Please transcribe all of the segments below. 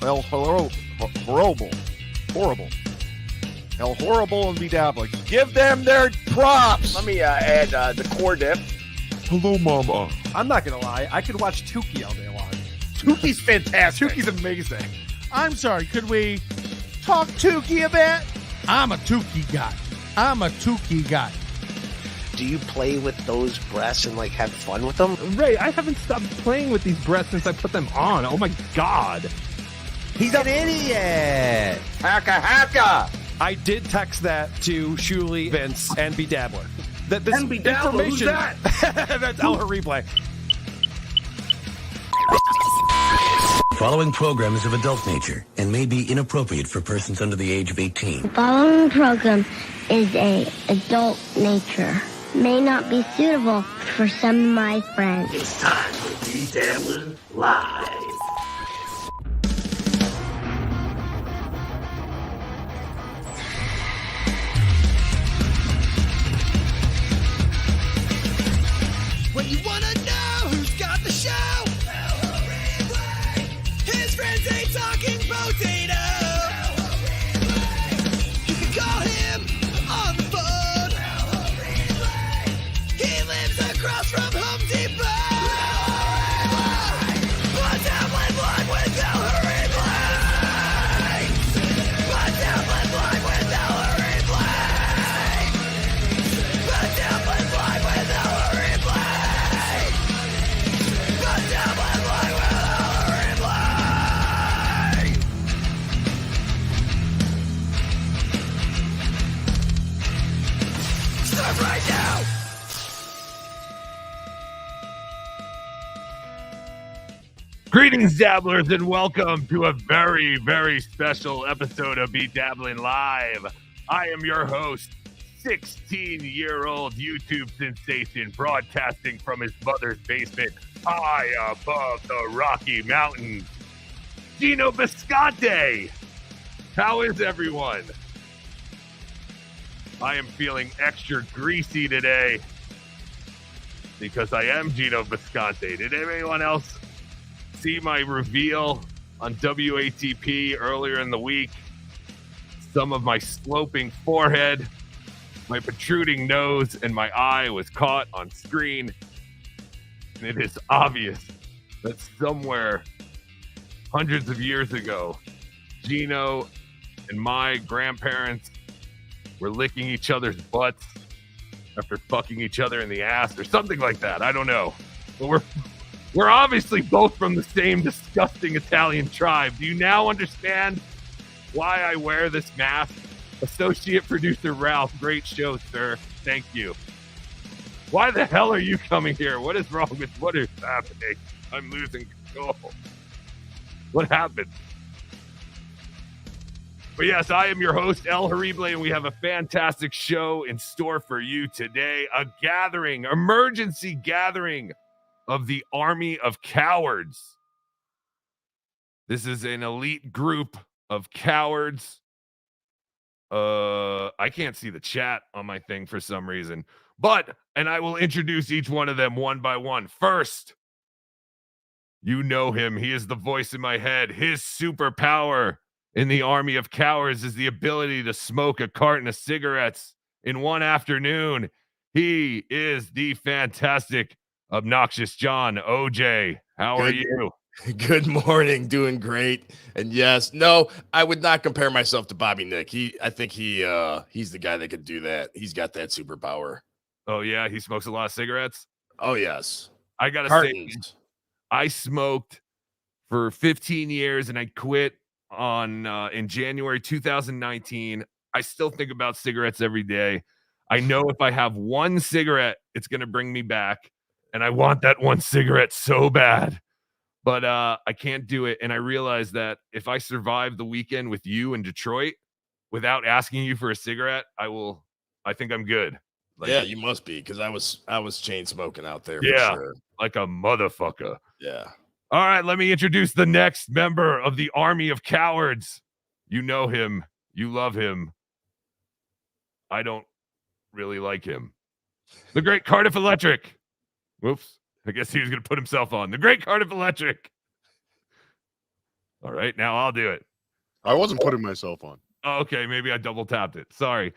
El Horrible. El Horrible and BeDabblin. Give them their props. Let me add the Corndiff. Hello, Mama. I'm not going to lie. I could watch Tukey all day long. Tukey's fantastic. Tukey's amazing. I'm sorry, could we talk Tukey a bit? I'm a Tukey guy. Do you play with those breasts and have fun with them? Ray, I haven't stopped playing with these breasts since I put them on. Oh my God. He's an idiot. Hacka! I did text that to Shuli, Vince, and BeDabbler. This And BeDabbler, who's that? That's our replay. Following program is of adult nature and may be inappropriate for persons under the age of 18. The following program is a adult nature. May not be suitable for some of my friends. It's time for BeDabblin Live. When you wanna know who's got the show, his friends ain't talking potato. You can call him on the phone. He lives across from Home Depot. BeDabblin Live with El Horrible. BeDabblin Live with El Horrible. BeDabblin Live with El Horrible. BeDabblin Live with El Horrible. Start right now. Greetings, dabblers, and welcome to a very, very special episode of BeDabblin Live. I am your host, 16-year-old YouTube sensation, broadcasting from his mother's basement high above the Rocky Mountains, Gino Bisconte. How is everyone? I am feeling extra greasy today because I am Gino Bisconte. Did anyone else see my reveal on WATP earlier in the week? Some of my sloping forehead, my protruding nose, and my eye was caught on screen. And it is obvious that somewhere hundreds of years ago, Gino and my grandparents were licking each other's butts after fucking each other in the ass or something like that. I don't know. But we're obviously both from the same disgusting Italian tribe. Do you now understand why I wear this mask? Associate producer Ralph, great show, sir. Thank you. Why the hell are you coming here? What is wrong with what is happening? I'm losing control. What happened? But yes, I am your host, El Horrible, and we have a fantastic show in store for you today. A gathering, emergency gathering of the Army of Cowards. This is an elite group of cowards. I can't see the chat on my thing for some reason. And I will introduce each one of them one by one. First, you know him. He is the voice in my head. His superpower in the Army of Cowards is the ability to smoke a carton of cigarettes in one afternoon. He is the fantastic, obnoxious John. OJ, how are you? Good morning. Doing great. And yes, no, I would not compare myself to Bobby Nick. I think he's the guy that could do that. He's got that superpower. Oh yeah, he smokes a lot of cigarettes. Oh yes. I gotta say, I smoked for 15 years and I quit in January 2019. I still think about cigarettes every day. I know if I have one cigarette, it's gonna bring me back, and I want that one cigarette so bad. But I can't do it. And I realized that if I survive the weekend with you in Detroit without asking you for a cigarette, I think I'm good. Yeah, you must be, because I was chain smoking out there. Yeah, for sure. Like a motherfucker. Yeah. All right, let me introduce the next member of the Army of Cowards. You know him. You love him. I don't really like him. The great Cardiff Electric. Whoops. I guess he was going to put himself on. The great Cardiff Electric. All right, now I'll do it. I wasn't putting myself on. Okay, maybe I double tapped it. Sorry.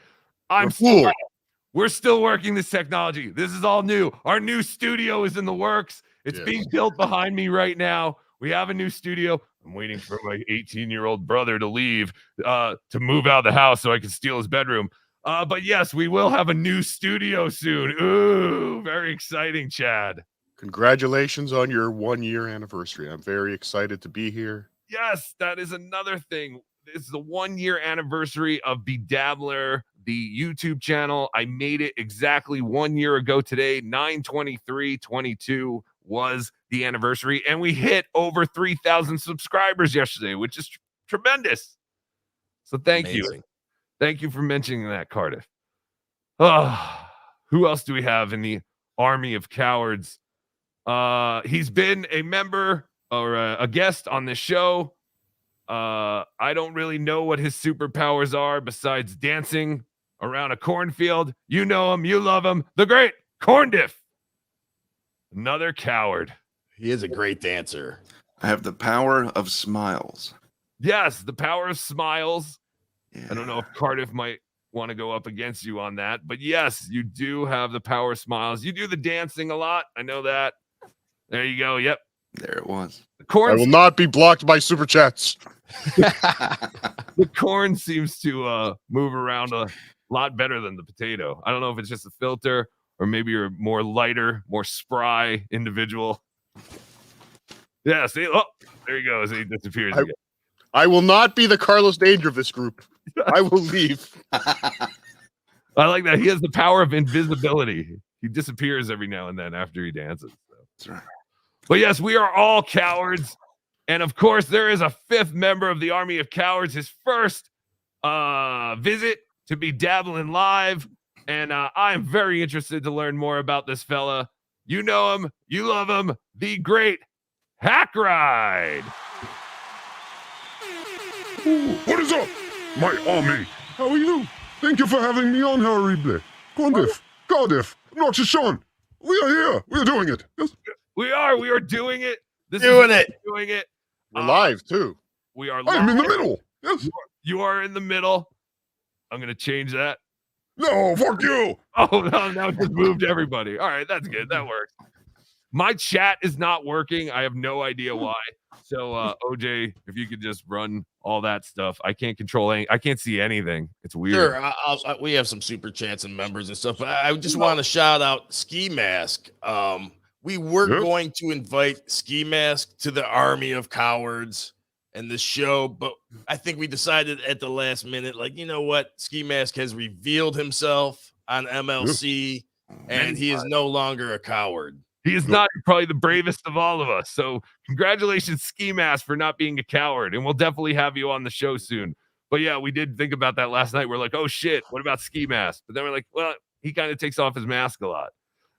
We're still working this technology. This is all new. Our new studio is in the works. It's being built behind me right now. We have a new studio. I'm waiting for my 18-year-old brother to leave to move out of the house so I can steal his bedroom. But yes, we will have a new studio soon. Ooh, very exciting, Chad. Congratulations on your 1-year anniversary. I'm very excited to be here. Yes, that is another thing. This is the 1-year anniversary of BeDabbler, the YouTube channel. I made it exactly 1 year ago today. 9/23/22 was the anniversary, and we hit over 3,000 subscribers yesterday, which is tremendous. So thank you. Thank you for mentioning that, Cardiff. Who else do we have in the army of cowards? He's been a member or a guest on this show. I don't really know what his superpowers are besides dancing around a cornfield. You know him, you love him, the great Corndiff. Another coward. He is a great dancer. I have the power of smiles. Yes, the power of smiles. Yeah. I don't know if Cardiff might want to go up against you on that, but yes, you do have the power of smiles. You do the dancing a lot. I know that. There you go. Yep. There it was. I will not be blocked by super chats. The corn seems to move around a lot better than the potato. I don't know if it's just a filter or maybe you're more lighter, more spry individual. Yeah, see, oh, there he goes. He disappears again. I will not be the Carlos Danger of this group. I will leave. I like that. He has the power of invisibility. He disappears every now and then after he dances. So. That's right. But yes, we are all cowards. And of course, there is a 5th member of the Army of Cowards, his first visit to BeDabblin Live. And I'm very interested to learn more about this fella. You know him, you love him, the great HackRide. What is up, my army? How are you? Thank you for having me on, Horrible. Corndiff, Cardiff, Noxious Sean. We are here. We are doing it. Yes. We are doing it. Doing it. We're live, too. We are live. I'm in the middle. Yes. You are in the middle. I'm going to change that. No, fuck you. Oh, no, now it just moved everybody. All right, that's good. That works. My chat is not working. I have no idea why. So, OJ, if you could just run all that stuff. I can't control any. I can't see anything. It's weird. Sure, we have some super chats and members and stuff. But I just want to shout out Ski Mask. We were going to invite Ski Mask to the Army of Cowards and the show, but I think we decided at the last minute, like, you know what? Ski Mask has revealed himself on MLC, and he is no longer a coward. He is not probably the bravest of all of us. So congratulations, Ski Mask, for not being a coward. And we'll definitely have you on the show soon. But yeah, we did think about that last night. We're like, oh shit, what about Ski Mask? But then we're like, well, he kind of takes off his mask a lot.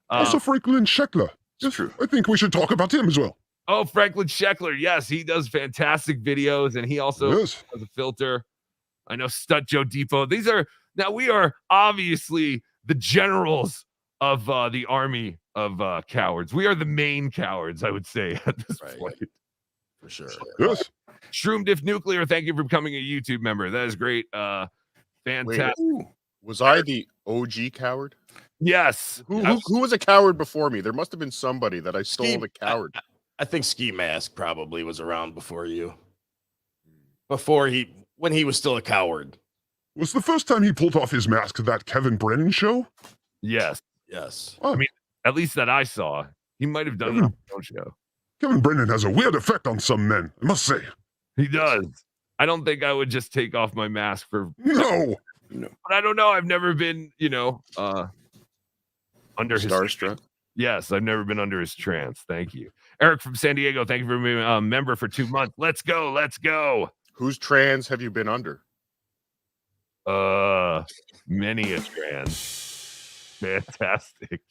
Also Franklin Scheckler. Yes, true. I think we should talk about him as well. Oh, Franklin Scheckler. Yes, he does fantastic videos. And he also has a filter. I know Stut Joe Depot. We are obviously the generals of the army of cowards. We are the main cowards, I would say, at this point. For sure. Yes. Shroomdiff Nuclear, thank you for becoming a YouTube member. That is great. Fantastic. Wait, was I the OG coward? Yes. Who was a coward before me? There must have been somebody that I stole the coward. I think Ski Mask probably was around before you. When he was still a coward. Was the first time he pulled off his mask that Kevin Brennan show? Yes. Yes. I mean, at least that I saw. He might have done it on his own show. Kevin Brennan has a weird effect on some men, I must say. He does. I don't think I would just take off my mask for... No. But I don't know. I've never been, under his... Starstruck? Yes, I've never been under his trance. Thank you. Eric from San Diego, thank you for being a member for 2 months. Let's go. Let's go. Whose trans have you been under? Many a trans. Fantastic.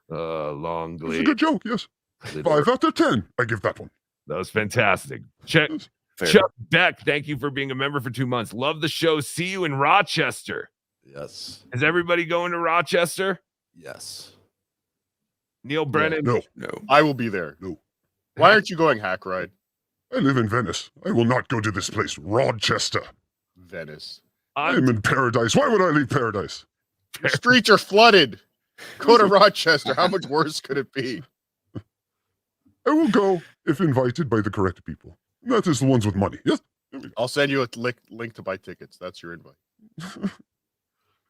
Long It's glade. a good joke, yes. 5 out of 10. I give that one. That was fantastic. Chuck Beck, thank you for being a member for 2 months. Love the show. See you in Rochester. Yes. Is everybody going to Rochester? Yes. Neil Brennan? No. I will be there. No. Why aren't you going, HackRide? I live in Venice. I will not go to this place, Rochester. Venice. I am in paradise. Why would I leave paradise? The streets are flooded. Go to Rochester. How much worse could it be? I will go if invited by the correct people. That is the ones with money. Yes. I'll send you a link to buy tickets. That's your invite.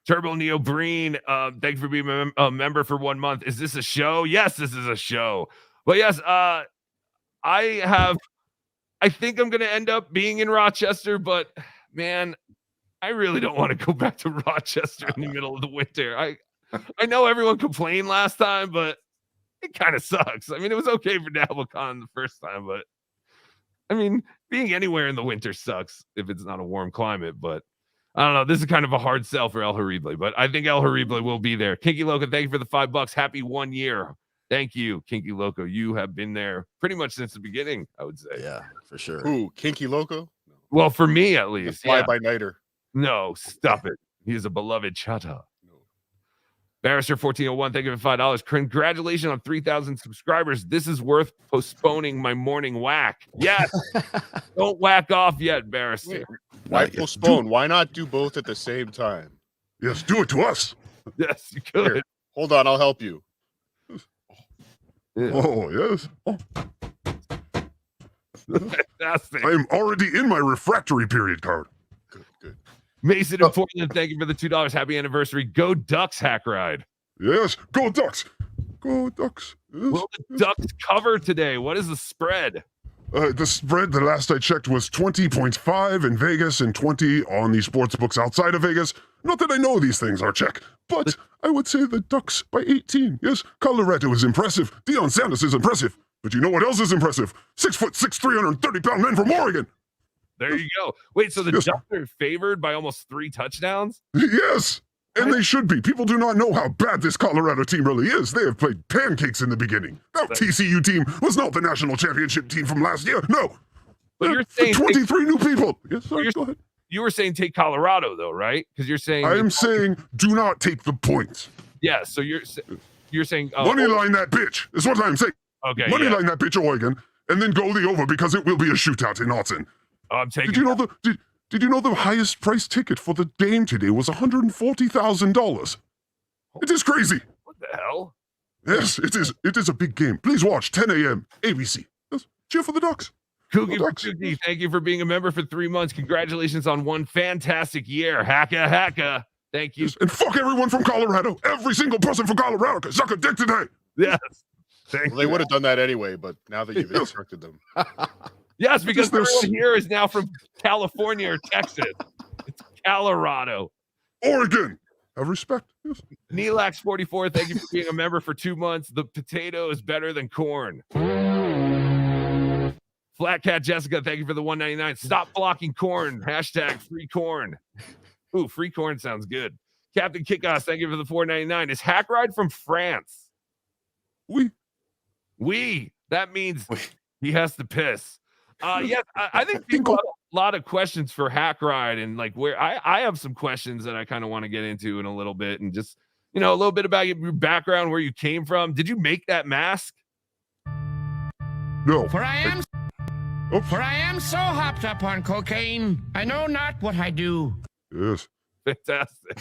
Turbo Neo Breen, thank you for being a member for 1 month. Is this a show? Yes, this is a show. But yes, I think I'm going to end up being in Rochester, but man, I really don't want to go back to Rochester in the middle of the winter. I know everyone complained last time, but it kind of sucks. I mean, it was okay for DabbleCon the first time, but I mean, being anywhere in the winter sucks if it's not a warm climate, but I don't know. This is kind of a hard sell for El Horrible, but I think El Horrible will be there. Kinky Loco, thank you for the $5. Happy 1 year. Thank you, Kinky Loco. You have been there pretty much since the beginning, I would say. Yeah, for sure. Who? Kinky Loco? Well, for me at least. Fly by nighter. No, stop it. He is a beloved chatta. Barrister 1401, thank you for $5. Congratulations on 3,000 subscribers. This is worth postponing my morning whack. Yes. Don't whack off yet, Barrister. Why postpone? Why not do both at the same time? Yes, do it to us. Yes, you could. Here, hold on, I'll help you. Yeah. Oh, yes. Oh. Fantastic. I am already in my refractory period card. Good. Mason in Portland, thank you for the $2. Happy anniversary. Go Ducks, Hackride. Yes, go Ducks. Go Ducks. Yes. Will the Ducks cover today? What is the spread? The spread, the last I checked, was 20.5 in Vegas and 20 on the sports books outside of Vegas. Not that I know these things are check, but I would say the Ducks by 18. Yes, Colorado is impressive. Deion Sanders is impressive. But you know what else is impressive? 6'6", 330-pound men from Oregon. There you go. Wait, so the Ducks are favored by almost 3 touchdowns? Yes, and they should be. People do not know how bad this Colorado team really is. They have played pancakes in the beginning. That TCU team was not the national championship team from last year. No. But you're saying 23 new people. Yes, sorry, go ahead. You were saying take Colorado, though, right? Because you're saying... I am saying do not take the points. Yeah, so you're saying... Money line that bitch is what I'm saying. Okay, Money line that bitch Oregon, and then go the over because it will be a shootout in Austin. I'm taking... Did you know the highest price ticket for the game today was $140,000? It is crazy. What the hell? Yes, it is. It is a big game. Please watch 10 a.m. ABC. Yes, cheer for the Ducks. Kooky, thank you for being a member for 3 months. Congratulations on 1 fantastic year. Hacka. Thank you. Yes, and fuck everyone from Colorado. Every single person from Colorado can suck a dick today. Yes. They would have done that anyway, but now that you've instructed them. Yes, because everyone here is now from California or Texas. It's Colorado. Oregon. Have respect. Yes. Neelax44, thank you for being a member for 2 months. The potato is better than corn. Flat Cat Jessica, thank you for the $1.99. Stop blocking corn. Hashtag free corn. Ooh, free corn sounds good. Captain Kickass, thank you for the $4.99. Is Hackride from France? We. That means he has to piss. Yes, I think people have a lot of questions for Hackride, and like where I have some questions that I kind of want to get into in a little bit, and just a little bit about your background, where you came from. Did you make that mask? No. For I am so hopped up on cocaine, I know not what I do. Yes. Fantastic.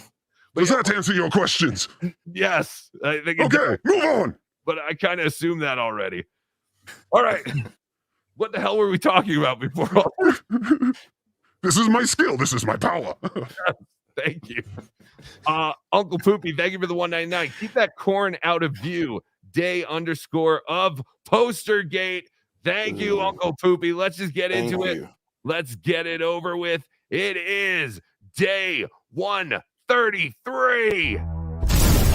Does that answer your questions? Yes. I think okay, move on. But I kind of assumed that already. All right. What the hell were we talking about before all this? This is my skill. This is my power. Thank you. Uncle Poopy, thank you for the $1.99. Keep that corn out of view. Day_of Postergate. Thank you, Uncle Poopy. Let's just get into it. Let's get it over with. It is day 133.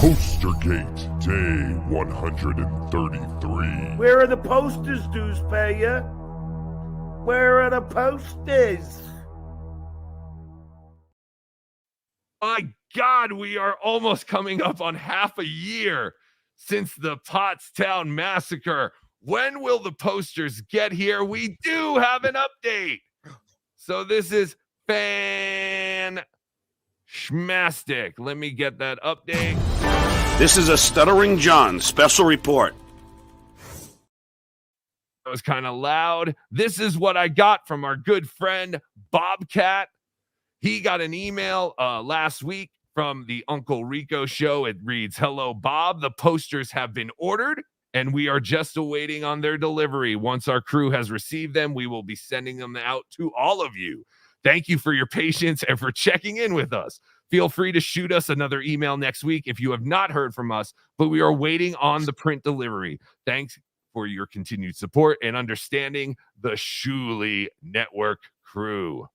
Postergate, day 133. Where are the posters, Dewspayer? Where are the posters? My God, we are almost coming up on half a year since the Pottstown massacre. When will the posters get here? We do have an update. So this is fan-schmastic. Let me get that update. This is a Stuttering John special report. was kind of loud. This is what I got from our good friend Bobcat. He got an email last week from the Uncle Rico show. It reads, "Hello, Bob. The posters have been ordered, and we are just awaiting on their delivery. Once our crew has received them, we will be sending them out to all of you. Thank you for your patience and for checking in with us. Feel free to shoot us another email next week if you have not heard from us, but we are waiting on the print delivery. Thanks for your continued support and understanding, the Shuley Network crew."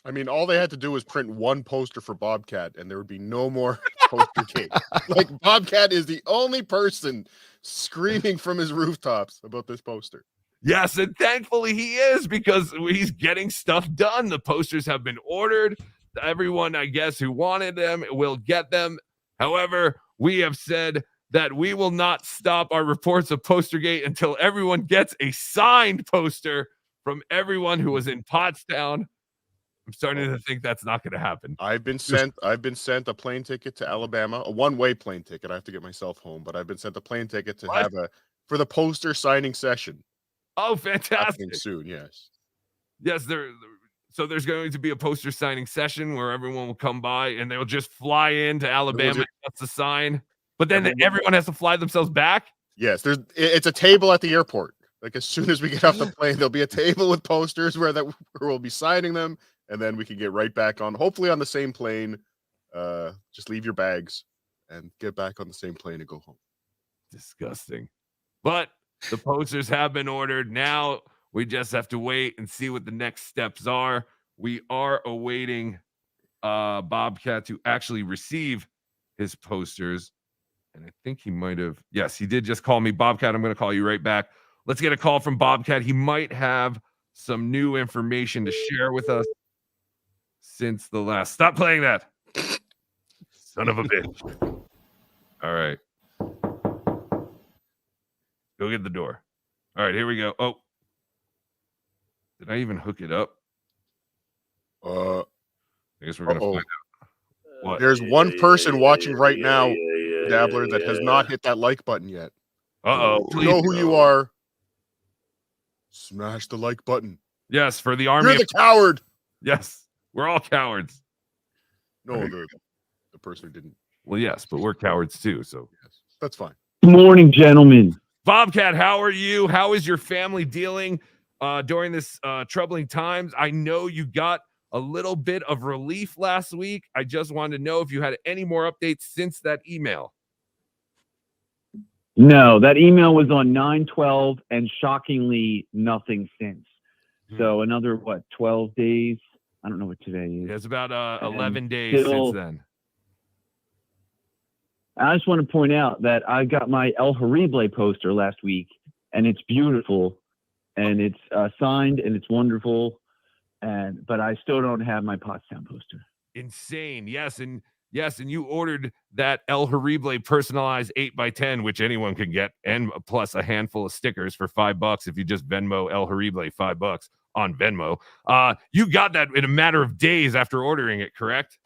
I mean, all they had to do was print one poster for Bobcat, and there would be no more poster cake. Like, Bobcat is the only person screaming from his rooftops about this poster. Yes, and thankfully he is, because he's getting stuff done. The posters have been ordered. Everyone, I guess, who wanted them will get them. However, we have said that we will not stop our reports of Postergate until everyone gets a signed poster from everyone who was in Pottstown. I'm starting to think that's not going to happen. I've been sent a plane ticket to Alabama, a one-way plane ticket. I have to get myself home, but I've been sent a plane ticket to for the poster signing session. Oh, fantastic. Happening soon, yes. Yes, so there's going to be a poster signing session where everyone will come by and they'll just fly into Alabama just to sign. But then everyone has to fly themselves back? Yes, it's a table at the airport. Like, as soon as we get off the plane, there'll be a table with posters where we'll be signing them. And then we can get right back on, hopefully on the same plane. Just leave your bags and get back on the same plane and go home. Disgusting. But the posters have been ordered. Now we just have to wait and see what the next steps are. We are awaiting Bobcat to actually receive his posters. And I think he might have. Yes, he did just call me. Bobcat, I'm going to call you right back. Let's get a call from Bobcat. He might have some new information to share with us since the last. Stop playing that, son of a bitch. All right, go get the door. All right, here we go. Oh, did I even hook it up? I guess we're gonna find out. What? There's one person watching right now, Dabbler, that has not hit that like button yet. Uh-oh. You know who you are. Smash the like button. Yes, for the army. You're the coward. Yes. We're all cowards. No, the person who didn't. Well, yes, but we're cowards too, so yes, that's fine. Good morning, gentlemen. Bobcat, how are you? How is your family dealing during this troubling times? I know you got a little bit of relief last week. I just wanted to know if you had any more updates since that email. No, that email was on 9/12, and shockingly, nothing since. So another, 12 days? I don't know what today is. It's about 11 days since then. I just want to point out that I got my El Horrible poster last week, and it's beautiful, and it's signed, and it's wonderful, but I still don't have my Pottstown poster. Insane. Yes, and you ordered that El Horrible personalized 8x10, which anyone can get, and plus a handful of stickers for $5 if you just Venmo El Horrible $5 on Venmo. You got that in a matter of days after ordering it, correct?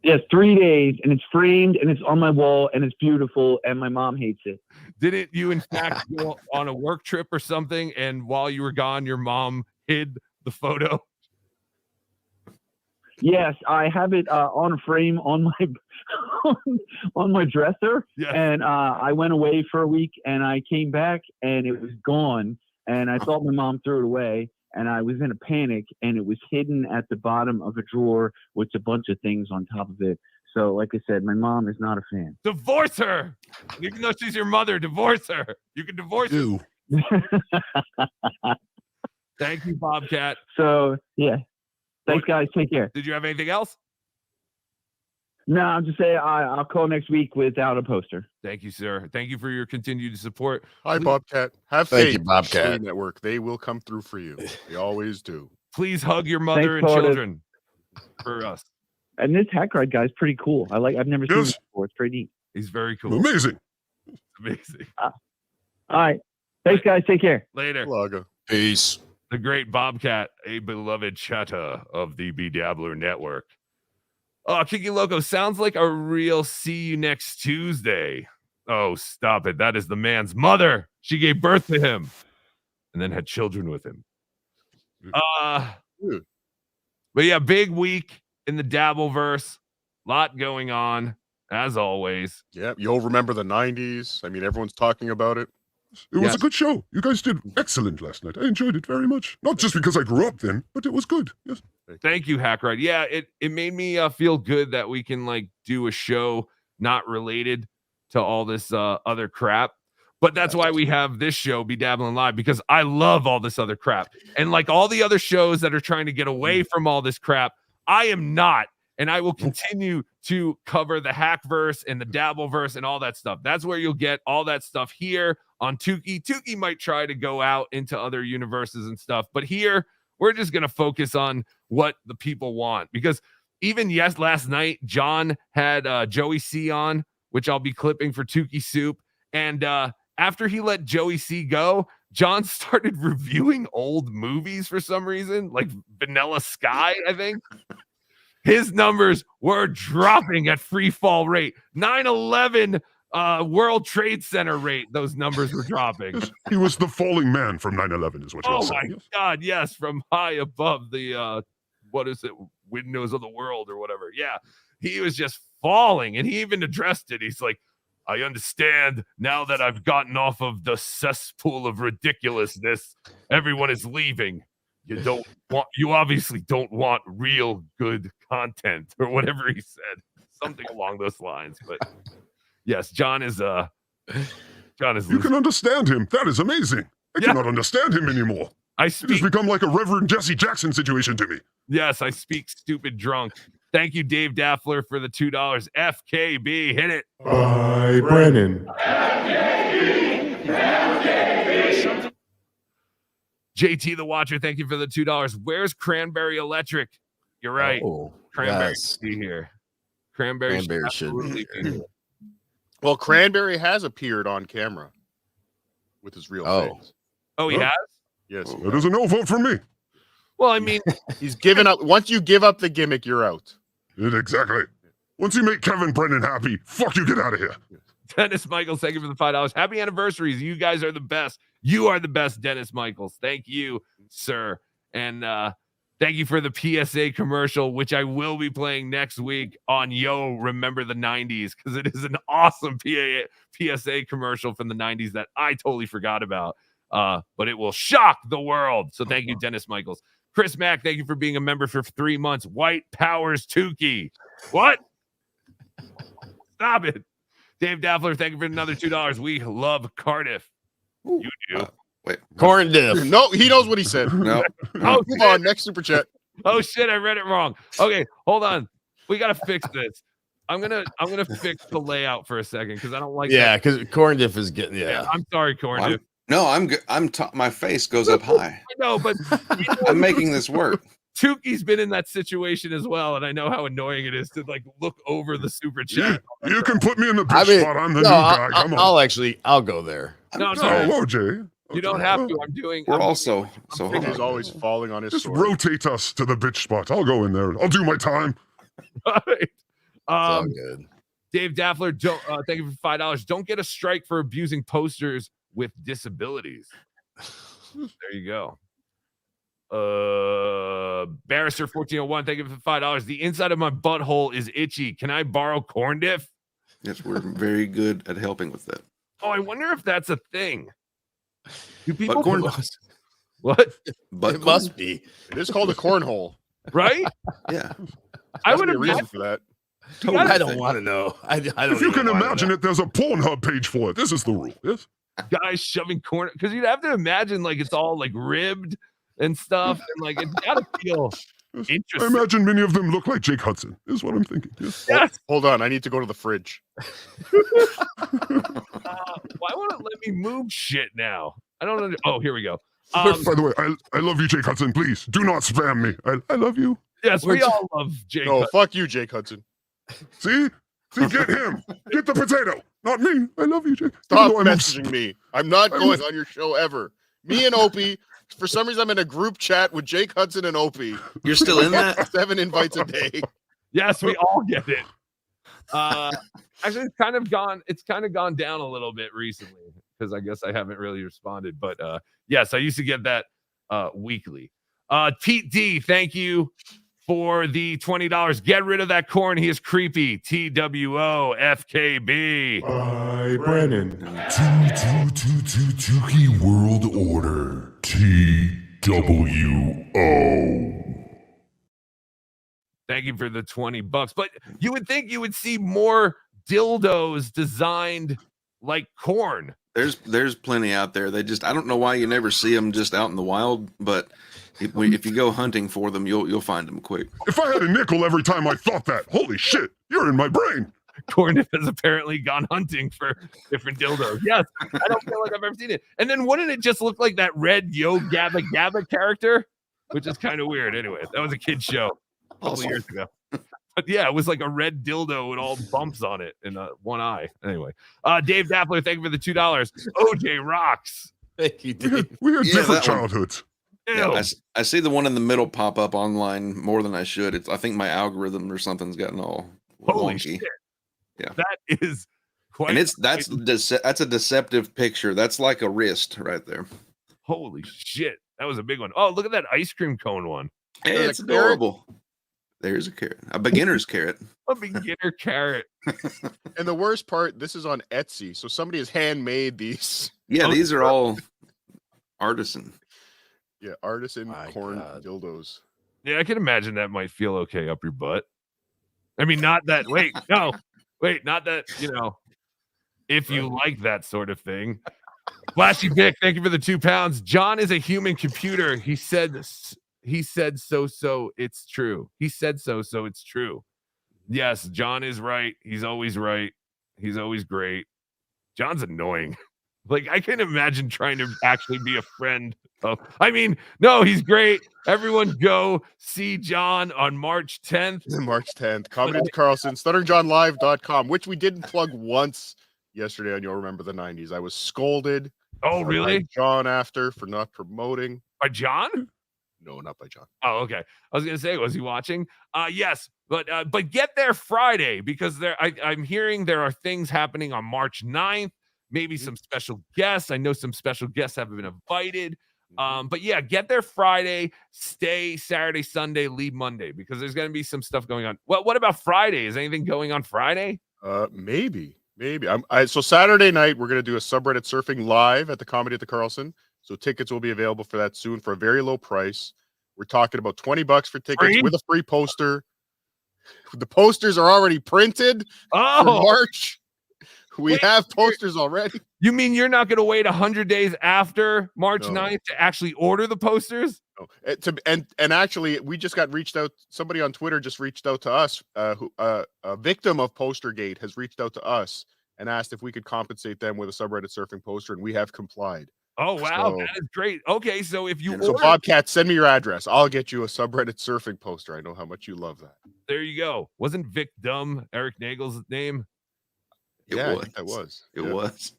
Yes, 3 days, and it's framed, and it's on my wall, and it's beautiful, and my mom hates it. Didn't you, in fact, go on a work trip or something, and while you were gone, your mom hid the photo? Yes, I have it on a frame on my on my dresser, and I went away for a week, and I came back, and it was gone, and I thought my mom threw it away, and I was in a panic, and it was hidden at the bottom of a drawer with a bunch of things on top of it. So, like I said, my mom is not a fan. Divorce her! Even though she's your mother, divorce her. You can divorce her. Thank you, Bobcat. So, yeah. Thanks, guys. Take care. Did you have anything else? No, I'm just saying I'll call next week without a poster. Thank you, sir. Thank you for your continued support. Hi, Bobcat. Have Thank faith. you, Bobcat. Network. They will come through for you. They always do. Please hug your mother Thanks, and children for us. And this HackVerse guy is pretty cool. I've never seen him before. It's pretty neat. He's very cool. Amazing. Amazing. All right. Thanks, guys. Take care. Later. Peace. The great Bobcat, a beloved chatter of the BeDabbler network. Oh, Kiki Loco, sounds like a real see you next Tuesday. Oh, stop it. That is the man's mother. She gave birth to him and then had children with him. But yeah, big week in the Dabbleverse. Lot going on, as always. Yeah, you'll remember the 90s. I mean, everyone's talking about it. It was a good show. You guys did excellent last night. I enjoyed it very much. Not just because I grew up then, but it was good. Yes. Thank you, Hackride. Yeah, it made me feel good that we can like do a show not related to all this other crap. But that's why we have this show, BeDabblin Live, because I love all this other crap. And like all the other shows that are trying to get away from all this crap, I am not. And I will continue to cover the HackVerse and the Dabbleverse and all that stuff. That's where you'll get all that stuff here on Tukey. Tukey might try to go out into other universes and stuff. But here, we're just going to focus on what the people want. Because even, last night, John had Joey C on, which I'll be clipping for Tukey Soup. And after he let Joey C go, John started reviewing old movies for some reason, like Vanilla Sky, I think. His numbers were dropping at free fall rate. 9/11 World Trade Center rate, those numbers were dropping. He was the falling man from 9/11 is what you're saying. Oh, my God, yes, from high above the, windows of the world or whatever. Yeah, he was just falling, and he even addressed it. He's like, I understand now that I've gotten off of the cesspool of ridiculousness. Everyone is leaving. You obviously don't want real good content or whatever he said, something along those lines. But yes, John is. You can understand him. That is amazing. I cannot understand him anymore. It has become like a Reverend Jesse Jackson situation to me. Yes, I speak stupid drunk. Thank you, Dave Daffler, for the $2. FKB, hit it. Bye, Brennan. JT the Watcher, thank you for the $2. Where's Cranberry Electric? You're right. Cranberry should be here. Cranberry should be here. Well, Cranberry has appeared on camera with his real face. Oh, he has? Yes. That is a no vote from me. Well, I mean, he's given up. Once you give up the gimmick, you're out. Exactly. Once you make Kevin Brennan happy, fuck you, get out of here. Dennis Michaels, thank you for the $5. Happy anniversaries. You guys are the best. You are the best, Dennis Michaels. Thank you, sir. And thank you for the PSA commercial, which I will be playing next week on Yo, Remember the 90s, because it is an awesome PSA commercial from the 90s that I totally forgot about. But it will shock the world. So thank you, Dennis Michaels. Chris Mack, thank you for being a member for 3 months. White Powers Tukey. What? Stop it. Dave Daffler, thank you for another $2. We love Cardiff. You do. Wait. Corndiff. No, he knows what he said. No. Oh, move on. Next super chat. Oh shit, I read it wrong. Okay, hold on. We gotta fix this. I'm gonna fix the layout for a second because I don't like. Yeah, because Corndiff is getting. Yeah, I'm sorry, Corndiff. I'm good. My face goes up high. I know, but I'm making this work. Tukey's been in that situation as well, and I know how annoying it is to like look over the super chat. You can put me in the bitch spot. I'm the new guy. Come on. I'll go there. No, hello, Jay. You don't have to. We're also so he's always falling on his. Just sword. rotate us to the bitch spot. I'll go in there. I'll do my time. All right. All good. Dave Daffler, thank you for $5. Don't get a strike for abusing posters with disabilities. There you go. Barrister 1401, thank you for $5. The inside of my butthole is itchy. Can I borrow Corndiff? Yes, we're very good at helping with that. Oh, I wonder if that's a thing. Do people But corn what? But it must be. It is called a cornhole, right? Yeah. I would have have a reason for that. I don't want to know. I don't. If you can imagine it, there's a Pornhub page for it. This is the rule. Yes. Guys shoving corn because you'd have to imagine like it's all like ribbed and stuff, and like it's gotta feel interesting. I imagine many of them look like Jake Hudson. Is what I'm thinking. Yes. Hold on, I need to go to the fridge. Why won't it let me move shit now? I don't know. Oh, here we go. By the way, I love you, Jake Hudson. Please do not spam me. I love you. Yes, we all love Jake. No, Hudson. fuck you, Jake Hudson. See, get him. Get the potato. Not me. I love you, Jake. Stop messaging me. I'm not going on your show ever. Me and Opie. For some reason, I'm in a group chat with Jake Hudson and Opie. You're still in that? 7 invites a day. Yes, we all get it. Actually, it's kind of gone down a little bit recently because I guess I haven't really responded. But yes, I used to get that weekly. Pete D, thank you for the $20. Get rid of that corn. He is creepy. TWOFKB. By Brennan. Tuki World Order. TWO. Thank you for the $20. But you would think you would see more dildos designed like corn. There's plenty out there. I don't know why you never see them just out in the wild, but if you go hunting for them, you'll find them quick. If I had a nickel every time I thought that, holy shit, you're in my brain. Corndiff has apparently gone hunting for different dildos. Yes, I don't feel like I've ever seen it. And then wouldn't it just look like that red Yo Gabba Gabba character? Which is kind of weird. Anyway, that was a kid's show a couple years ago. But yeah, it was like a red dildo with all bumps on it and one eye. Anyway, Dave Dappler, thank you for the $2. OJ rocks. Thank you, Dave. We had different childhoods. Yeah, I see the one in the middle pop up online more than I should. I think my algorithm or something's gotten all holy wonky. Shit. Yeah, that is quite. And that's a deceptive picture. That's like a wrist right there. Holy shit, that was a big one. Oh, look at that ice cream cone one. Hey, it's adorable. There's a carrot, a beginner's carrot. A beginner carrot. And the worst part, this is on Etsy, so somebody has handmade these. Yeah, these are all artisan. Yeah, artisan corn dildos. Yeah, I can imagine that might feel okay up your butt. I mean, not that. Not that. If you like that sort of thing. Flashy Vic, thank you for the £2. John is a human computer. He said so it's true. He said so it's true. Yes, John is right. He's always right. He's always great. John's annoying. Like, I can imagine trying to actually be a friend of. I mean, no, he's great. Everyone go see John on March 10th. March 10th. Comedy at Carlson, stutteringjohnlive.com, which we didn't plug once yesterday on You'll Remember the 90s. I was scolded. Oh, really? By John after for not promoting. By John? No, not by John. Oh, okay. I was gonna say, was he watching? Yes, but get there Friday because I'm hearing there are things happening on March 9th. Maybe some special guests. I know some special guests have been invited. But yeah, get there Friday, stay Saturday, Sunday, leave Monday because there's gonna be some stuff going on. Well, what about Friday? Is anything going on Friday? Maybe. So Saturday night we're gonna do a subreddit surfing live at the Comedy at the Carlson. So tickets will be available for that soon for a very low price. We're talking about $20 for tickets with a free poster. The posters are already printed for March. We have posters already. You mean you're not going to wait 100 days after March 9th to actually order the posters? No. And actually, we just got reached out. Somebody on Twitter just reached out to us. A victim of Postergate has reached out to us and asked if we could compensate them with a subreddit surfing poster, and we have complied. Oh, wow. That is great. Okay, so if you so Bobcat, send me your address. I'll get you a subreddit surfing poster. I know how much you love that. There you go. Wasn't Vic Dumb Eric Nagel's name? It was. It was.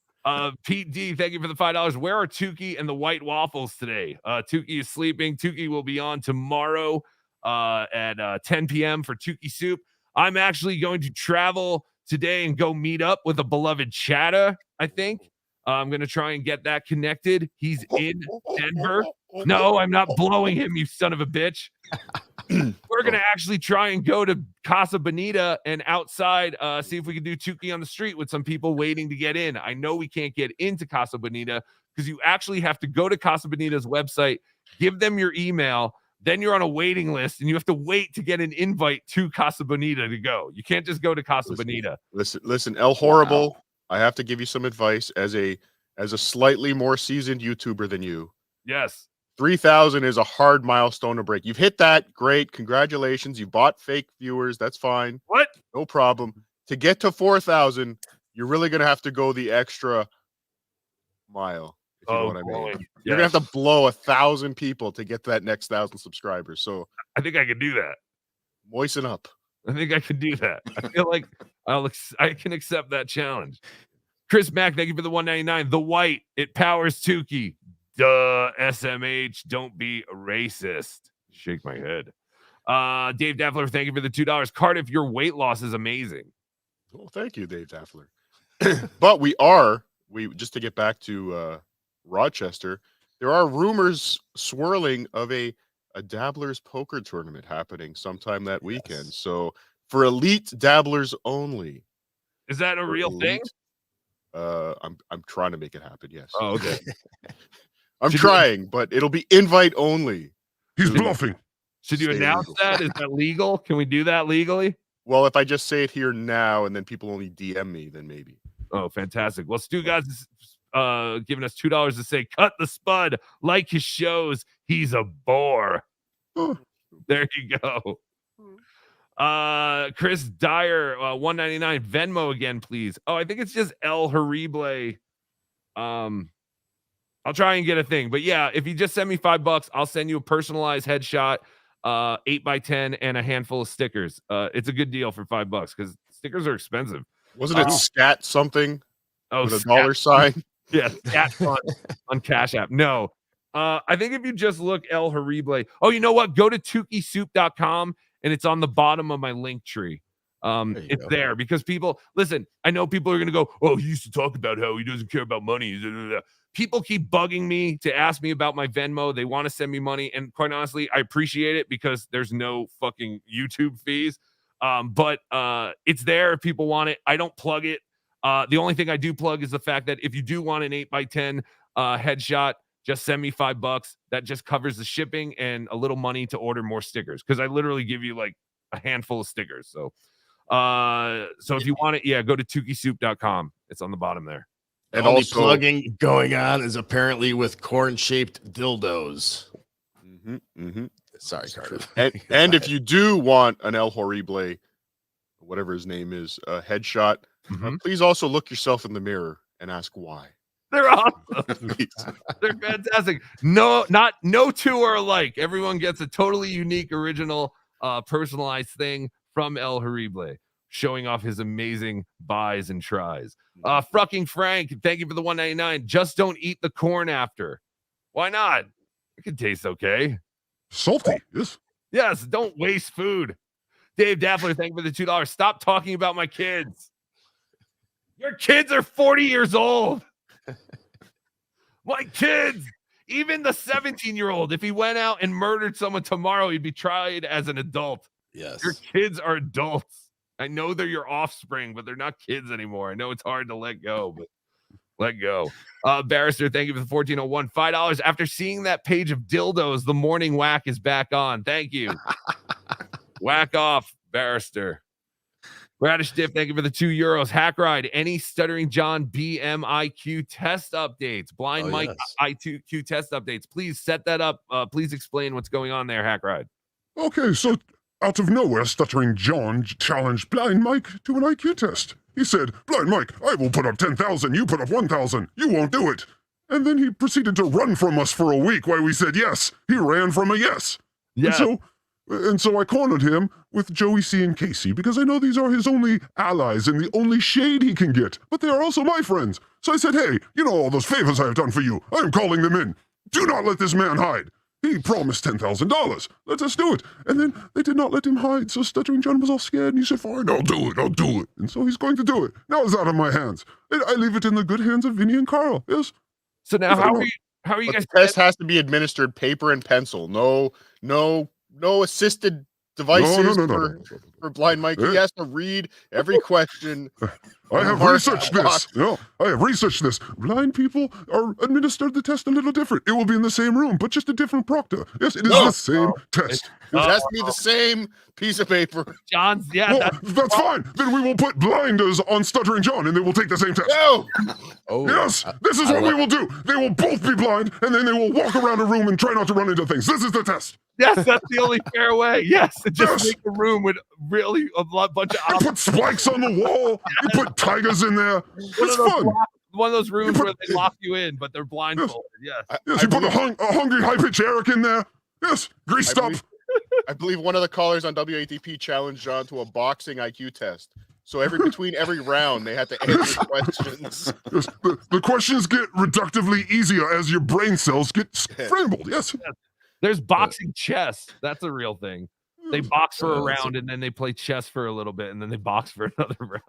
Pete D, thank you for the $5. Where are Tukey and the white waffles today? Tukey is sleeping. Tukey will be on tomorrow at 10 p.m. for Tukey Soup. I'm actually going to travel today and go meet up with a beloved chatter, I think. I'm going to try and get that connected. He's in Denver. No, I'm not blowing him, you son of a bitch. We're going to actually try and go to Casa Bonita and outside see if we can do Tukey on the street with some people waiting to get in. I know we can't get into Casa Bonita because you actually have to go to Casa Bonita's website, give them your email, then you're on a waiting list, and you have to wait to get an invite to Casa Bonita to go. You can't just go to Casa Bonita. Listen, El Horrible. Wow. I have to give you some advice as a slightly more seasoned YouTuber than you. Yes. 3,000 is a hard milestone to break. You've hit that. Great. Congratulations. You bought fake viewers. That's fine. What? No problem. To get to 4,000, you're really going to have to go the extra mile. If you know what I mean. Yes. You're going to have to blow 1,000 people to get to that next 1,000 subscribers. So I think I can do that. Moisten up. I think I can do that. I feel like I can accept that challenge. Chris Mack, thank you for the $1.99. The white, it powers Tukey. Duh, SMH, don't be a racist. Shake my head. Dave Daffler, thank you for the $2. Cardiff, your weight loss is amazing. Well, thank you, Dave Daffler. But we just to get back to Rochester, there are rumors swirling of a Dabblers poker tournament happening sometime that weekend. So for elite dabblers only. Is that a real thing? I'm trying to make it happen. Yes. Oh, okay. I'm trying, but it'll be invite only. He's bluffing. Should you announce that? Is that legal? Can we do that legally? Well, if I just say it here now and then people only DM me, then maybe. Oh, fantastic. Well, Stu guys is giving us $2 to say, cut the spud, like his shows. He's a bore. There you go. Chris Dyer, $1.99 Venmo again, please. Oh, I think it's just El Horrible. I'll try and get a thing, but yeah, if you just send me $5, I'll send you a personalized headshot, 8x10, and a handful of stickers. It's a good deal for $5 because stickers are expensive. Wasn't it scat something? Oh, with a dollar sign. Yeah, scat on Cash App. No. I think if you just look El Horrible. Oh, you know what? Go to tukisoup.com and it's on the bottom of my link tree. It's there because people listen. I know people are gonna go, oh, he used to talk about how he doesn't care about money. People keep bugging me to ask me about my Venmo. They want to send me money, and quite honestly, I appreciate it because there's no fucking YouTube fees. But it's there if people want it. I don't plug it. The only thing I do plug is the fact that if you do want an 8x10 headshot, just send me $5. That just covers the shipping and a little money to order more stickers because I literally give you like a handful of stickers. So if you want it, yeah, go to tukisoup.com. It's on the bottom there. And only plugging going on is apparently with corn-shaped dildos. Sorry, Cardiff. And if you do want an El Horrible, whatever his name is, headshot, please also look yourself in the mirror and ask why. They're awesome. They're fantastic. No two are alike. Everyone gets a totally unique, original, personalized thing from El Horrible, showing off his amazing buys and tries. Fucking Frank, thank you for the $1.99. Just don't eat the corn after. Why not? It can taste okay. Salty, yes. Yes, don't waste food. Dave Daffler, thank you for the $2. Stop talking about my kids. Your kids are 40 years old. My kids, even the 17-year-old, if he went out and murdered someone tomorrow, he'd be tried as an adult. Yes. Your kids are adults. I know they're your offspring, but they're not kids anymore. I know it's hard to let go, but let go. Barrister, thank you for the 1401. $5. After seeing that page of dildos, the morning whack is back on. Thank you. Whack off, Barrister. Radish Dip, thank you for the €2. Hackride, any Stuttering John BMIQ test updates, Blind Mike IQ test updates. Please set that up. Please explain what's going on there, Hackride. Okay, so out of nowhere, Stuttering John challenged Blind Mike to an IQ test. He said, Blind Mike, I will put up 10,000, you put up 1,000, you won't do it. And then he proceeded to run from us for a week while we said yes. He ran from a yes. Yeah. And so I cornered him with Joey C and Casey because I know these are his only allies and the only shade he can get, but they are also my friends. So I said, hey, you know all those favors I have done for you. I am calling them in. Do not let this man hide. He promised $10,000. Let us do it. And then they did not let him hide, so Stuttering John was all scared, and he said, fine, I'll do it. And so he's going to do it. Now it's out of my hands. I leave it in the good hands of Vinny and Carl, yes? So now how are you guys... The test has to be administered paper and pencil. No assisted devices for Blind Mike. He has to read every question. I have researched this. No, I have researched this. Blind people are administered the test a little different. It will be in the same room, but just a different proctor. Yes, it is the same test. It has to be the same piece of paper. John's, that's fine. Then we will put blinders on Stuttering John, and they will take the same test. No. Yes, this is what we will do. They will both be blind, and then they will walk around a room and try not to run into things. This is the test. Yes, that's the only fair way. Yes, just make a room with really a bunch of... You put spikes on the wall. You put tigers in there. It's fun. One of those rooms where they lock you in, but they're blindfolded. Yes. Yes, you put a hungry high-pitched Eric in there. Yes, greased up. I believe one of the callers on WATP challenged John to a boxing IQ test. So between every round, they had to answer questions. Yes, the questions get reductively easier as your brain cells get scrambled. Yes. There's boxing chess. That's a real thing. They box for a round and then they play chess for a little bit and then they box for another round.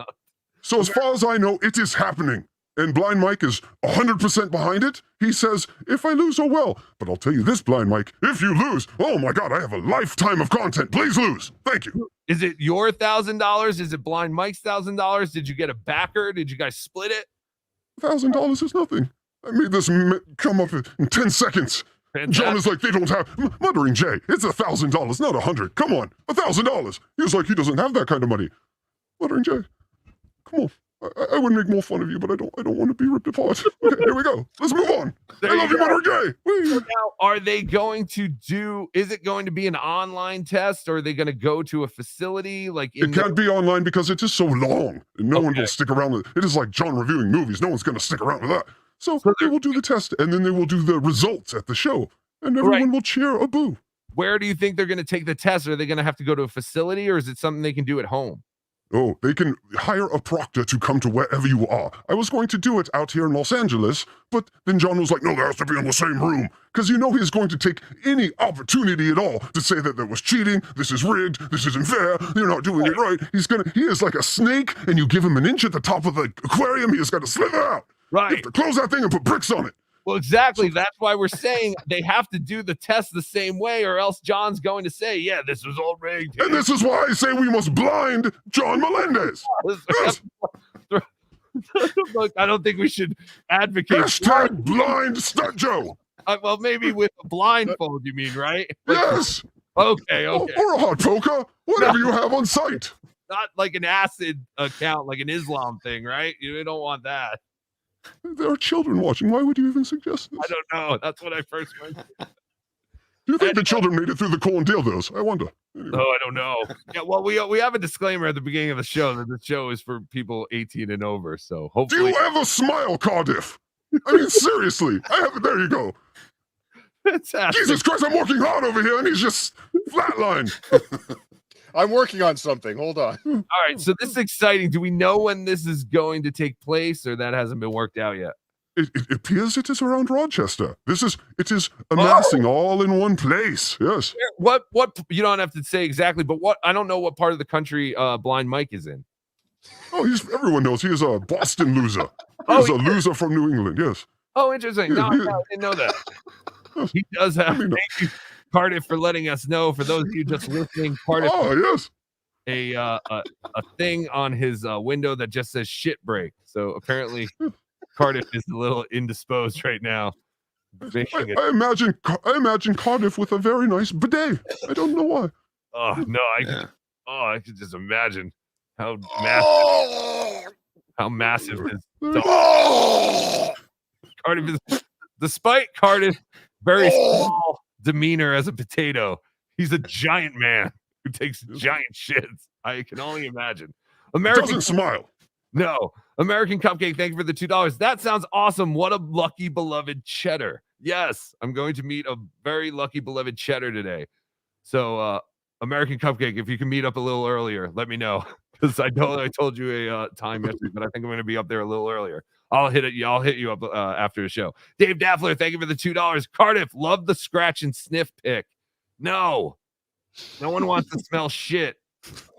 So as far as I know, it is happening. And Blind Mike is 100% behind it. He says, if I lose, oh well. But I'll tell you this, Blind Mike, if you lose, oh my God, I have a lifetime of content. Please lose. Thank you. Is it your $1,000? Is it Blind Mike's $1,000? Did you get a backer? Did you guys split it? $1,000 is nothing. I made this come up in 10 seconds. Fantastic. John is like, they don't have, Muttering Jay, it's $1,000, not 100. Come on, $1,000. He was like, he doesn't have that kind of money. Muttering Jay, come on. I would make more fun of you, but I don't want to be ripped apart. Okay, here we go. Let's move on. I love you, Muttering Jay. So now, are they going to do? Is it going to be an online test, or are they going to go to a facility? Like it can't be online because it is so long, and no one will stick around with it. It is like John reviewing movies. No one's going to stick around with that. So they will do the test, and then they will do the results at the show, and everyone will cheer a boo. Where do you think they're going to take the test? Are they going to have to go to a facility, or is it something they can do at home? Oh, they can hire a proctor to come to wherever you are. I was going to do it out here in Los Angeles, but then John was like, no, there has to be in the same room. Because you know he's going to take any opportunity at all to say that there was cheating, this is rigged, this isn't fair, you're not doing it right. He is like a snake, and you give him an inch at the top of the aquarium, he is going to slither out. Right. You have to close that thing and put bricks on it. Well, exactly. That's why we're saying they have to do the test the same way, or else John's going to say, yeah, this was all rigged. And this is why I say we must blind John Melendez. Yes. Look, I don't think we should advocate. Hashtag blind Stunt Joe. Well, maybe with a blindfold, you mean, right? Yes. Okay. Or a hot poker, whatever you have on site. Not like an acid account, like an Islam thing, right? You don't want that. There are children watching. Why would you even suggest this? I don't know. That's what I first mentioned. Do you think the children made it through the corn dildos? I wonder. Anyway. No, I don't know. Yeah, well, we have a disclaimer at the beginning of the show that the show is for people 18 and over. So hopefully. Do you ever smile, Cardiff? I mean, seriously. I have it. There you go. Fantastic. Jesus Christ, I'm working hard over here, and he's just flatlined. I'm working on something. Hold on. All right, so this is exciting. Do we know when this is going to take place, or that hasn't been worked out yet? It appears it is around Rochester. It is amassing all in one place. Yes. What you don't have to say exactly, but I don't know what part of the country Blind Mike is in. Oh, everyone knows he is a Boston loser. He's a loser from New England. Yes. Oh, interesting. No, I didn't know that. He does have. Thank you, Cardiff, for letting us know. For those of you just listening, Cardiff. Oh, yes. A thing on his window that just says "shit break." So apparently, Cardiff is a little indisposed right now. I imagine Cardiff with a very nice bidet. I don't know why. Oh no, I could just imagine how massive his Cardiff is. Despite Cardiff very small demeanor as a potato, he's a giant man who takes giant shits. I can only imagine. Doesn't smile. No. American Cupcake, thank you for the $2. That sounds awesome. What a lucky, beloved cheddar. Yes, I'm going to meet a very lucky, beloved cheddar today. So, American Cupcake, if you can meet up a little earlier, let me know. Because I told you a time yesterday, but I think I'm going to be up there a little earlier. I'll hit you up after the show. Dave Daffler, thank you for the $2. Cardiff, love the scratch and sniff pick. No one wants to smell shit.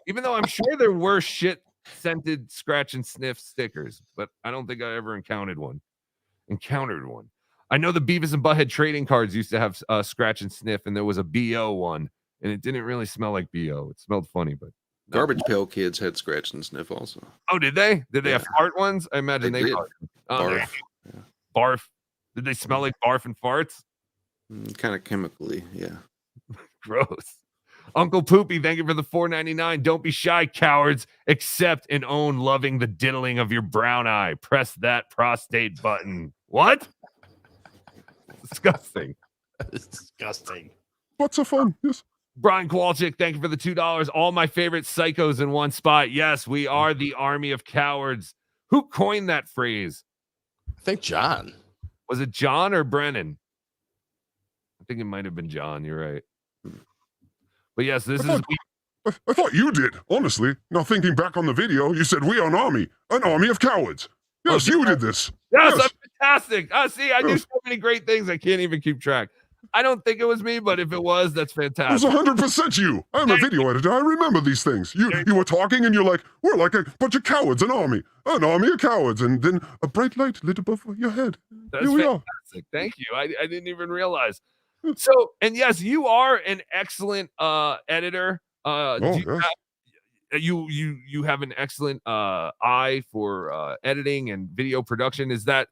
Even though I'm sure there were shit scented scratch and sniff stickers, but I don't think I ever encountered one. I know the Beavis and Butthead trading cards used to have scratch and sniff, and there was a BO one, and it didn't really smell like BO. It smelled funny, but Garbage Pail Kids had scratch and sniff also. Oh, did they? Did they have fart ones? I imagine they barf. Barf. Did they smell like barf and farts? Kind of chemically, yeah. Gross. Uncle Poopy, thank you for the $4.99. Don't be shy, cowards. Accept and own loving the diddling of your brown eye. Press that prostate button. What? Disgusting. It's disgusting. What's so fun? Yes. Brian Kowalczyk, thank you for the $2. All my favorite psychos in one spot. Yes, we are the army of cowards. Who coined that phrase? I think John. Was it John or Brennan? I think it might have been John. You're right. But yes, this is. I thought you did, honestly. Now thinking back on the video, you said we are an army of cowards. Yes, you did this. Yes, I'm fantastic. See, I do so many great things I can't even keep track. I don't think it was me, but if it was, that's It was fantastic. 100% you. I'm a video editor. I remember these things. You were talking and you're like, we're like a bunch of cowards, an army of cowards. And then a bright light lit above your head. That's Here we fantastic. Thank you. I didn't even realize. So, and yes, you are an excellent editor. You have an excellent eye for editing and video production. Is that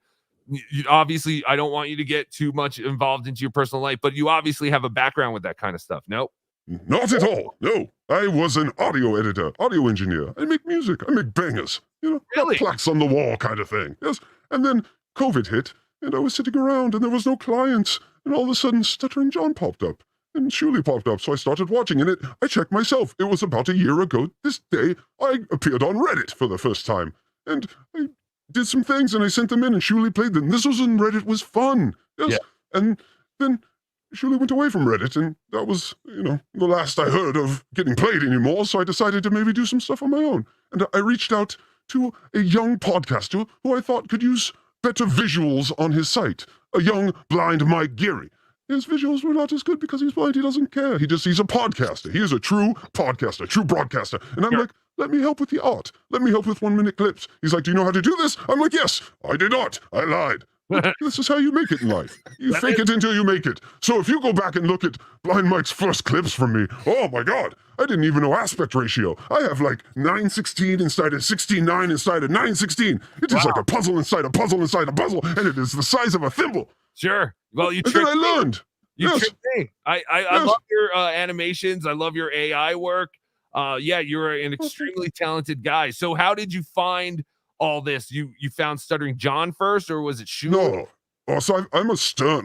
obviously? I don't want you to get too much involved into your personal life, but you obviously have a background with that kind of stuff. No, Not at all. No, I was an audio editor, audio engineer. I make music. I make bangers. Got plaques on the wall kind of thing. Yes. And then COVID hit, and I was sitting around, and there was no clients, and all of a sudden, Stuttering John popped up. And Shuli popped up, so I started watching, and I checked myself. It was about a year ago this day I appeared on Reddit for the first time. And I did some things, and I sent them in, and Shuli played them. This was when Reddit was fun. Yes. Yeah. And then Shuli went away from Reddit, and that was, the last I heard of getting played anymore, so I decided to maybe do some stuff on my own. And I reached out to a young podcaster who I thought could use better visuals on his site, a young blind Mike Geary. His visuals were not as good because he's blind. He doesn't care. He's a podcaster. He is a true podcaster, true broadcaster. And I'm like, let me help with the art. Let me help with 1-minute clips. He's like, do you know how to do this? I'm like, yes, I did not. I lied. This is how you make it in life. You fake it until you make it. So if you go back and look at Blind Mike's first clips from me, oh my God, I didn't even know aspect ratio. I have like 9:16 inside of 16:9 inside of 9:16. It is like a puzzle inside a puzzle inside a puzzle, and it is the size of a thimble. Sure. Well, and then I learned. You tricked me. I love your animations. I love your AI work. You're an extremely talented guy. So how did you find all this? You found Stuttering John first, or was it Shuli? No. Oh, so I'm a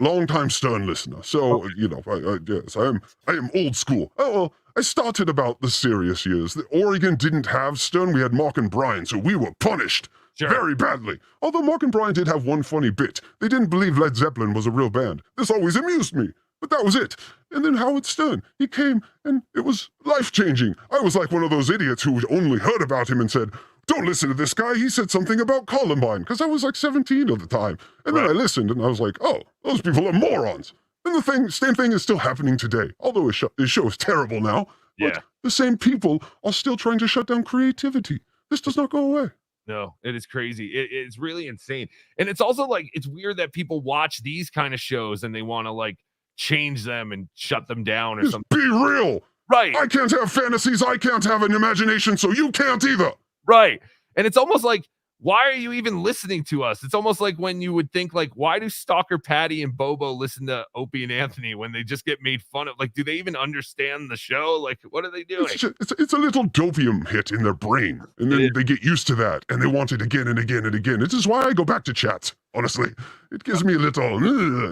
long-time Stern listener. So, yes, I am old school. Oh, well, I started about the serious years. The Oregon didn't have Stern. We had Mark and Brian, so we were punished. Sure. Very badly. Although Mark and Brian did have one funny bit. They didn't believe Led Zeppelin was a real band. This always amused me. But that was it. And then Howard Stern, he came, and it was life-changing. I was like one of those idiots who only heard about him and said, don't listen to this guy. He said something about Columbine, because I was like 17 at the time. And then I listened, and I was like, oh, those people are morons. And the same thing is still happening today. Although his show is terrible now. But the same people are still trying to shut down creativity. This does not go away. No, it is crazy. It's really insane. And it's also like, it's weird that people watch these kind of shows and they want to like change them and shut them down or something. Be real. Right. I can't have fantasies. I can't have an imagination, so you can't either. Right. And it's almost like, why are you even listening to us? It's almost like when you would think like, why do Stalker Patty and Bobo listen to Opie and Anthony when they just get made fun of? Like, do they even understand the show? Like, what are they doing? It's a little dopium hit in their brain. And then they get used to that. And they want it again and again and again. It is why I go back to chats, honestly. It gives me a little,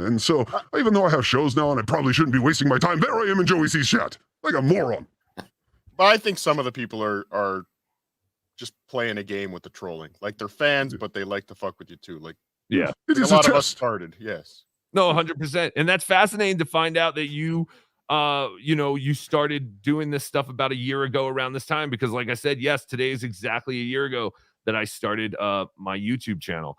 and so even though I have shows now and I probably shouldn't be wasting my time, there I am in Joey C's chat. Like a moron. But I think some of the people are just playing a game with the trolling. Like they're fans, but they like to fuck with you too. Like, yeah, it is a lot a of us test. started. Yes. No, 100%. And that's fascinating to find out that you started doing this stuff about a year ago around this time, because like I said, yes, today is exactly a year ago that I started my YouTube channel.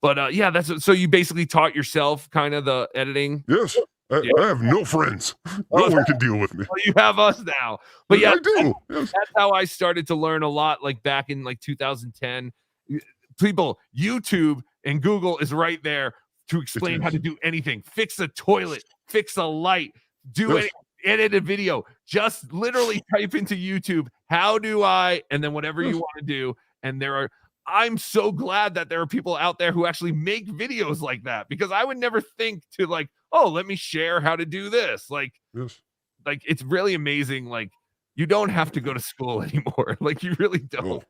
But so you basically taught yourself kind of the editing. Yes. I have no friends. No one can deal with me. Well, you have us now. But yeah, I do. That's how I started to learn a lot, like back in like 2010. People, YouTube and Google is right there to explain how to do anything. Fix a toilet, fix a light, edit a video. Just literally type into YouTube, how do I, and then whatever you want to do. And I'm so glad that there are people out there who actually make videos like that, because I would never think to like, oh, let me share how to do this. Like it's really amazing. Like, you don't have to go to school anymore. Like, you really don't.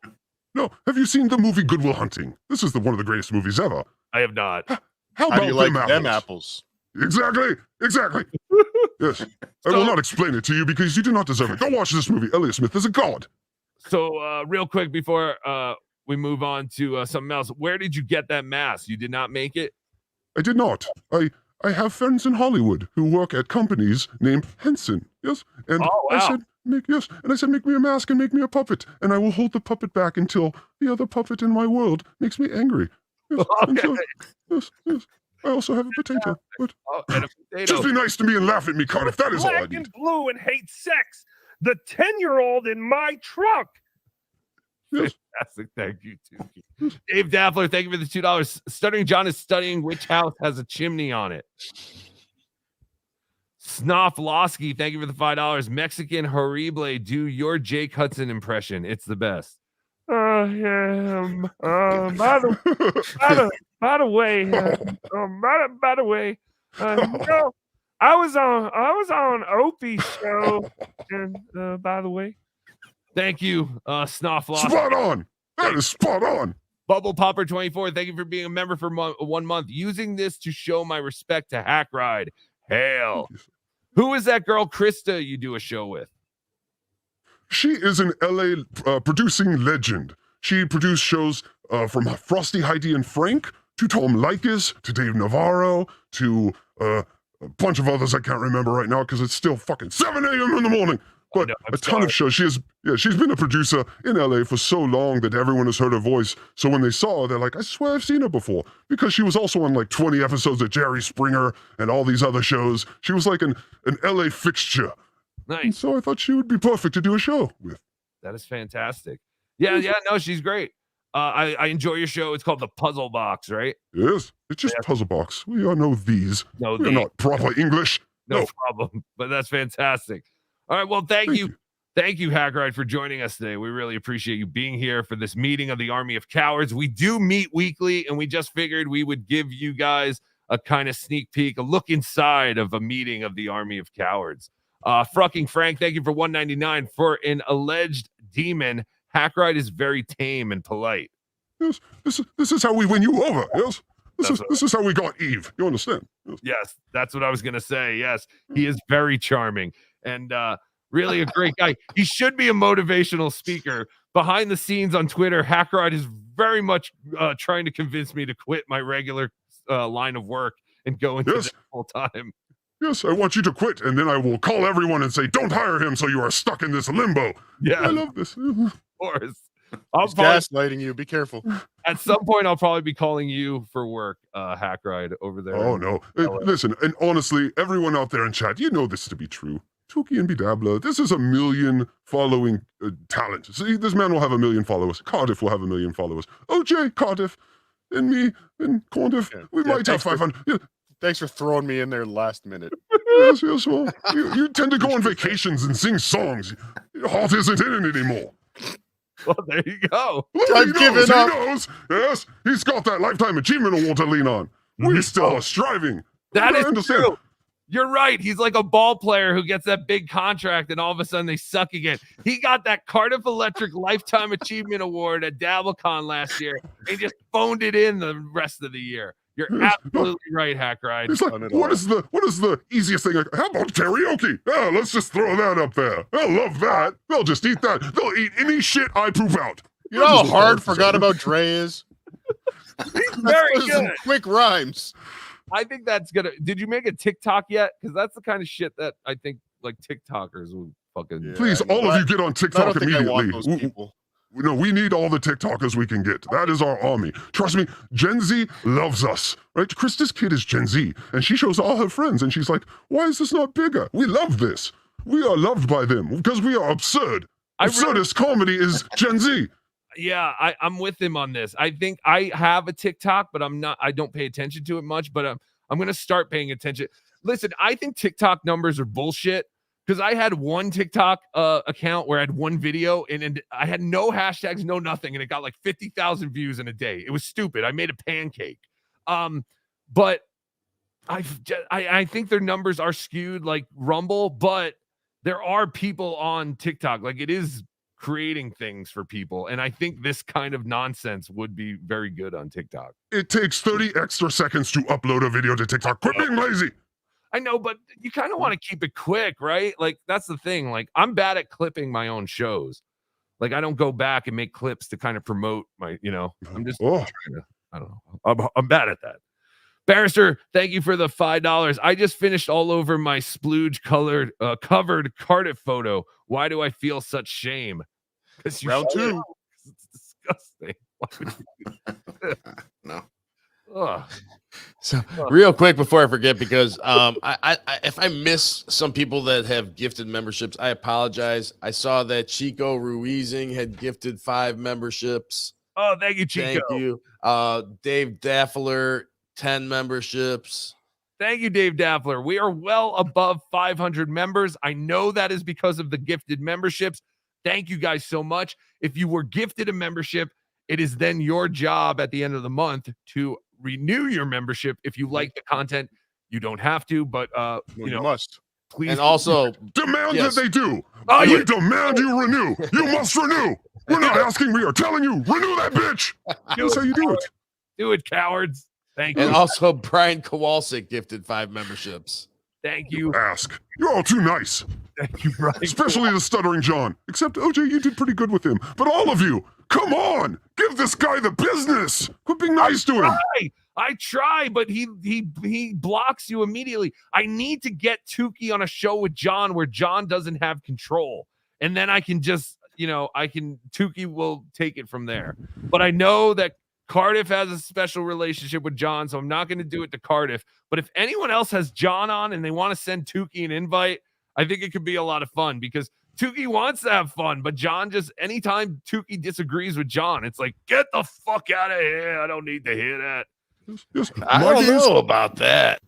No. Have you seen the movie Good Will Hunting? This is one of the greatest movies ever. I have not. How about do you like them apples? Exactly. Yes. I will not explain it to you because you do not deserve it. Go watch this movie. Elliot Smith is a god. So real quick before we move on to something else, where did you get that mask? You did not make it? I did not. I have friends in Hollywood who work at companies named Henson. Yes. And I said, make me a mask and make me a puppet. And I will hold the puppet back until the other puppet in my world makes me angry. Yes. Okay. Yes. I also have a potato. But And a potato. just be nice to me and laugh at me, Cardiff. That is all I Black need. and blue and hate sex. The 10-year-old in my truck. Yes. Fantastic. Thank you, Tukey. Dave Daffler, thank you for the $2. Stuttering John is studying which house has a chimney on it. Snofflosky, thank you for the $5. Mexican Horrible, do your Jake Hudson impression. It's the best. By the way, I was on Opie's show, and by the way, thank you, Snofflosky. Spot on. That is spot on. Bubble Popper 24, thank you for being a member for 1 month. Using this to show my respect to HackRide. Hail. Who is that girl, Krista, you do a show with? She is an LA producing legend. She produced shows from Frosty, Heidi, and Frank to Tom Likas to Dave Navarro to a bunch of others I can't remember right now because it's still fucking 7 a.m. in the morning. But a ton of shows. She's been a producer in LA for so long that everyone has heard her voice. So when they saw her, they're like, I swear I've seen her before. Because she was also on like 20 episodes of Jerry Springer and all these other shows. She was like an LA fixture. Nice. And so I thought she would be perfect to do a show with. That is fantastic. Yeah, no, she's great. I enjoy your show. It's called The Puzzle Box, right? Yes, it's just Puzzle Box. We all know these. No, we're not proper English. No problem. But that's fantastic. All right, well, thank you. Thank you, HackRide, for joining us today. We really appreciate you being here for this meeting of the Army of Cowards. We do meet weekly, and we just figured we would give you guys a kind of sneak peek, a look inside of a meeting of the Army of Cowards. Fucking Frank, thank you for $1.99 for an alleged demon. HackRide is very tame and polite. Yes, this is how we win you over. Yes, this is how we got Eve. You understand? Yes, that's what I was gonna say. Yes, he is very charming and really a great guy. He should be a motivational speaker. Behind the scenes on Twitter, HackRide is very much trying to convince me to quit my regular line of work and go into this full time. Yes, I want you to quit, and then I will call everyone and say, don't hire him, so you are stuck in this limbo. Yeah, I love this. Of course. He's gaslighting you. Be careful. At some point, I'll probably be calling you for work, HackRide, over there. Oh, no. Listen, and honestly, everyone out there in chat, you know this to be true. Tukey and BeDabblin, this is a million following talent. See, this man will have 1 million followers. Cardiff will have 1 million followers. OJ, Cardiff, and me, and Corndiff, we might have 500. Thanks for throwing me in there last minute. Yes, well, you tend to go on vacations and sing songs. Your heart isn't in it anymore. Well, there you go. I've given up. He knows. Yes, he's got that Lifetime Achievement Award to lean on. We still are striving. That is true. You're right. He's like a ball player who gets that big contract and all of a sudden they suck again. He got that Cardiff Electric Lifetime Achievement Award at DabbleCon last year. He just phoned it in the rest of the year. You're absolutely right, HackRide. It's like, what is the easiest thing? How about karaoke? Oh, let's just throw that up there. They'll love that. They'll just eat that. They'll eat any shit I poop out. You know how hard Forgot About Dre is? Very good. Some quick rhymes. I think that's gonna. Did you make a TikTok yet? Because that's the kind of shit that I think like TikTokers will fucking. Please, all of you get on TikTok immediately. No, we need all the TikTokers we can get. That is our army. Trust me, Gen Z loves us, right? Krista's kid is Gen Z, and she shows all her friends, and she's like, why is this not bigger? We love this. We are loved by them because we are absurd. Absurdist comedy is Gen Z. Yeah, I'm with him on this. I think I have a TikTok, but I don't pay attention to it much, but I'm going to start paying attention. Listen, I think TikTok numbers are bullshit. Because I had one TikTok account where I had one video and I had no hashtags, no nothing, and it got like 50,000 views in a day. It was stupid. I made a pancake. But I think their numbers are skewed like Rumble, but there are people on TikTok. Like it is creating things for people. And I think this kind of nonsense would be very good on TikTok. It takes 30 extra seconds to upload a video to TikTok. Quit being lazy. I know, but you kind of want to keep it quick, right? Like that's the thing. Like I'm bad at clipping my own shows. Like I don't go back and make clips to kind of promote my, I'm just trying to, I don't know. I'm bad at that. Barrister, thank you for the $5. I just finished all over my splooge covered Cardiff photo. Why do I feel such shame? Round two. It's disgusting. Why would you do that? No. Ugh. So real quick before I forget, because I if I miss some people that have gifted memberships, I apologize. I saw that Chico Ruizing had gifted 5 memberships. Oh, thank you, Chico. Thank you. Dave Daffler, 10 memberships. Thank you, Dave Daffler. We are well above 500 members. I know that is because of the gifted memberships. Thank you guys so much. If you were gifted a membership, it is then your job at the end of the month to renew your membership. If you like the content, you don't have to, but you must. Please. And also demand that they do. Oh, We demand you renew. You must renew. We're not asking, we are telling you, renew that bitch. That's how you do it. Do it, cowards. Thank you. And also Brian Kowalczyk gifted 5 memberships. Thank you. Ask. You're all too nice. Thank you, Brian. Especially the Stuttering John. Except, OJ, you did pretty good with him. But all of you, come on. Give this guy the business. Quit being nice to him. I try, but he blocks you immediately. I need to get Tukey on a show with John where John doesn't have control. And then I can just, Tukey will take it from there. But I know that Cardiff has a special relationship with John, so I'm not going to do it to Cardiff. But if anyone else has John on and they want to send Tukey an invite, I think it could be a lot of fun because Tukey wants to have fun, but John just, anytime Tukey disagrees with John, it's like, get the fuck out of here. I don't need to hear that. Yes, I don't know about that.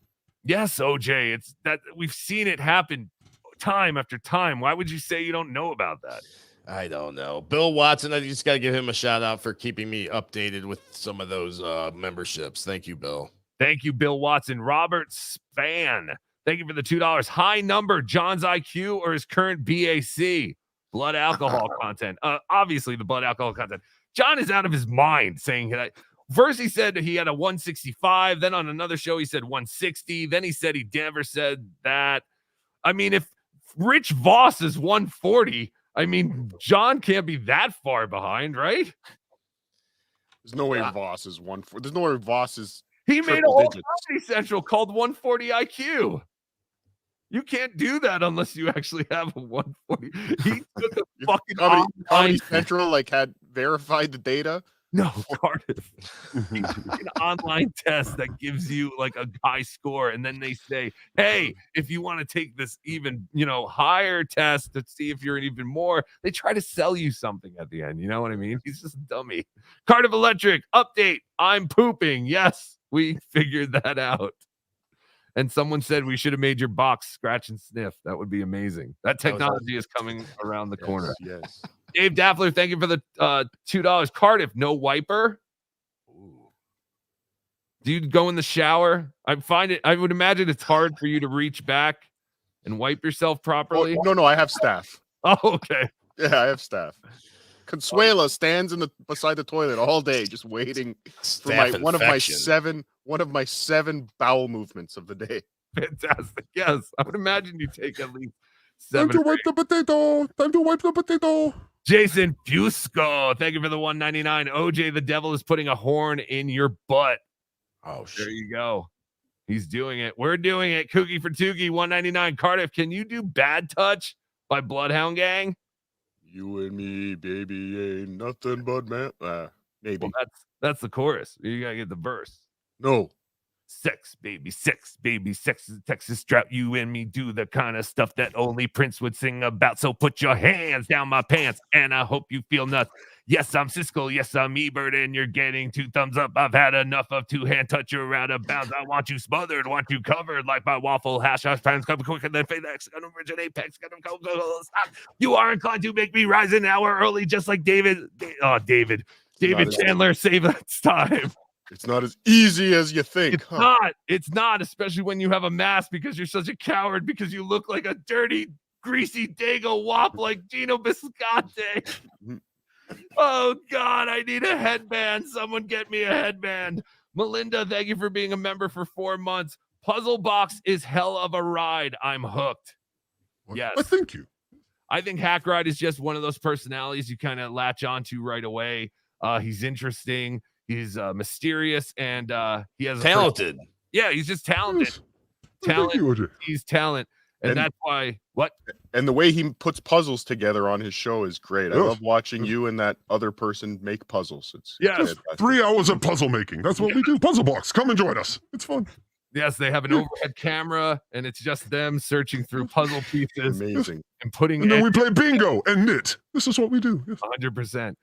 Yes, OJ, it's that we've seen it happen time after time. Why would you say you don't know about that? I don't know. Bill Watson, I just got to give him a shout out for keeping me updated with some of those memberships. Thank you, Bill. Thank you, Bill Watson. Robert Span, thank you for the $2. High number, John's IQ or his current BAC? Blood alcohol content. Obviously, the blood alcohol content. John is out of his mind saying that. First, he said he had a 165. Then on another show, he said 160. Then he said he never said that. I mean, if Rich Voss is 140, I mean, John can't be that far behind, right? There's no way Voss is 140. There's no way Voss is. He made a whole Comedy Central called 140 IQ. You can't do that unless you actually have a 140. He took a fucking Comedy Central had verified the data. No, Cardiff. An online test that gives you a high score, and then they say, "Hey, if you want to take this even, higher test to see if you're even more," they try to sell you something at the end. You know what I mean? He's just a dummy. Cardiff Electric update. I'm pooping. Yes, we figured that out. And someone said we should have made your box scratch and sniff. That would be amazing. That technology is coming around the corner. Yes. Dave Daffler, thank you for the $2. Cardiff, no wiper. Do you go in the shower? I would imagine it's hard for you to reach back and wipe yourself properly. Oh, no, I have staff. Oh, okay. Yeah, I have staff. Consuela stands beside the toilet all day, just waiting for one of my 7 bowel movements of the day. Fantastic. Yes, I would imagine you take at least 7. Time to wipe the potato. Time to wipe the potato. Jason Fusco, thank you for the $1.99. OJ, the devil is putting a horn in your butt. Oh, shit. There you go. He's doing it. We're doing it. Cookie for Tukey, $1.99. Cardiff, can you do Bad Touch by Bloodhound Gang? You and me, baby, ain't nothing but man. Maybe. Well, that's the chorus. You gotta get the verse. No. Sex, baby, sex, baby, sex is Texas drought. You and me do the kind of stuff that only Prince would sing about. So put your hands down my pants, and I hope you feel nuts. Yes, I'm Siskel. Yes, I'm Ebert, and you're getting 2 thumbs up. I've had enough of 2-hand touch. You're out of bounds. I want you smothered, want you covered like my waffle hash pans come quicker than FedEx. Got originate apex. Got them stop. You are inclined to make me rise an hour early, just like David Chandler. Save that time. It's not as easy as you think. It's not, especially when you have a mask because you're such a coward because you look like a dirty, greasy Dago wop like Gino Bisconte. Oh, God, I need a headband. Someone get me a headband. Melinda, thank you for being a member for 4 months. Puzzle Box is hell of a ride. I'm hooked. Yes. I thank you. I think HackRide is just one of those personalities you kind of latch onto right away. He's interesting. He's mysterious, and he has talented. Yeah, he's just talented. Yes. Talent. He's talent. And that's why what? And the way he puts puzzles together on his show is great. I love watching you and that other person make puzzles. It's Just 3 hours of puzzle making. That's what we do. Puzzle box. Come and join us. It's fun. Yes, they have an overhead camera, and it's just them searching through puzzle pieces. Amazing. And putting. And then we play bingo and knit. This is what we do. 100%.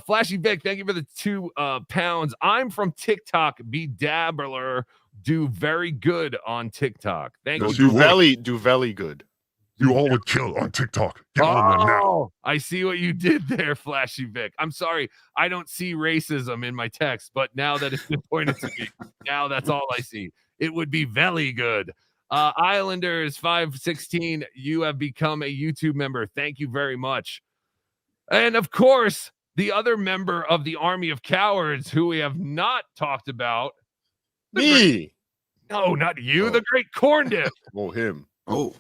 Flashy Vic, thank you for the 2 pounds. I'm from TikTok. BeDabbler do very good on TikTok. Thank you. Do very good. You all would kill on TikTok. Get on them now. I see what you did there, Flashy Vic. I'm sorry. I don't see racism in my text, but now that it's been pointed to me, now that's all I see. It would be very good. Islanders 516, you have become a YouTube member. Thank you very much. And of course, the other member of the Army of Cowards who we have not talked about. Me. No, not you. The great Corndiff. Oh, him. Oh.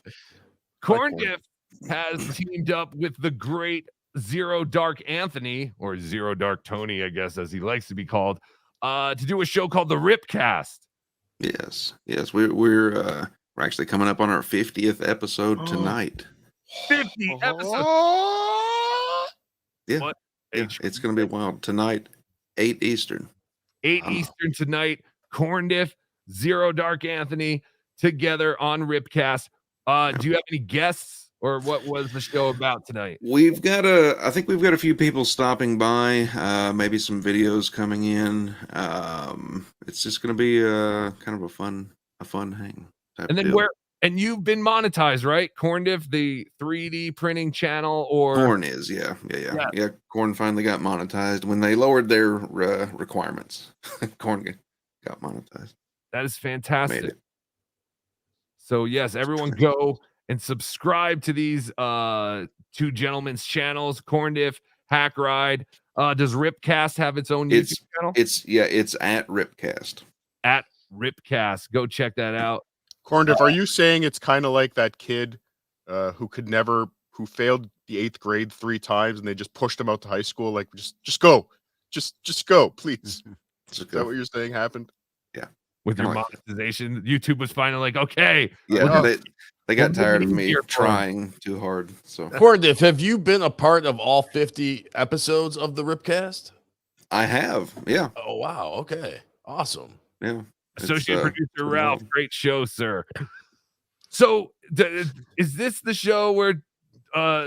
Corndiff has teamed up with the great Zero Dark Anthony, or Zero Dark Tony, I guess, as he likes to be called, to do a show called the Ripcast. Yes. We're actually coming up on our 50th episode tonight. 50 episodes. Yeah. It's going to be wild tonight, 8 Eastern. 8 Eastern tonight. Corndiff, Zero Dark Anthony together on Ripcast. Do you have any guests, or what was the show about tonight? I think we've got a few people stopping by, maybe some videos coming in. It's just going to be kind of a fun hang. And then and you've been monetized, right? Corndiff, the 3D printing channel, or Corn is, yeah. Corn finally got monetized when they lowered their requirements. Corn got monetized. That is fantastic. So yes, everyone go and subscribe to these 2 gentlemen's channels, Corndiff, Hackride. Does Ripcast have its own YouTube channel? It's at Ripcast. At Ripcast. Go check that out. Corndiff, are you saying it's kind of like that kid who failed the 8th grade 3 times and they just pushed him out to high school? Like, just go. Just go, please. Is that what you're saying happened? Yeah. With your monetization, YouTube was finally like, okay. Yeah, they got tired of me trying too hard. So, Corndiff, have you been a part of all 50 episodes of the Ripcast? I have, yeah. Oh wow, okay, awesome. Yeah. Associate producer Ralph, great show, sir. So, is this the show where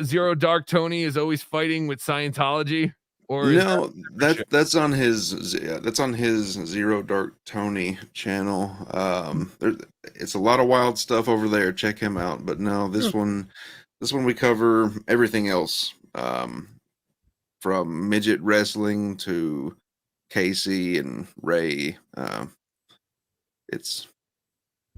Zero Dark Tony is always fighting with Scientology? Or no, that's on his Zero Dark Tony channel. It's a lot of wild stuff over there. Check him out. But no, this one we cover everything else, from midget wrestling to Casey and Ray.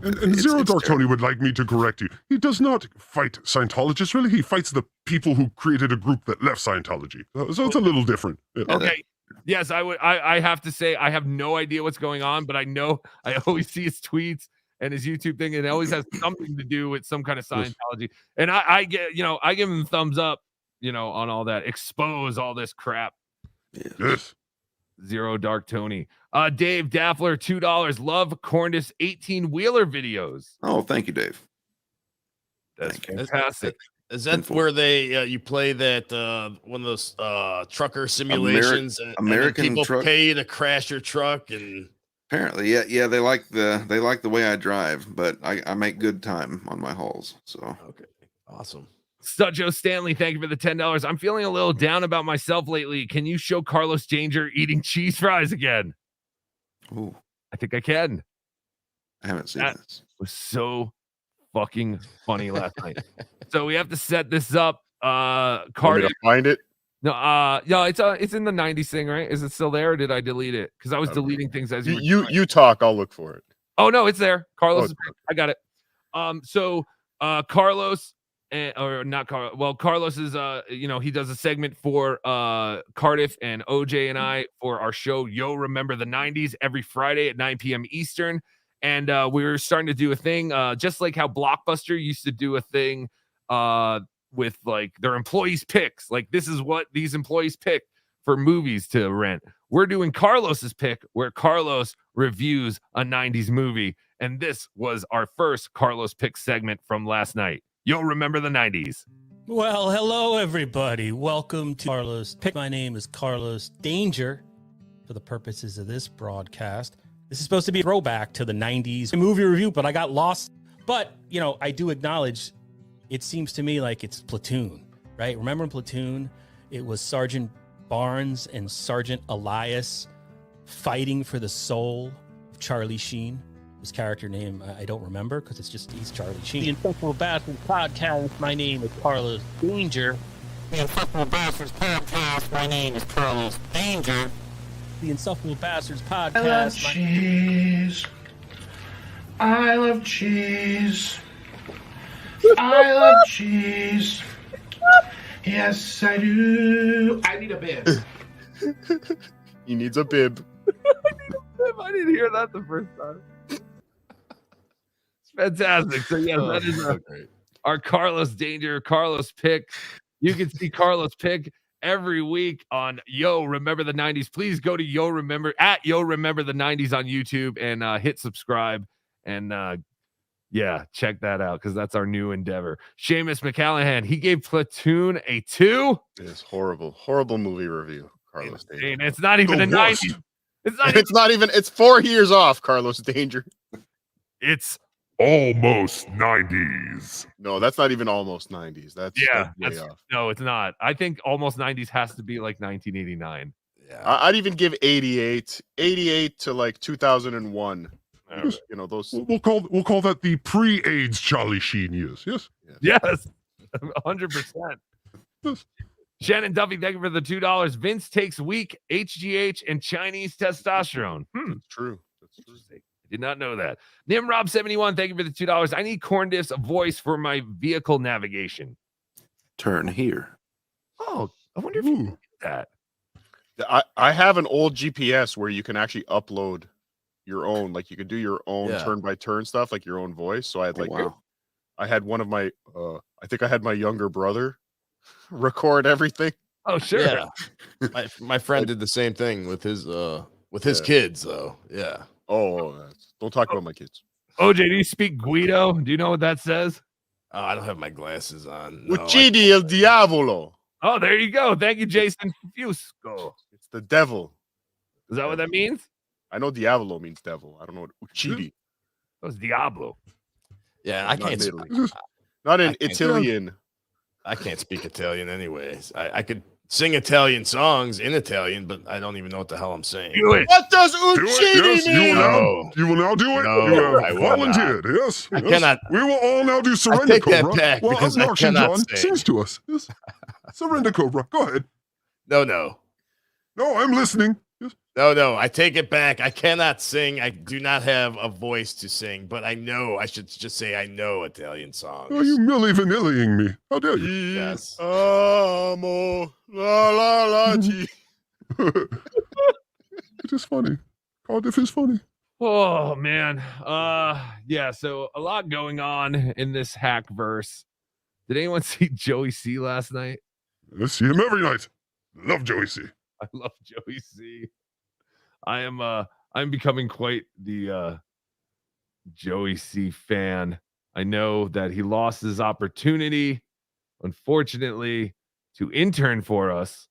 And Zero Dark Tony would like me to correct you. He does not fight Scientologists, really. He fights the people who created a group that left Scientology. So it's a little different. Yeah. Okay. Yes, I have to say, I have no idea what's going on, but I know I always see his tweets and his YouTube thing, and it always has something to do with some kind of Scientology. Yes. And I get, I give him thumbs up, on all that. Expose all this crap. Yes. Zero Dark Tony. Dave Daffler, $2. Love Corndiff's 18-wheeler videos. Oh, thank you, Dave. That's fantastic. Is that where they you play that one of those trucker simulations? American and people truck. pay to crash your truck, and apparently, yeah, they like the way I drive, but I make good time on my hauls. So okay, awesome. Joe Stanley, thank you for the $10. I'm feeling a little down about myself lately. Can you show Carlos Danger eating cheese fries again? Ooh. I think I can. I haven't seen this. Was so fucking funny last night. So we have to set this up. Cardiff, find it. No, it's in the 90s thing, right? Is it still there, or did I delete it? Because I was deleting things as you talk. I'll look for it. Oh no, it's there. Carlos, I got it. So Carlos. Or not Carlos. Well, Carlos is he does a segment for Cardiff and OJ and I for our show Yo Remember the 90s every Friday at 9 p.m. Eastern. And we're starting to do a thing just like how Blockbuster used to do a thing with like their employees picks. Like, this is what these employees pick for movies to rent. we're doing Carlos's pick, where Carlos reviews a 90s movie. And this was our first Carlos pick segment from last night. You'll remember the 90s. Well, hello, everybody. Welcome to Carlos Pick. My name is Carlos Danger. For the purposes of this broadcast, this is supposed to be a throwback to the 90s movie review, but I got lost. But, you know, I do acknowledge it seems to me like it's Platoon, right? Remember in Platoon, it was Sergeant Barnes and Sergeant Elias fighting for the soul of Charlie Sheen. His character name, I don't remember because he's Charlie Sheen. The Insufferable Bastards Podcast, my name is Carlos Danger. The Insufferable Bastards Podcast, my name is Carlos Danger. The Insufferable Bastards Podcast. I love cheese. I love cheese. I love cheese. Yes, I do. I need a bib. He needs a bib. I didn't hear that the first time. It's fantastic. So, yeah, that is our Carlos Danger, Carlos Pick. You can see Carlos Pick every week on Yo Remember the 90s. Please go to Yo Remember the 90s on YouTube and hit subscribe and check that out because that's our new endeavor. Seamus McCallahan, he gave Platoon a 2. It's horrible movie review, Carlos Danger. And it's not even a 90s. It's 4 years off, Carlos Danger. It's almost 90s. No, that's not even almost 90s. That's way off. No, it's not. I think almost 90s has to be like 1989. Yeah, I'd even give 88 to like 2001. You know, those. We'll call that the pre-AIDS Charlie Sheen years. Yes, 100%. Shannon Duffy, thank you for the $2. Vince takes weak HGH and Chinese testosterone. That's true. Did not know that. Nimrob71, thank you for the $2. I need Corndiff's voice for my vehicle navigation. Turn here. Oh, I wonder if you can do that. I have an old GPS where you can actually upload your own, like you could do your own turn by turn stuff, like your own voice. So I had I had one of my, I think I had my younger brother record everything. Oh, sure. Yeah. my friend did the same thing with his kids, though. Yeah. Oh, don't talk about my kids. OJ, do you speak Guido? Do you know what that says? Oh, I don't have my glasses on. No, Uccidi il diavolo. Oh, there you go. Thank you, Jason Fusco. It's the devil. Is that what that means? I know diavolo means devil. I don't know what uccidi. That was Diablo. Yeah, I can't. Not in Italian. I can't speak Italian anyways. I could sing Italian songs in Italian, but I don't even know what the hell I'm saying. Do it. What does uccidi mean? You will now do it. No, you I have will volunteered. not. Yes. I cannot. We will all now do surrender, take that Cobra. back because I obnoxious cannot John sing. sings to us. Yes. Surrender, Cobra. Go ahead. No. No, I'm listening. Yes. No. I take it back. I cannot sing. I do not have a voice to sing, but I know. I should just say I know Italian songs. Are you Milli Vanilliing me? How dare you? Yes. Amo la la la ti. It is funny. Cardiff is funny. Oh man. So a lot going on in this HackVerse. Did anyone see Joey C last night? I see him every night. Love Joey C. I love Joey C. I'm becoming quite the Joey C fan. I know that he lost his opportunity, unfortunately, to intern for us.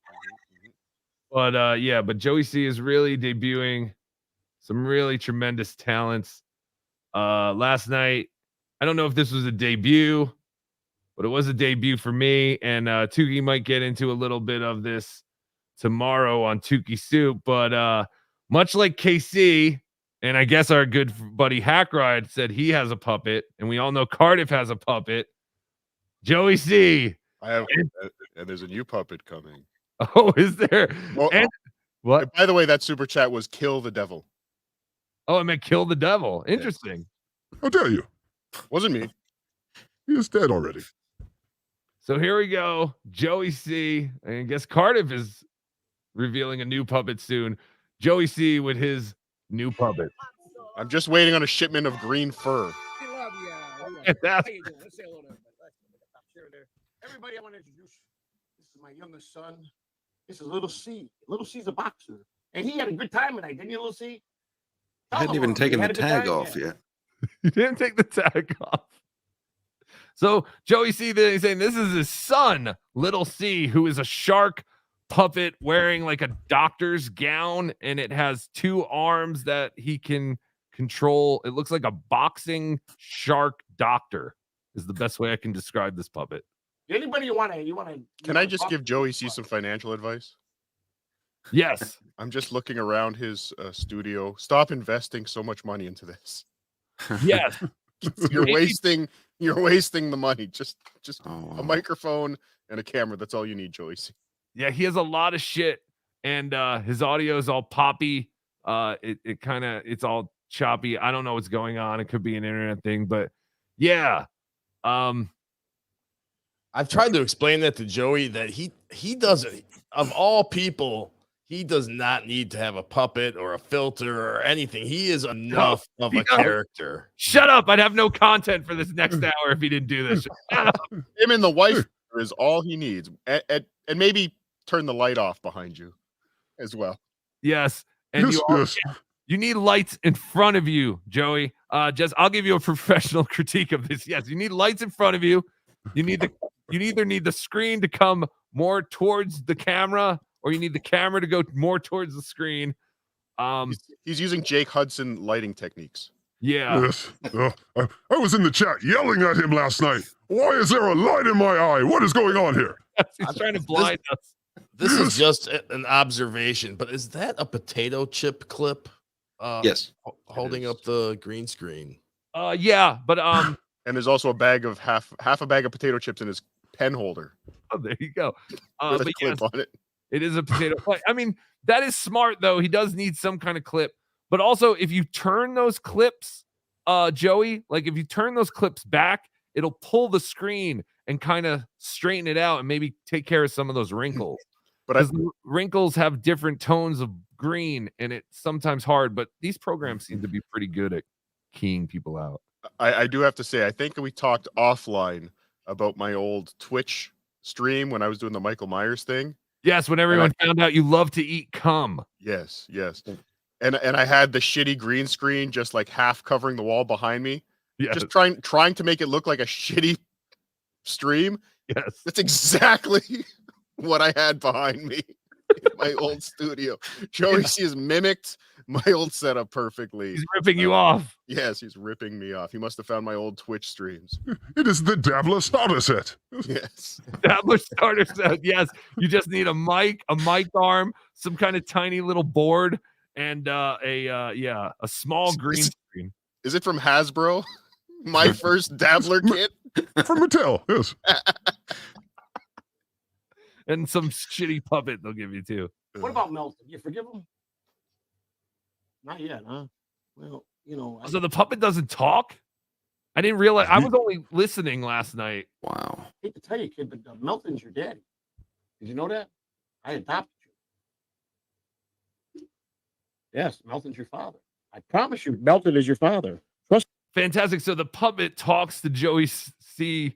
But Joey C is really debuting some really tremendous talents. Last night, I don't know if this was a debut, but it was a debut for me. And Tukey might get into a little bit of this tomorrow on Tukey Soup. But much like KC, and I guess our good buddy Hackride said he has a puppet, and we all know Cardiff has a puppet. Joey C. And there's a new puppet coming. Oh, is there? What? By the way, that super chat was kill the devil. Oh, it meant kill the devil. Interesting. How dare you? Wasn't me. He is dead already. So here we go. Joey C. And I guess Cardiff is revealing a new puppet soon. Joey C with his new puppet. I'm just waiting on a shipment of green fur. Everybody, I want to introduce. This is my youngest son. This is Little C. Little C's a boxer. And he had a good time tonight, didn't you, Lucy? I hadn't even taken the tag off yet. You didn't take the tag off. So Joey C. He's saying this is his son, Little C, who is a shark puppet wearing like a doctor's gown, and it has 2 arms that he can control. It looks like a boxing shark doctor is the best way I can describe this puppet. Anybody you want to? Can I just give Joey C some financial advice? Yes. I'm just looking around his studio. Stop investing so much money into this. Yes. You're wasting the money. Just a microphone and a camera. That's all you need, Joey C. Yeah, he has a lot of shit, and his audio is all poppy. It's all choppy. I don't know what's going on. It could be an internet thing, but yeah. I've tried to explain that to Joey that he doesn't, of all people, he does not need to have a puppet or a filter or anything. He is enough of a character. Shut up. I'd have no content for this next hour if he didn't do this. Him and the wife is all he needs. And maybe turn the light off behind you as well. Yes. And you need lights in front of you, Joey. I'll give you a professional critique of this. Yes, you need lights in front of you. You either need the screen to come more towards the camera, or you need the camera to go more towards the screen. He's using Jake Hudson lighting techniques. Yeah. Yes. I was in the chat yelling at him last night. Why is there a light in my eye? What is going on here? He's trying to blind us. This is just an observation, but is that a potato chip clip? Yes. Holding up the green screen. Yeah, but and there's also a bag of half a bag of potato chips in his pen holder. Oh, there you go. With a But clip yes, on it. it is a potato. I mean, that is smart though. He does need some kind of clip. But also, if you turn those clips, Joey, like if you turn those clips back, it'll pull the screen and kind of straighten it out and maybe take care of some of those wrinkles. But wrinkles have different tones of green, and it's sometimes hard. But these programs seem to be pretty good at keying people out. I do have to say, I think we talked offline about my old Twitch stream when I was doing the Michael Myers thing. Yes, when everyone found out you love to eat cum. Yes. And I had the shitty green screen just like half covering the wall behind me. Yes. Just trying to make it look like a shitty stream. Yes. That's exactly what I had behind me in my old studio. Joey C has mimicked my old setup perfectly. He's ripping you off. Yes, he's ripping me off. He must have found my old Twitch streams. It is the Dabbler starter set. Yes. Dabbler starter set. Yes. You just need a mic arm, some kind of tiny little board, and a small green screen. Is it from Hasbro? My first Dabbler kit? From Mattel, yes. And some shitty puppet they'll give you too. What about Melton? You forgive him? Not yet, huh? Well, So the puppet doesn't talk? I didn't realize. I was only listening last night. Wow. I hate to tell you, kid, but Melton's your daddy. Did you know that? I adopted you. Yes, Melton's your father. I promise you, Melton is your father. Trust. Fantastic. So the puppet talks to Joey C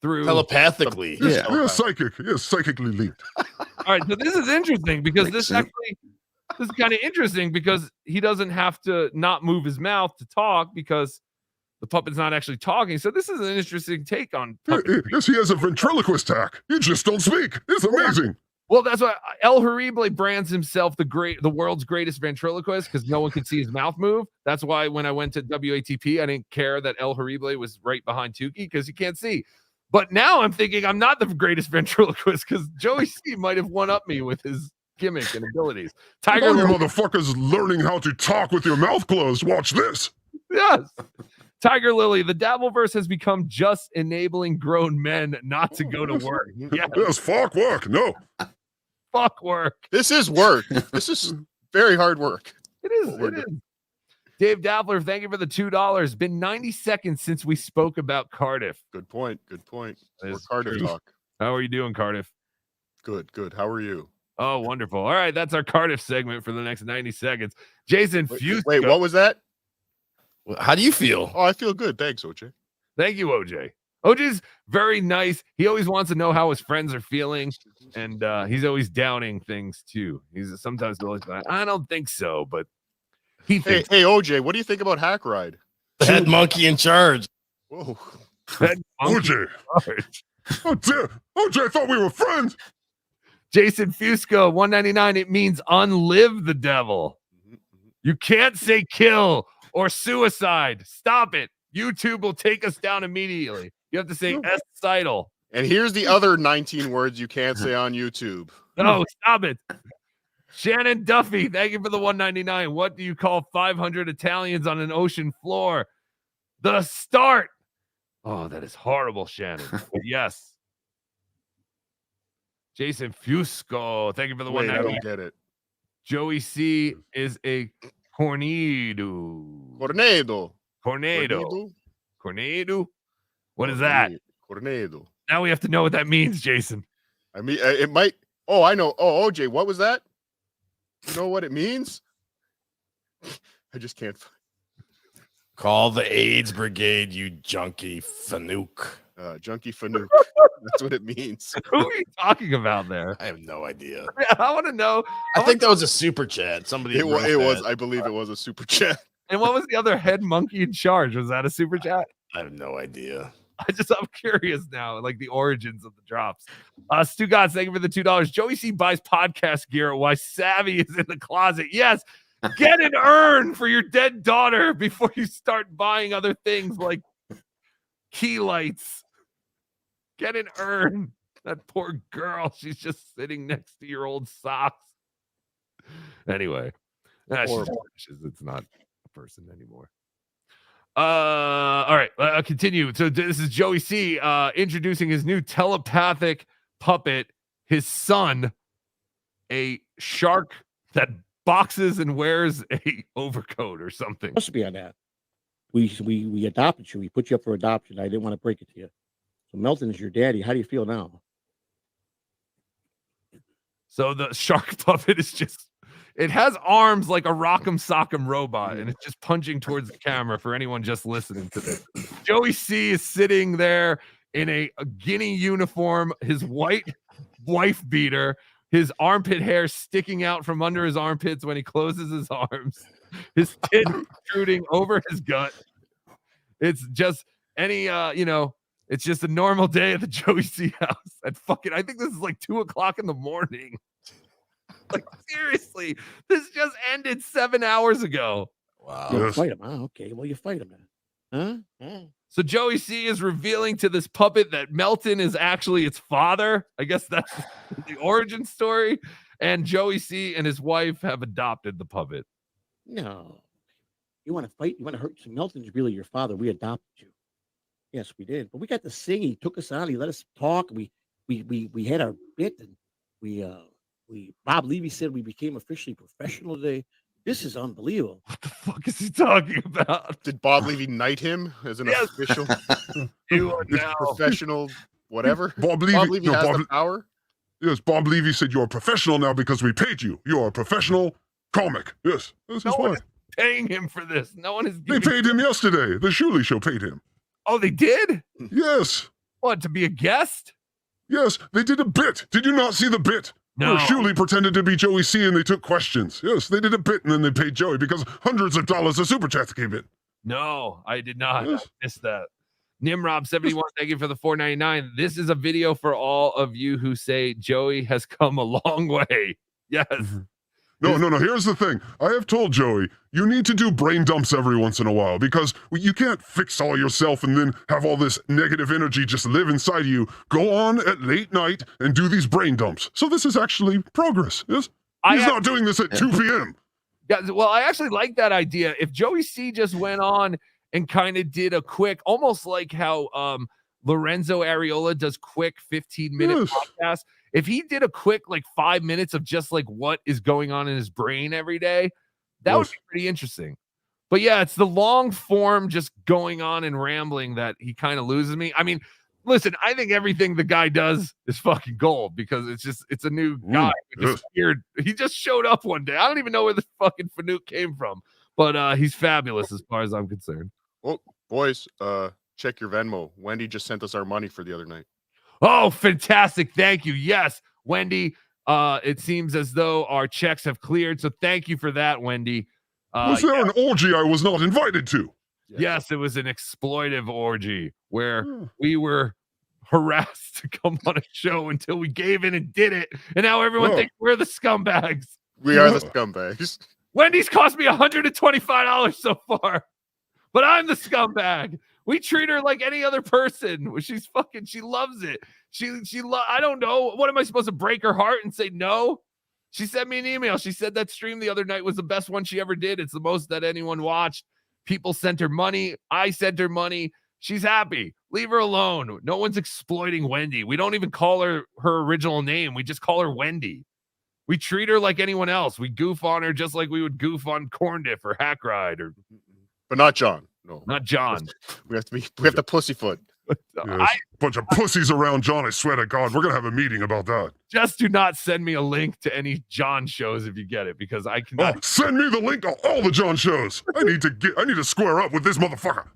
through telepathically. Yes, psychically linked. All right, so this is interesting because this is kind of interesting because he doesn't have to not move his mouth to talk because the puppet's not actually talking. So this is an interesting take on puppet. Yes, he has a ventriloquist tack. You just don't speak. It's amazing. Well, that's why El Horrible brands himself the world's greatest ventriloquist because no one can see his mouth move. That's why when I went to WATP, I didn't care that El Horrible was right behind Tukey because you can't see. But now I'm thinking I'm not the greatest ventriloquist because Joey C might have one up me with his gimmick and abilities. Tiger, you motherfuckers learning how to talk with your mouth closed. Watch this. Yes. Tiger Lily, the Dabbleverse has become just enabling grown men not to go to work. Yes, fuck work. No. Fuck work. This is work. This is very hard work. It is. It is. Dave Dabbler, thank you for the $2. Been 90 seconds since we spoke about Cardiff. Good point. More Cardiff talk. How are you doing, Cardiff? Good. How are you? Oh, wonderful. All right, that's our Cardiff segment for the next 90 seconds. Jason Fusco. Wait, what was that? How do you feel? Oh, I feel good. Thanks, OJ. Thank you, OJ. OJ's very nice. He always wants to know how his friends are feeling, and he's always downing things too. He's sometimes always like, I don't think so, but he thinks. Hey, OJ, what do you think about HackRide? Head monkey in charge. Whoa. OJ. Oh, dear. OJ, I thought we were friends. Jason Fusco, 199. It means unlive the devil. You can't say kill or suicide. Stop it. YouTube will take us down immediately. You have to say S-sidal. And here's the other 19 words you can't say on YouTube. No, stop it. Shannon Duffy, thank you for the 199. What do you call 500 Italians on an ocean floor? The start. Oh, that is horrible, Shannon. But yes. Jason Fusco, thank you for the 199. I don't get it. Joey C is a Cornedo. What is that? Cornedo. Now we have to know what that means, Jason. I mean, it might. Oh, I know. Oh, OJ, what was that? You know what it means? I just can't. Call the AIDS brigade, you junkie Fanuc. Junkie Fanuc. That's what it means. Who are you talking about there? I have no idea. I want to know. I think that was a super chat. Somebody. It was. I believe it was a super chat. And what was the other head monkey in charge? Was that a super chat? I have no idea. I'm curious now, like the origins of the drops. Stu Gods, thank you for the $2. Joey C buys podcast gear while Savvy is in the closet. Yes, get an urn for your dead daughter before you start buying other things like key lights. Get an urn. That poor girl. She's just sitting next to your old socks. Anyway, it's not a person anymore. All right, continue. So this is Joey C introducing his new telepathic puppet, his son, a shark that boxes and wears a overcoat or something. Supposed to be on that. We adopted you. We put you up for adoption. I didn't want to break it to you. So Melton is your daddy. How do you feel now? So the shark puppet is just, it has arms like a Rock'em Sock'em robot, and it's just punching towards the camera for anyone just listening to this. Joey C is sitting there in a Guinea uniform, his white wife beater, his armpit hair sticking out from under his armpits when he closes his arms, his tit protruding over his gut. It's just it's just a normal day at the Joey C house. I think this is like 2:00 in the morning. Like, seriously, this just ended 7 hours ago. Wow. You fight him, huh? Okay, well, you fight him then. Huh? So Joey C is revealing to this puppet that Melton is actually its father. I guess that's the origin story. And Joey C and his wife have adopted the puppet. No. You want to fight? You want to hurt? Melton's really your father. We adopted you. Yes, we did. But we got to sing. He took us on. He let us talk. We had our bit, and Bob Levy said we became officially professional today. This is unbelievable. What the fuck is he talking about? Did Bob Levy knight him as an official professional whatever? Bob Levy has the power? Yes, Bob Levy said you're a professional now because we paid you. You're a professional comic. Yes, this is why. Paying him for this. No one is. They paid him yesterday. The Shuley Show paid him. Oh, they did? Yes. What, to be a guest? Yes, they did a bit. Did you not see the bit? No. Where Shuley pretended to be Joey C and they took questions. Yes, they did a bit and then they paid Joey because hundreds of dollars of super chats came in. No, I did not. Yes. I missed that. Nimrob71, thank you for the $4.99. This is a video for all of you who say Joey has come a long way. Yes. No. Here's the thing. I have told Joey, you need to do brain dumps every once in a while because you can't fix all yourself and then have all this negative energy just live inside you. Go on at late night and do these brain dumps. So this is actually progress. Yes. He's not doing this at 2 p.m. Yeah, well, I actually like that idea. If Joey C just went on and kind of did a quick, almost like how Lorenzo Areola does quick 15-minute podcasts. If he did a quick like 5 minutes of just like what is going on in his brain every day, that would be pretty interesting. But yeah, it's the long form just going on and rambling that he kind of loses me. I mean, listen, I think everything the guy does is fucking gold because it's a new guy. Just weird. He just showed up one day. I don't even know where the fucking Fanuc came from, but he's fabulous as far as I'm concerned. Well, boys, check your Venmo. Wendy just sent us our money for the other night. Oh, fantastic. Thank you. Yes, Wendy. It seems as though our checks have cleared. So thank you for that, Wendy. Was there an orgy I was not invited to? Yes, it was an exploitive orgy where we were harassed to come on a show until we gave in and did it. And now everyone thinks we're the scumbags. We are the scumbags. Wendy's cost me $125 so far, but I'm the scumbag. We treat her like any other person. She loves it. I don't know. What am I supposed to break her heart and say no? She sent me an email. She said that stream the other night was the best one she ever did. It's the most that anyone watched. People sent her money. I sent her money. She's happy. Leave her alone. No one's exploiting Wendy. We don't even call her original name. We just call her Wendy. We treat her like anyone else. We goof on her just like we would goof on Corndiff or Hackride, but not John. No, not John. We have to pussyfoot. Yes. Bunch of pussies around John. I swear to God, we're gonna have a meeting about that. Just do not send me a link to any John shows if you get it, because I cannot. Send me the link to all the John shows. I need to square up with this motherfucker.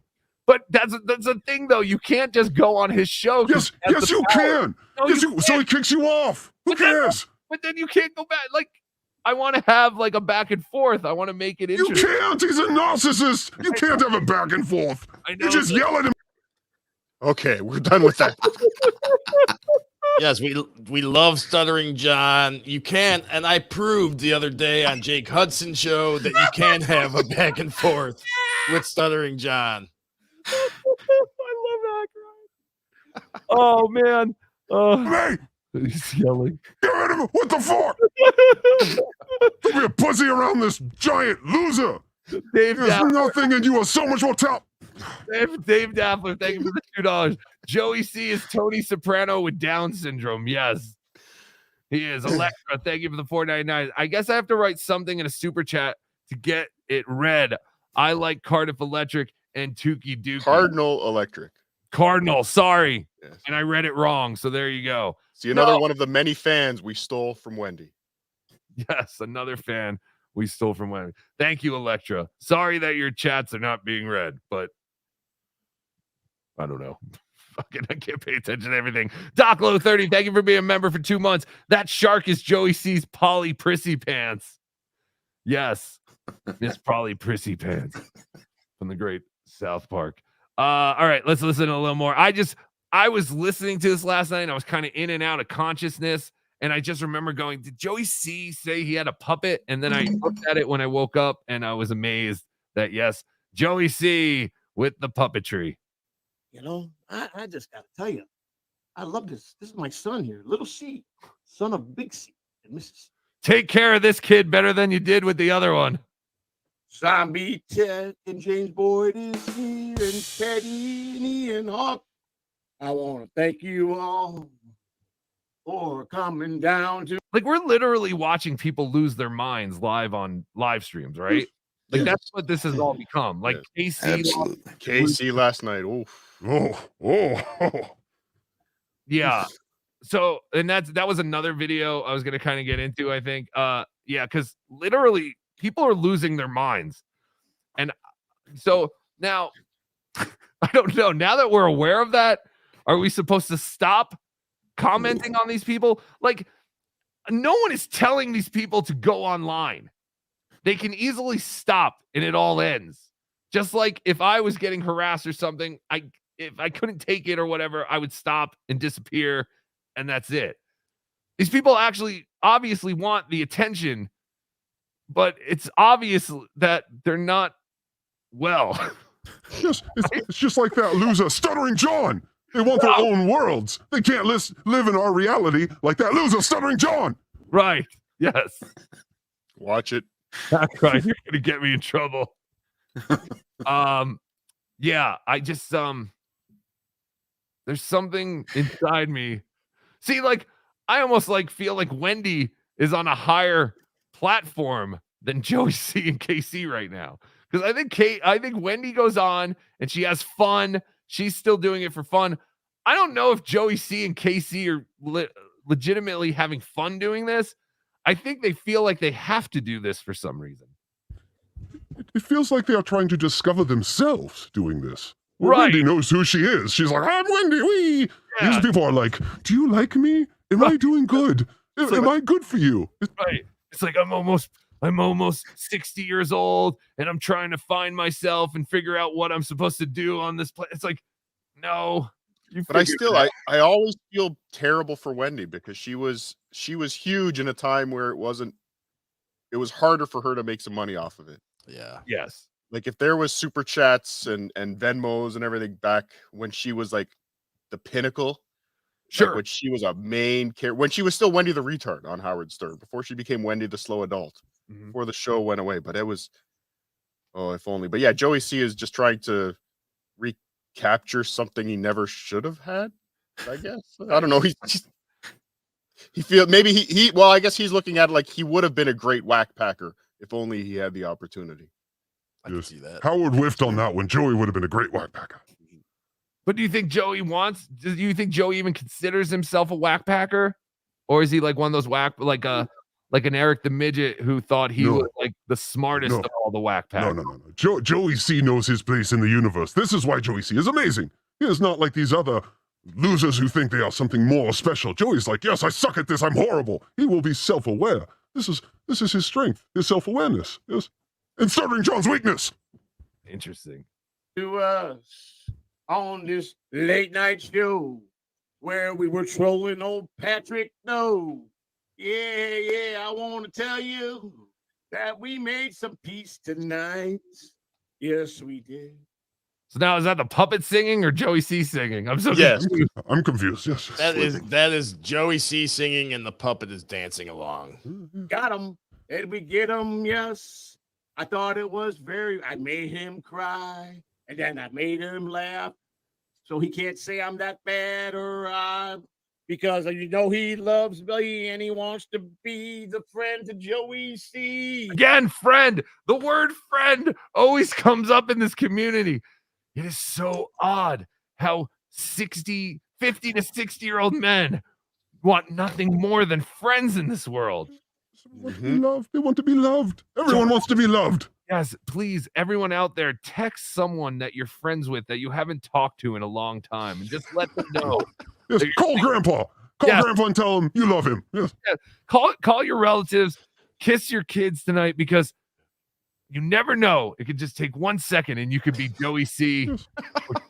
But that's a thing, though. You can't just go on his show. Yes, you can. No, yes, you so he kicks you off. Who cares? But then you can't go back. Like, I want to have like a back and forth. I want to make it interesting. You can't. He's a narcissist. You can't have a back and forth. I know. You just yell at him. Okay, we're done with that. Yes, we love Stuttering John. You can, and I proved the other day on Jake Hudson's show that you can have a back and forth with Stuttering John. I love Hackride. Oh man. Hey! He's yelling. Get rid of him! What the fuck? Don't be a pussy around this giant loser. Dave There's Dabbler. nothing, and you are so much more top. Dave Dabbler, thank you for the $2. Joey C is Tony Soprano with Down syndrome. Yes, he is. Electra, thank you for the $4.99. I guess I have to write something in a super chat to get it read. I like Cardiff Electric and Tukey Dookie. Cardinal Electric. Cardinal, sorry. Yes. And I read it wrong, so there you go. See, another one of the many fans we stole from Wendy. Yes, another fan we stole from Wendy. Thank you, Electra. Sorry that your chats are not being read, but I don't know. Fucking, I can't pay attention to everything. Doclow30, thank you for being a member for 2 months. That shark is Joey C's Polly Prissy Pants. Yes, Miss Polly Prissy Pants from the great South Park. All right, let's listen a little more. I was listening to this last night and I was kind of in and out of consciousness. And I just remember going, did Joey C say he had a puppet? And then I looked at it when I woke up and I was amazed that, yes, Joey C with the puppetry. You know, I just got to tell you, I love this. This is my son here, little C, son of Big C and Mrs. Take care of this kid better than you did with the other one. Zombie Ted and James Boyd is here, and Teddy and Ian Hawk. I want to thank you all for coming down to. Like, we're literally watching people lose their minds live on live streams, right? Like, that's what this has all become. Like, KC last night. Yeah. So, and that was another video I was going to kind of get into, I think. Yeah, because literally people are losing their minds. And so now, I don't know. Now that we're aware of that, are we supposed to stop commenting on these people? Like, no one is telling these people to go online. They can easily stop and it all ends. Just like if I was getting harassed or something, if I couldn't take it or whatever, I would stop and disappear, and that's it. These people actually obviously want the attention, but it's obvious that they're not well. Yes, it's just like that loser, Stuttering John. They want their own worlds. They can't live in our reality like that loser, Stuttering John. Right. Yes. Watch it. That's right. You're gonna get me in trouble. Yeah, I just there's something inside me. See, like, I almost like feel like Wendy is on a higher platform than Joey C and KC right now. Because I think Wendy goes on and she has fun. She's still doing it for fun. I don't know if Joey C and KC are legitimately having fun doing this. I think they feel like they have to do this for some reason. It feels like they are trying to discover themselves doing this. Well, Right. Wendy knows who she is. She's like, I'm Wendy. Wee. These people are like, do you like me? Am I doing good? Am I good for you? Right. It's like I'm almost 60 years old and I'm trying to find myself and figure out what I'm supposed to do on this planet. It's like, no. But I always feel terrible for Wendy because she was huge in a time where it was harder for her to make some money off of it. Yeah. Yes. Like if there was super chats and Venmos and everything back when she was like the pinnacle. Sure. Like when she was a main character, when she was still Wendy the retard on Howard Stern, before she became Wendy the slow adult, before the show went away. But it was, oh, if only. But yeah, Joey C is just trying to recapture something he never should have had, I guess. I don't know. He feels maybe he well, I guess he's looking at it like he would have been a great whack packer if only he had the opportunity. I can see that. Howard whiffed on that one. Joey would have been a great whack packer. But do you think Joey do you think Joey even considers himself a whack packer? Or is he like one of those like an Eric the Midget who thought he was like the smartest of all the whack packers? No. Joey C knows his place in the universe. This is why Joey C is amazing. He is not like these other losers who think they are something more special. Joey's like, yes, I suck at this. I'm horrible. He will be self-aware. This is his strength, his self-awareness. Yes. And Stuttering John's weakness. Interesting. To us on this late night show where we were trolling old Patrick No. Yeah, I want to tell you that we made some peace tonight. Yes, we did. So now is that the puppet singing or Joey C singing? I'm so Yes. confused. I'm confused. Yes. That is Joey C singing and the puppet is dancing along. Got him. Did we get him? Yes. I thought it was I made him cry and then I made him laugh. So he can't say I'm that bad because he loves me and he wants to be the friend to Joey C. Again, friend. The word friend always comes up in this community. It is so odd how 50 to 60-year-old men want nothing more than friends in this world. Want to be loved. They want to be loved. Everyone wants to be loved. Yes, please, everyone out there, text someone that you're friends with that you haven't talked to in a long time and just let them know. Yes, call Grandpa. Call Grandpa and tell him you love him. Yes. Yeah. Call your relatives, kiss your kids tonight because you never know. It could just take 1 second and you could be Joey C or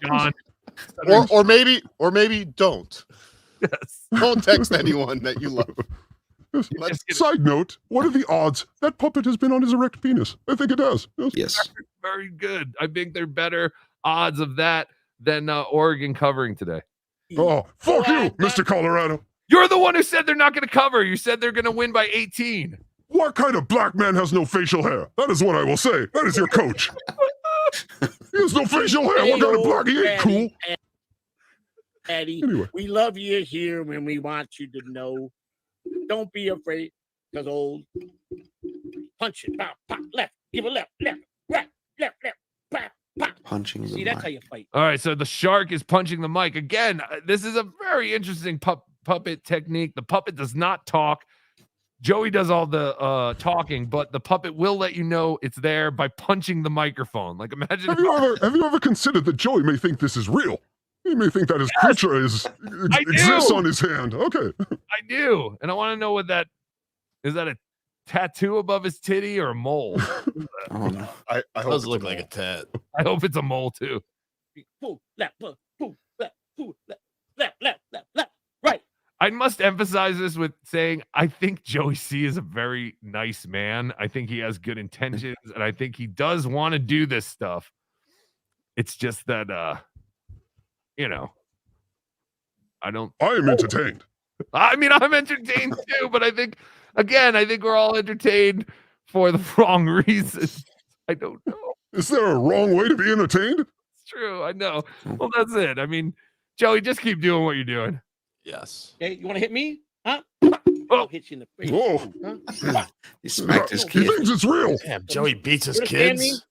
John. Or maybe don't. Yes. Don't text anyone that you love. Side note, what are the odds that puppet has been on his erect penis? I think it has. Yes. Very good. I think they're better odds of that than Oregon covering today. Oh, fuck you, Mr. Colorado. You're the one who said they're not going to cover. You said they're going to win by 18. What kind of black man has no facial hair? That is what I will say. That is your coach. He has no facial hair. What kind of black? He ain't cool. Daddy, Anyway. we love you here when we want you to know. Don't be afraid, because old punch it, pop, pop, left, give a left, right, left, pop, pop. Punching the See, that's mic. how you fight. All right, so the shark is punching the mic. Again, this is a very interesting puppet technique. The puppet does not talk. Joey does all the talking, but the puppet will let you know it's there by punching the microphone. Like, imagine. Have you ever considered that Joey may think this is real? He may think that his creature exists on his hand. Okay. I do. And I want to know what that is. That a tattoo above his titty or a mole? I hope Does look like a tat. I hope it's a mole too. Left, right. I must emphasize this with saying I think Joey C is a very nice man. I think he has good intentions, and I think he does want to do this stuff. It's just that I am entertained. I mean, I'm entertained too, but I think we're all entertained for the wrong reasons. I don't know. Is there a wrong way to be entertained? It's true. I know. Well, that's it. I mean, Joey, just keep doing what you're doing. Yes. Hey, you want to hit me? Huh? Oh, hit you in the face. Whoa. Huh? He smacked his He kid. thinks it's real. Damn, Joey beats his Understand me? kids.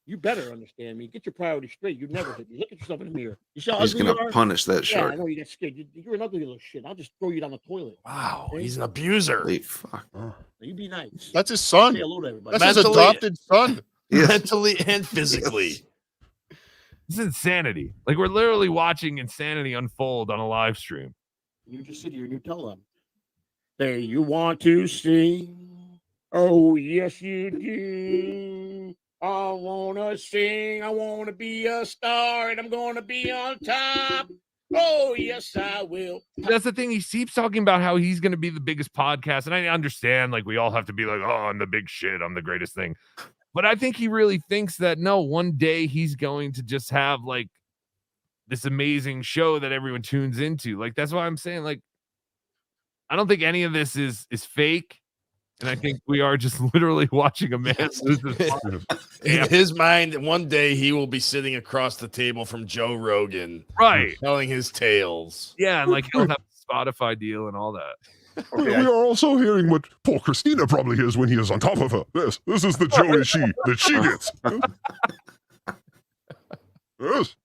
You better understand me. Get your priorities straight. You never hit me. Look at yourself in the mirror. You see how He's ugly gonna you are? punish that Yeah, shark. I know you got scared. You're an ugly little shit. I'll just throw you down the toilet. Wow, Okay? he's an abuser. Holy fuck. Now, you be nice. That's his son. Say hello to everybody. That's his Mentally- adopted son. Yes. Mentally and physically. This is insanity. Like, we're literally watching insanity unfold on a live stream. You just sit here and you tell them, "Say you want to sing? Oh yes you do. I wanna sing. I wanna be a star, and I'm gonna be on top. Oh yes I will." That's the thing. He keeps talking about how he's going to be the biggest podcast, and I understand. Like, we all have to be like, "Oh, I'm the big shit. I'm the greatest thing." But I think he really thinks that no, one day he's going to just have like this amazing show that everyone tunes into. Like, that's why I'm saying, like, I don't think any of this is fake. And I think we are just literally watching a man lose his mind. In his mind, one day he will be sitting across the table from Joe Rogan, right, telling his tales. Yeah, and like he'll have a Spotify deal and all that. We are also hearing what poor Christina probably hears when he is on top of her. This is the Joey she that she gets. Yes.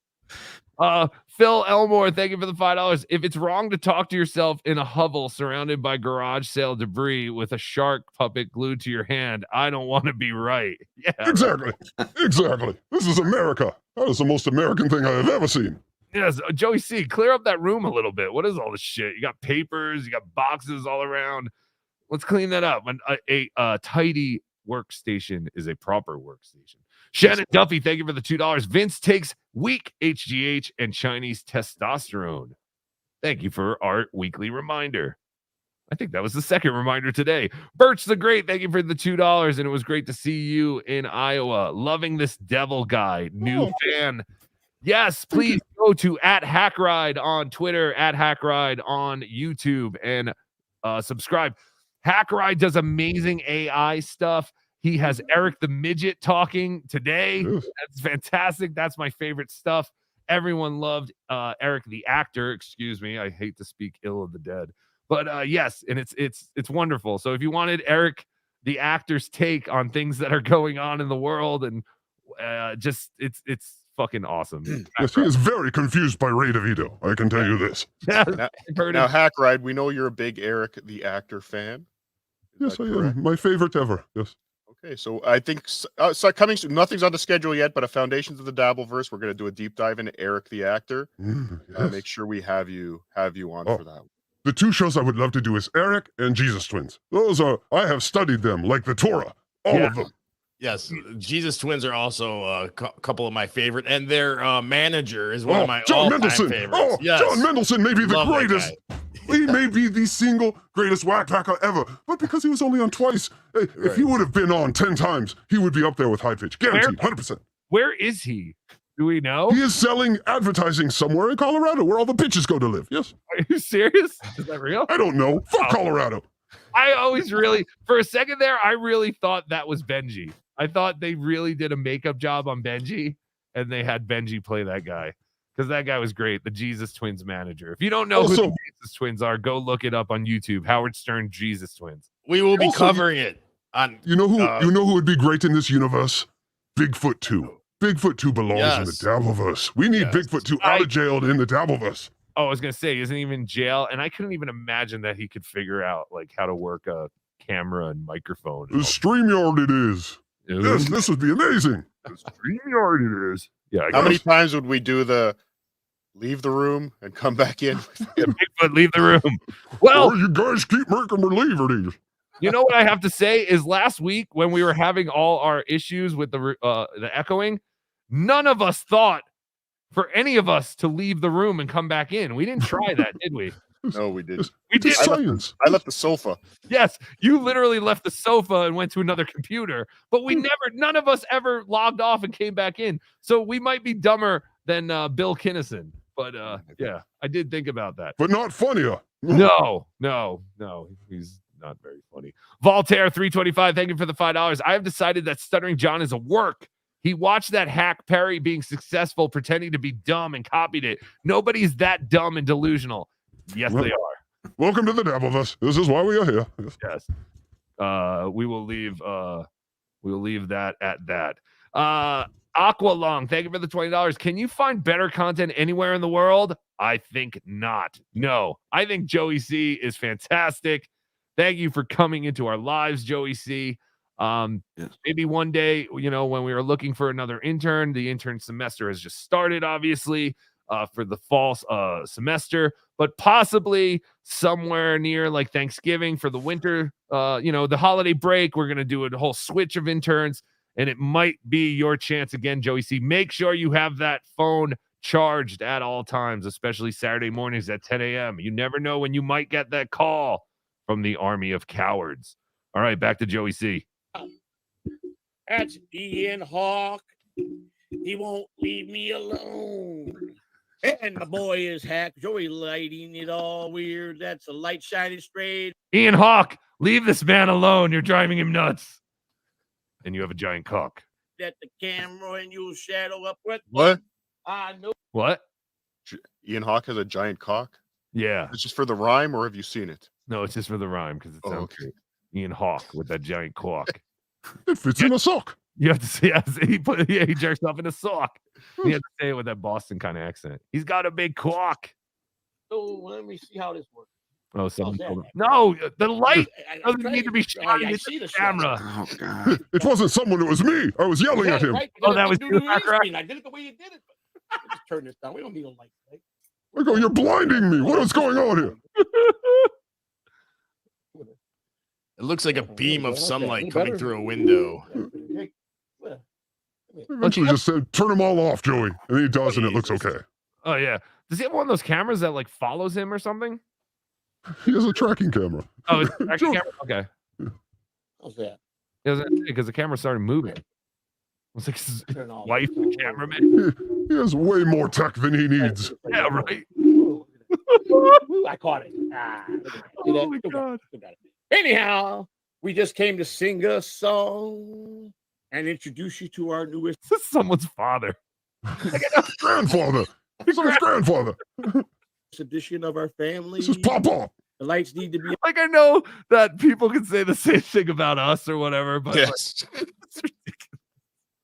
Phil Elmore, thank you for the $5. If it's wrong to talk to yourself in a hovel surrounded by garage sale debris with a shark puppet glued to your hand, I don't want to be right. Yeah, exactly. Exactly. This is America. That is the most American thing I have ever seen. Yes, Joey C, clear up that room a little bit. What is all this shit? You got papers, you got boxes all around. Let's clean that up. A tidy workstation is a proper workstation. Shannon Duffy, thank you for the $2. Vince takes weak HGH and Chinese testosterone. Thank you for our weekly reminder. I think that was the second reminder today. Birch the Great, thank you for the $2. And it was great to see you in Iowa. Loving this devil guy. New fan. Yes, please go to @HackRide on Twitter, @HackRide on YouTube, and subscribe. HackRide does amazing AI stuff. He has Eric the Midget talking today. That's fantastic. That's my favorite stuff. Everyone loved Eric the actor. Excuse me. I hate to speak ill of the dead. But yes, and it's wonderful. So if you wanted Eric the actor's take on things that are going on in the world, and just it's fucking awesome. Yes, he is very confused by Ray DeVito. I can tell you this. Yeah, now Hackride, we know you're a big Eric the actor fan. Yes, I am. My favorite ever. Yes. Okay, so I think coming soon. Nothing's on the schedule yet, but a Foundations of the Dabbleverse. We're going to do a deep dive into Eric the actor. Yes. Make sure we have you on for that. The two shows I would love to do is Eric and Jesus Twins. Those are, I have studied them like the Torah, all of them. Yes, Jesus Twins are also a couple of my favorite, and their manager is one of my John all-time Mendelsohn. favorites. Oh, Yes. John Mendelsohn may be the Love that greatest. guy. He may be the single greatest whack packer ever, but because he was only on twice, if he would have been on 10 times, he would be up there with high pitch. Guaranteed, 100%. Where is he? Do we know? He is selling advertising somewhere in Colorado where all the pitches go to live. Yes. Are you serious? Is that real? I don't know. Fuck Colorado. I always really, for a second there, I really thought that was Benji. I thought they really did a makeup job on Benji, and they had Benji play that guy. Because that guy was great, the Jesus Twins manager. If you don't know who the Jesus Twins are, go look it up on YouTube. Howard Stern Jesus Twins. We will be covering it on. You know who would be great in this universe? Bigfoot 2. Bigfoot 2 belongs in the Dabbleverse. We need Bigfoot 2 out of jail in the Dabbleverse. Oh, I was gonna say, isn't he even in jail? And I couldn't even imagine that he could figure out like how to work a camera and microphone. The StreamYard it is. Yes, this would be amazing. StreamYard it is. Yeah. How many times would we do the leave the room and come back in? Bigfoot, leave the room. Well, you guys keep making me leave these. You know what I have to say is last week when we were having all our issues with the echoing, none of us thought for any of us to leave the room and come back in. We didn't try that, did we? No, we didn't. We did. I left the sofa. Yes, you literally left the sofa and went to another computer, but none of us ever logged off and came back in. So we might be dumber than Bill Kinnison. But yeah, I did think about that. But not funnier. No, he's not very funny. Voltaire 325, thank you for the $5. I have decided that Stuttering John is a work. He watched that hack Perry being successful, pretending to be dumb, and copied it. Nobody's that dumb and delusional. Yes, they are. Welcome to the Dabbleverse. This is why we are here. Yes. We will leave that at that. Aqualong, thank you for the $20. Can you find better content anywhere in the world? I think not. No. I think Joey C is fantastic. Thank you for coming into our lives, Joey C. Maybe one day, you know, when we are looking for another intern, the intern semester has just started, obviously, for the fall semester, but possibly somewhere near like Thanksgiving for the winter, you know, the holiday break, we're going to do a whole switch of interns, and it might be your chance again, Joey C. Make sure you have that phone charged at all times, especially Saturday mornings at 10 a.m. You never know when you might get that call from the army of cowards. All right, back to Joey C. That's Ian Hawk. He won't leave me alone. And my boy is Hack. Joey lighting it all weird. That's a light shining straight. Ian Hawk, leave this man alone. You're driving him nuts. And you have a giant cock. At the camera and you'll shadow up with What? I know. What? Ian Hawk has a giant cock? Yeah. It's just for the rhyme, or have you seen it? No, it's just for the rhyme because it sounds great. Ian Hawk with that giant cock. It fits in a sock. You have to see, he jerks off in a sock. You have to say it with that Boston kind of accent. He's got a big cock. So let me see how this works. Oh, no, the light doesn't need to be shining into the camera. Oh, God. It wasn't someone, it was me. I was yelling at him. Right? Oh, that was you, I did it the way you did it. But just turn this down. We don't need a light. Right? I go, you're blinding me. What is going on here? It looks like a beam of sunlight coming through a window. Eventually just said, turn them all off, Joey. And then he does, and it looks okay. Oh, yeah. Does he have one of those cameras that like follows him or something? He has a tracking camera. Oh, it's a tracking camera? Okay. How's that? Because the camera started moving. It's like his wife, the cameraman. He has way more tech than he needs. Yeah, right. I caught it. Oh, my God. Anyhow, we just came to sing a song and introduce you to our newest. This is someone's father. Grandfather. Someone's grandfather. Edition of our family. This is Papa. The lights need to be like, I know that people can say the same thing about us or whatever, but yes.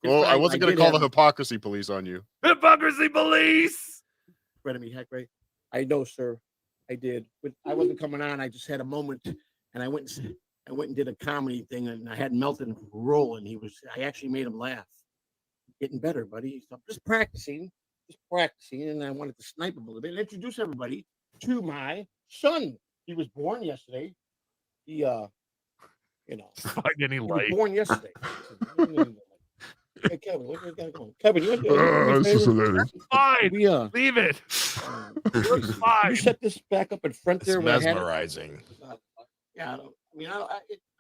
Well, I wasn't going to call the hypocrisy police on you. Hypocrisy police. Frenemy Hackride. I know, sir. I did. But I wasn't coming on. I just had a moment, and I went and did a comedy thing, and I had Melton rolling. I actually made him laugh. Getting better, buddy. So I'm just practicing, and I wanted to snipe him a little bit and introduce everybody to my son. He was born yesterday. He, find any light. He was born yesterday. Hey, Kevin, where's that going? Kevin, you this is hilarious. Fine. Leave it. Fine. You set this back up in front there. It's mesmerizing. Yeah,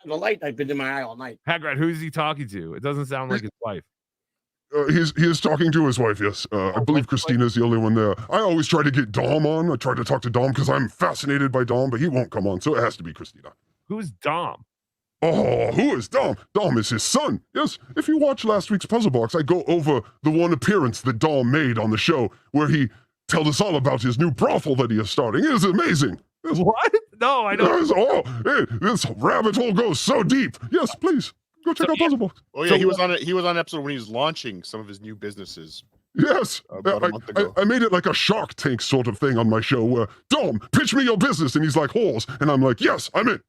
the light. I've been in my eye all night. Hackride, who is he talking to? It doesn't sound like his wife. He is talking to his wife, yes. I believe Christina's the only one there. I always try to get Dom on. I try to talk to Dom because I'm fascinated by Dom, but he won't come on, so it has to be Christina. Who's Dom? Oh, who is Dom? Dom is his son. Yes, if you watch last week's Puzzle Box, I go over the one appearance that Dom made on the show where he tells us all about his new brothel that he is starting. It is amazing. Yes. What? No, I don't. Yes, this rabbit hole goes so deep. Yes, please. Go check out Puzzle Box. Oh yeah, he was on it. He was on an episode when he was launching some of his new businesses. Yes, about a month ago. I made it like a Shark Tank sort of thing on my show where Dom, pitch me your business, and he's like, horse, and I'm like, yes, I'm in.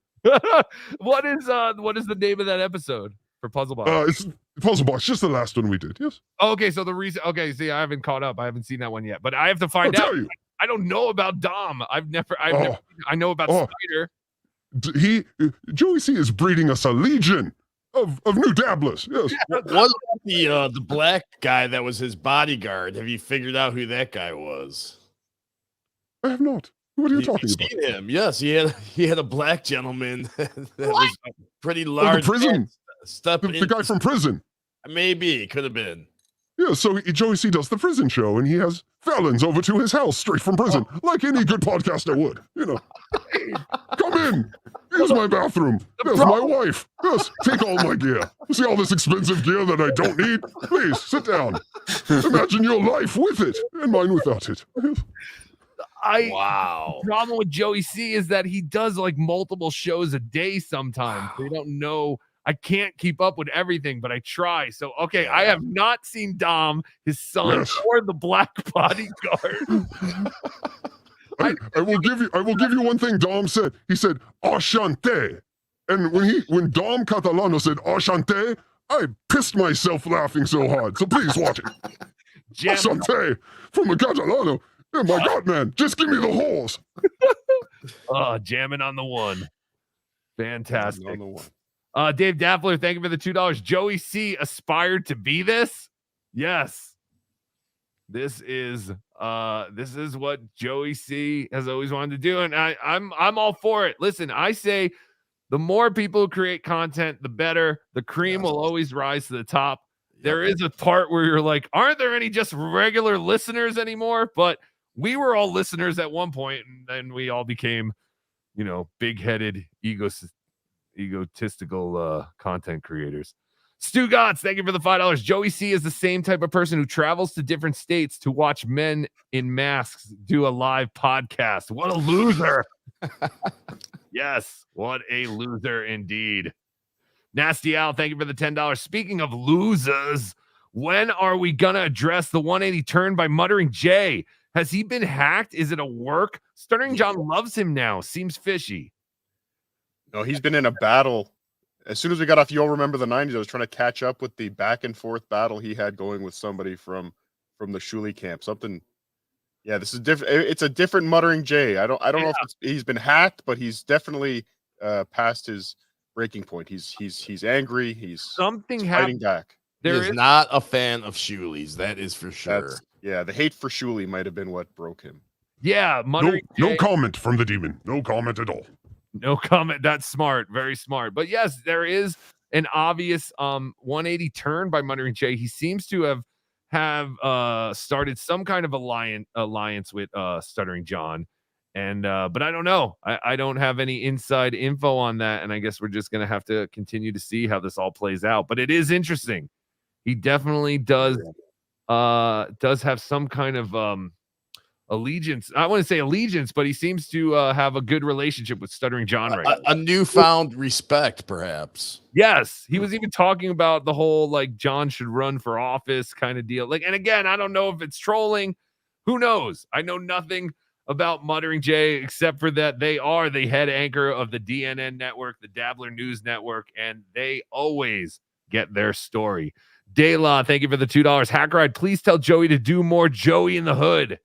What is the name of that episode for Puzzle Box? It's Puzzle Box, just the last one we did. Yes. Oh, okay, so the reason. Okay, see, I haven't caught up. I haven't seen that one yet, but I have to find out. I don't know about Dom. I've never. I know about Spider. Joey C is breeding us a legion of new dabblers. Yes. What about the black guy that was his bodyguard? Have you figured out who that guy was? I have not. What are you talking about? Seen him? Yes, he had a black gentleman that was pretty large. The prison. The guy from prison. Maybe could have been. Yeah, so Joey C does the prison show, and he has felons over to his house straight from prison, like any good podcaster would. You know, come in. Here's my bathroom. There's my wife. Yes, take all my gear. See all this expensive gear that I don't need? Please sit down. Imagine your life with it, and mine without it. Wow. The problem with Joey C is that he does like multiple shows a day sometimes. They don't know. I can't keep up with everything, but I try. So, okay, I have not seen Dom, his son, or the black bodyguard. I will give you one thing Dom said. He said, Enchanté. And when Dom Catalano said "Enchanté," I pissed myself laughing so hard. So please watch it. Enchanté from the Catalano. Oh my God, man! Just give me the horse. Jamming on the one. Fantastic. Dave Dappler, thank you for the $2. Joey C aspired to be this. Yes. This is what Joey C has always wanted to do, and I'm all for it. Listen, I say the more people who create content, the better. The cream will always rise to the top. There is a part where you're like, aren't there any just regular listeners anymore? But we were all listeners at one point, and then we all became, big-headed, egotistical content creators. Stu Gotts, thank you for the $5. Joey C is the same type of person who travels to different states to watch men in masks do a live podcast. What a loser. Yes, what a loser indeed. Nasty Al, thank you for the $10. Speaking of losers, when are we going to address the 180 turn by Muttering Jay? Has he been hacked? Is it a work? Stuttering John loves him now. Seems fishy. No, he's been in a battle. As soon as we got off You'll Remember the 90s, I was trying to catch up with the back and forth battle he had going with somebody from the Shuli camp. Something. Yeah, this is different. It's a different Muttering Jay. I don't know if he's been hacked, but he's definitely past his breaking point. He's angry. He's fighting back. He is not a fan of Shuli's. That is for sure. The hate for Shuli might have been what broke him. Yeah, no comment from the demon. No comment at all. No comment. That's smart. Very smart. But yes, there is an obvious 180 turn by Muttering Jay. He seems to have started some kind of alliance with Stuttering John. And but I don't know. I don't have any inside info on that. And I guess we're just gonna have to continue to see how this all plays out. But it is interesting. He definitely does have some kind of allegiance. I want to say allegiance, but he seems to have a good relationship with Stuttering John right now. A newfound respect, perhaps. Yes, he was even talking about the whole like John should run for office kind of deal. Like, and again, I don't know if it's trolling. Who knows? I know nothing about Muttering Jay except for that they are the head anchor of the DNN network, the Dabbler News Network, and they always get their story. Dayla, thank you for the $2. Hackride, please tell Joey to do more Joey in the Hood.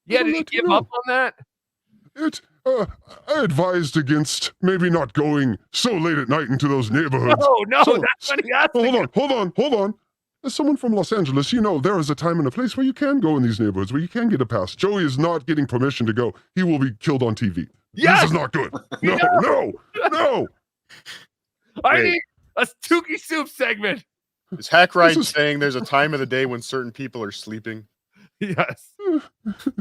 Yeah, did he give up on that? I advised against maybe not going so late at night into those neighborhoods. No, that's what he asked. Hold on. As someone from Los Angeles, there is a time and a place where you can go in these neighborhoods, where you can get a pass. Joey is not getting permission to go. He will be killed on TV. Yes! This is not good. No. I need a Tukey Soup segment. Is Hackride saying there's a time of the day when certain people are sleeping? Yes.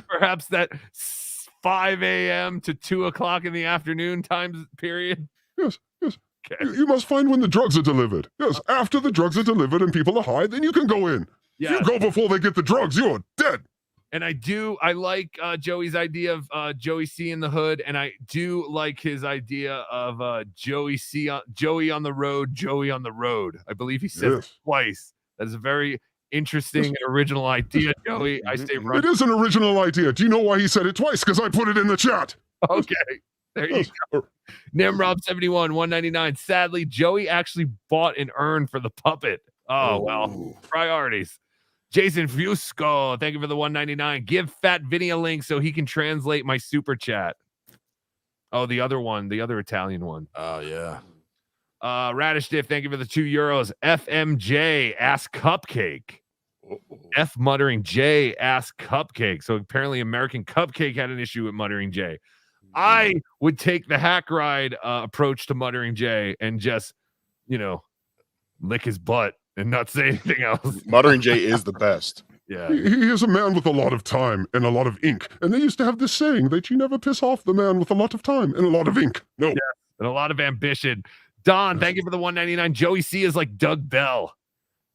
Perhaps that 5 a.m. to 2 o'clock in the afternoon time period. Yes. Okay. You must find when the drugs are delivered. Yes, after the drugs are delivered and people are high, then you can go in. Yes. If you go before they get the drugs, you are dead. And I like Joey's idea of Joey C in the Hood, and I do like his idea of Joey on the road, Joey on the road. I believe he said it twice. That is a very interesting and original idea, Joey. I say it is an original idea. Do you know why he said it twice? Because I put it in the chat. Okay. There you go. Nimrob 71 199. Sadly, Joey actually bought an urn for the puppet. Well, priorities. Jason Fusco, thank you for the 199. Give Fat Vinny a link so he can translate my super chat. Oh, the other one, the other Italian one. Oh yeah. Radish Diff, thank you for the €2. FMJ ask Cupcake. F Muttering J ask Cupcake. So apparently American Cupcake had an issue with Muttering J. I would take the Hackride approach to Muttering Jay and just, lick his butt and not say anything else. Muttering Jay is the best. Yeah. He is a man with a lot of time and a lot of ink. And they used to have this saying that you never piss off the man with a lot of time and a lot of ink. No. Yeah, and a lot of ambition. Don, thank you for the 199. Joey C is like Doug Bell.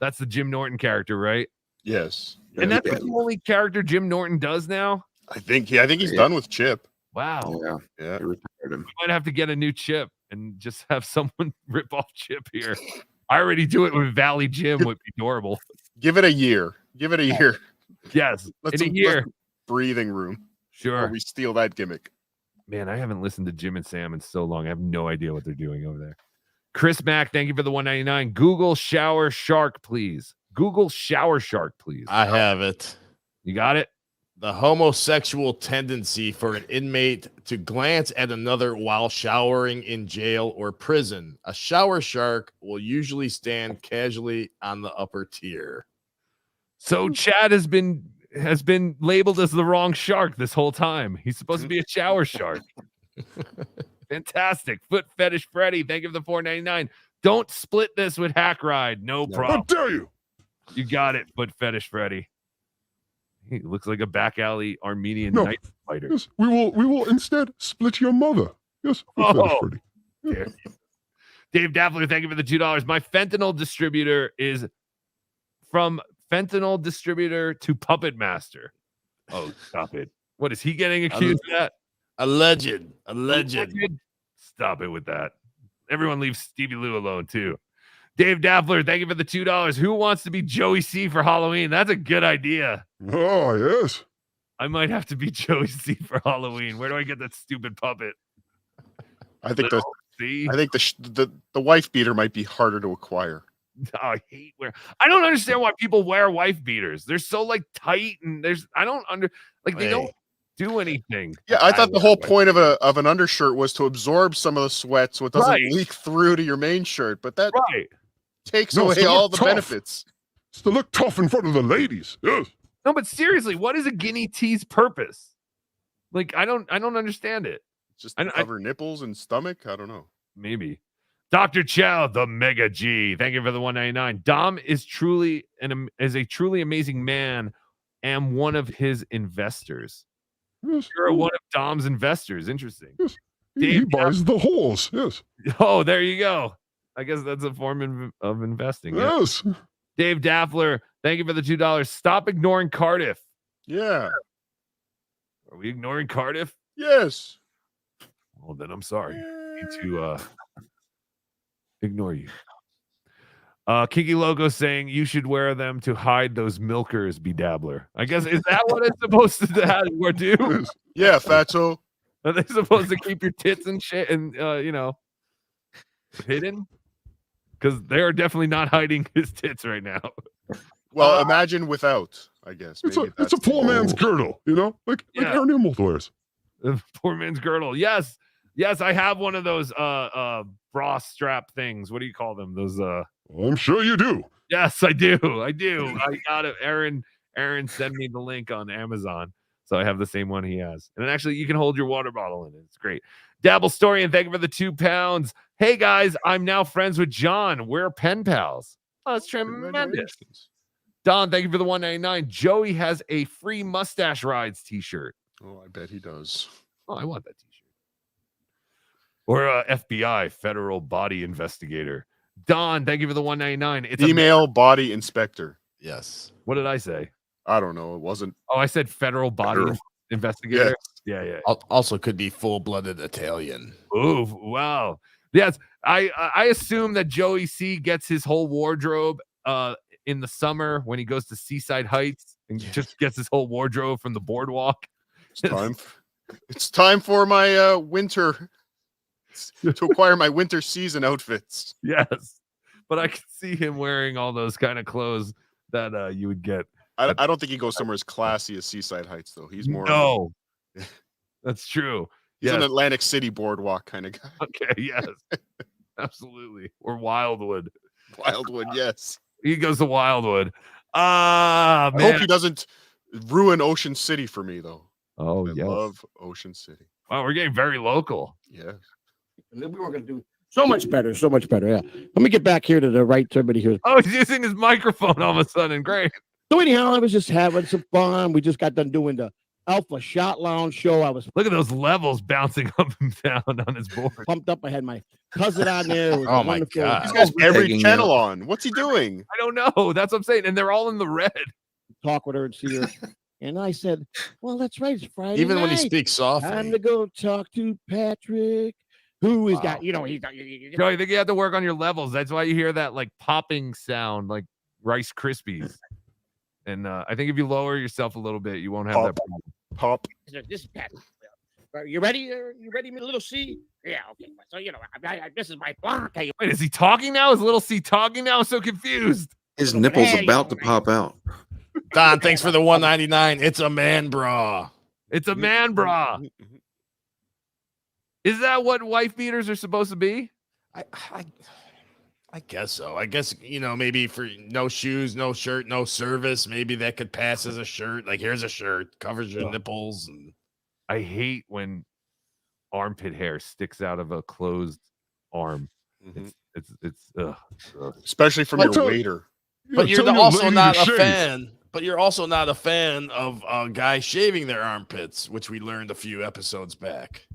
That's the Jim Norton character, right? Yes. And that's the only character Jim Norton does now? I think he's done with Chip. Wow. Yeah. Retired him. You might have to get a new Chip and just have someone rip off Chip here. I already do it with Valley Jim. Would be adorable. Give it a year. Yes. In a year. Breathing room. Sure. We steal that gimmick. Man, I haven't listened to Jim and Sam in so long. I have no idea what they're doing over there. Chris Mack, thank you for the 199. Google shower shark, please. Google shower shark, please. I have it. You got it? The homosexual tendency for an inmate to glance at another while showering in jail or prison. A shower shark will usually stand casually on the upper tier. So Chad has been labeled as the wrong shark this whole time. He's supposed to be a shower shark. Fantastic. Foot Fetish Freddy, thank you for the 499. Don't split this with Hackride. No problem. How dare you? You got it, Foot Fetish Freddy. He looks like a back alley Armenian No. knife fighter. Yes, we will instead split your mother. Yes. Oh. Freddy. Yeah. Dave Dabbler, thank you for the $2. My fentanyl distributor is from fentanyl distributor to puppet master. Oh, stop it. What is he getting accused of that? Alleged. Stop it with that. Everyone leave Stevie Lou alone, too. Dave Dabbler, thank you for the $2. Who wants to be Joey C for Halloween? That's a good idea. Oh, yes. I might have to be Joey C for Halloween. Where do I get that stupid puppet? I think C? the wife beater might be harder to acquire. Oh, I don't understand why people wear wife beaters. They're so like tight and they don't do anything. Yeah, I thought the whole point of an undershirt was to absorb some of the sweat so it doesn't leak through to your main shirt, but that takes away all the benefits. It's to look tough in front of the ladies. Yes. No, but seriously, what is a guinea tee's purpose? Like, I don't understand it. Just to cover nipples and stomach? I don't know. Maybe. Dr. Chow, the Mega G. Thank you for the 199. Dom is a truly amazing man and one of his investors. Yes. You're one of Dom's investors. Interesting. Yes. He buys the holes. Yes. Oh, there you go. I guess that's a form of investing. Yes. Yeah. Dave Daffler, thank you for the $2. Stop ignoring Cardiff. Yeah. Are we ignoring Cardiff? Yes. Well, then I'm sorry. I need to ignore you. Kinky Logo saying you should wear them to hide those milkers, BeDabbler. I guess, is that what it's supposed to do? Yeah, Fatso. Are they supposed to keep your tits and shit and hidden? Because they're definitely not hiding his tits right now. Well, imagine without, I guess. It's a poor man's girdle, like Aaron Nimble wears. Poor man's girdle. Yes, I have one of those bra strap things. What do you call them? Those I'm sure you do. Yes, I do. I got it. Aaron sent me the link on Amazon. So I have the same one he has. And actually, you can hold your water bottle in it. It's great. Dabble Storian, thank you for the £2. Hey, guys, I'm now friends with John. We're pen pals. Oh, that's tremendous. Don, thank you for the 199. Joey has a free Mustache Rides t-shirt. Oh, I bet he does. Oh, I want that t-shirt. Or FBI, Federal Body Investigator. Don, thank you for the 199. It's Female Body Inspector. Yes. What did I say? I don't know. It wasn't. Oh, I said Federal Body Investigator. Yes. Yeah. Also could be full-blooded Italian. Ooh, wow. Yes, I assume that Joey C gets his whole wardrobe in the summer when he goes to Seaside Heights and just gets his whole wardrobe from the boardwalk. It's time for my winter to acquire my winter season outfits. Yes, but I can see him wearing all those kind of clothes that you would get. I don't think he goes somewhere as classy as Seaside Heights, though. He's more. No, that's true. He's an Atlantic City boardwalk kind of guy. Okay, yes, absolutely. Or Wildwood. Wildwood, yes. He goes to Wildwood. Man. I hope he doesn't ruin Ocean City for me, though. Oh, I love Ocean City. Wow, we're getting very local. Yeah. And then we were going to do so much better. Yeah. Let me get back here to the right somebody here. Oh, he's using his microphone all of a sudden. Great. So anyhow, I was just having some fun. We just got done doing the Alpha Shot Lounge show. I was look at those levels bouncing up and down on his board. Pumped up. I had my cousin on there. It was Oh my wonderful. God. He's got every channel on. What's he doing? I don't know. That's what I'm saying. And they're all in the red. Talk with her and see her. And I said, well, that's right. It's Friday Even when he night. speaks softly. Time to go talk to Patrick, who has got, he's got. Joe, I think you have to work on your levels. That's why you hear that like popping sound, like Rice Krispies. And I think if you lower yourself a little bit, you won't have that problem. Pop. This is Patrick. You ready? You ready, little C? Yeah, okay. So, this is my block. Wait, is he talking now? Is little C talking now? I'm so confused. His nipple's about to pop out. Don, thanks for the 199. It's a man bra. It's a man bra. Is that what wife beaters are supposed to be? I guess so. I guess, maybe for no shoes, no shirt, no service, maybe that could pass as a shirt. Like, here's a shirt, covers your nipples. And I hate when armpit hair sticks out of a closed arm. It's especially from your waiter. But you're also not a fan. But you're also not a fan of guys shaving their armpits, which we learned a few episodes back.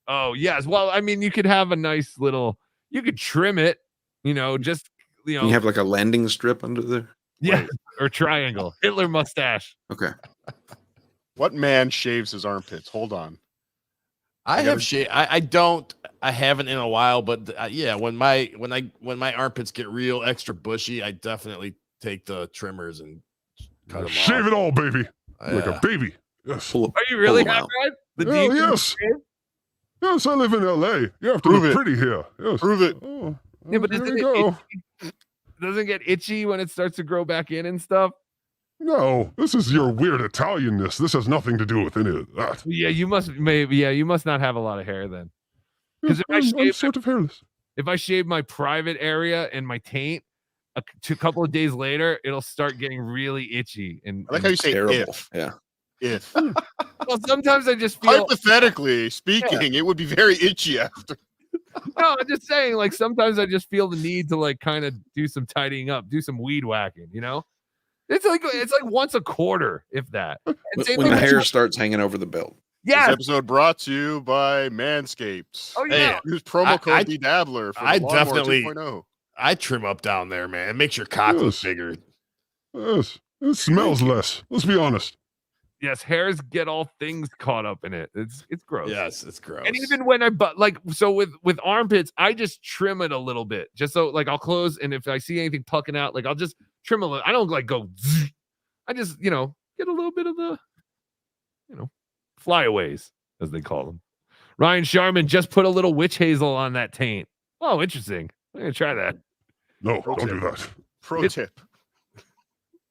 Oh, yes. Well, I mean, you could have a nice little, you could trim it, just, You have like a landing strip under there? Yeah. Or triangle. Hitler mustache. Okay. What man shaves his armpits? Hold on. I have shaved. I haven't in a while, but yeah, when my armpits get real extra bushy, I definitely take the trimmers and cut them Shave off. it all, baby. Like a baby. Yes. Are you really HackVerse? Yes. Yes, I live in LA. You have to look pretty here. Yes. Prove it. Oh, Yeah, but doesn't it get itchy when it starts to grow back in and stuff? No, this is your weird Italianness. This has nothing to do with any of that. Yeah, you must not have a lot of hair then. Because I'm sort of hairless. If I shave my private area and my taint, a couple of days later, it'll start getting really itchy. And I like how you say if. Yeah. If. Well, sometimes I just feel hypothetically speaking, it would be very itchy after. No, I'm just saying, like, sometimes I just feel the need to like kind of do some tidying up, do some weed whacking, It's like once a quarter, if that. When the hair starts hanging over the belt. Yeah. This episode brought to you by Manscaped. Oh yeah. Use promo code BeDabbler for I the Lawnmower definitely 2.0. I trim up down there, man. It makes your cock look bigger. Yes. It smells less. Let's be honest. Yes, hairs get all things caught up in it. It's gross. Yes, it's gross. And even when with armpits, I just trim it a little bit, just so like I'll close, and if I see anything pucking out, like I'll just trim a little. I don't like go. Zzz. I just get a little bit of the flyaways, as they call them. Ryan Sharman just put a little witch hazel on that taint. Oh, interesting. I'm gonna try that. No, don't do that. Pro tip. Is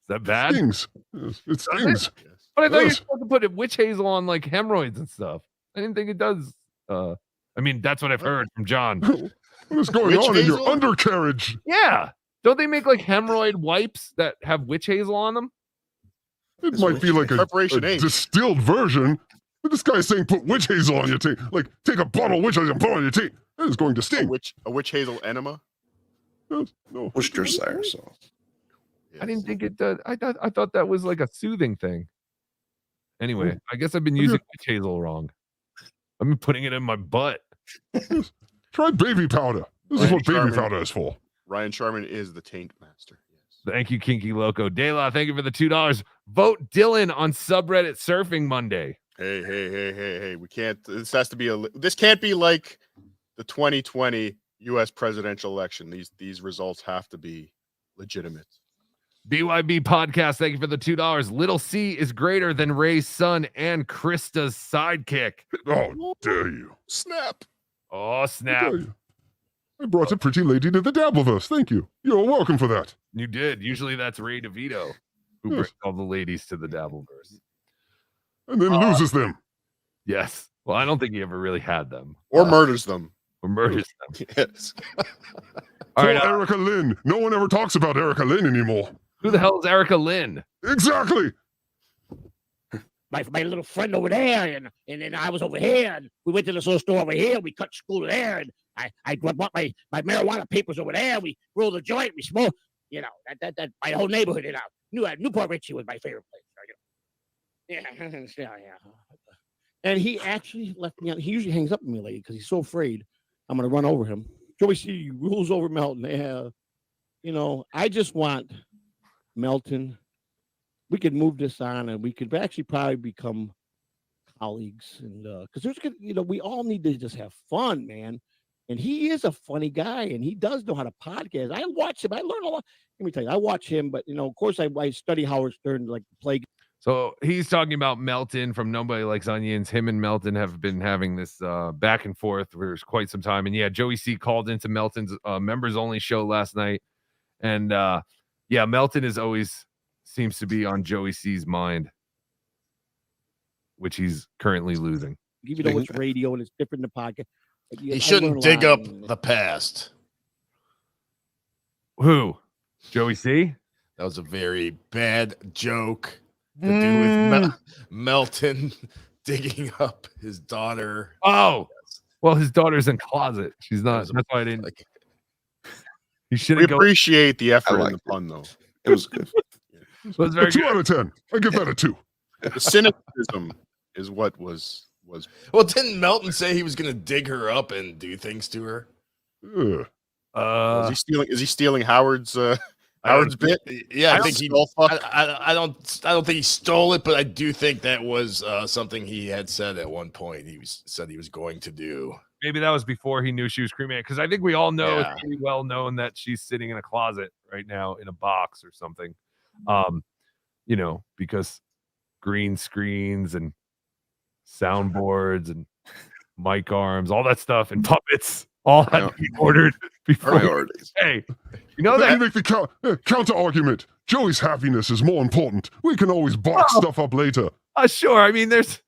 that bad? Stings. Yes, it stings. But I thought you were supposed to put witch hazel on like hemorrhoids and stuff. I didn't think it does. I mean, that's what I've heard from John. What is going on in your undercarriage? Yeah. Don't they make like hemorrhoid wipes that have witch hazel on them? It might be like a distilled version. But this guy's saying put witch hazel on your teeth. Like, take a bottle of witch hazel and put it on your teeth. That is going to sting. A witch hazel enema? Yes, no. Worcestershire sauce. I didn't think it did. I thought that was like a soothing thing. Anyway, I guess I've been using witch hazel wrong. I've been putting it in my butt. Try baby powder. This is what baby powder is for. Ryan Sharman is the taint master. Thank you, Kinky Loco. Dela, thank you for the $2. Vote Dylan on subreddit Surfing Monday. Hey. We can't. This has to be this can't be like the 2020 U.S. presidential election. These results have to be legitimate. BYB Podcast, thank you for the $2. Little C is greater than Ray's son and Krista's sidekick. Oh, dare you. Snap. Oh, snap. I brought a pretty lady to the Dabbleverse. Thank you. You're welcome for that. You did. Usually that's Ray DeVito who brings all the ladies to the Dabbleverse. And then loses them. Yes. Well, I don't think he ever really had them. Or murders them. Or murders them. Yes. All right, Erica Lynn. No one ever talks about Erica Lynn anymore. Who the hell is Erica Lynn? Exactly. My little friend over there, and then I was over here, and we went to this little store over here. We cut school there, and I bought my marijuana papers over there. We rolled a joint, we smoked. That my whole neighborhood. Newport Richie was my favorite place. Yeah. And he actually left me out. He usually hangs up with me lately because he's so afraid I'm going to run over him. Joey C rules over Melton. Yeah. I just want Melton. We could move this on, and we could actually probably become colleagues. And because we all need to just have fun, man. And he is a funny guy, and he does know how to podcast. I watch him. I learn a lot. Let me tell you, I watch him, but of course, I study Howard Stern like the plague. So he's talking about Melton from Nobody Likes Onions. Him and Melton have been having this back and forth for quite some time. And yeah, Joey C called into Melton's members only show last night. And yeah, Melton is always seems to be on Joey C's mind, which he's currently losing. Even though it's radio and it's different than the podcast. He shouldn't dig up the past. Who? Joey C? That was a very bad joke to do with Melton digging up his daughter. Oh, well, his daughter's in closet. She's not. That's why I didn't. You shouldn't. We appreciate the effort and the pun, though. It was good. It was very 2 good. out of 10. I give that a 2. The cynicism is what was. Well, didn't Melton say he was going to dig her up and do things to her? Is he stealing Howard's bit? Yeah, I think he. I don't think he stole it, but I do think that was something he had said at one point. Said he was going to do. Maybe that was before he knew she was cremated, because I think we all know it's pretty well known that she's sitting in a closet right now in a box or something. You know, because green screens and soundboards and mic arms, all that stuff, and puppets all had to be ordered before. Priorities. Hey, you know Let that me make the counter argument. Joey's happiness is more important. We can always box stuff up later. Sure. I mean, there's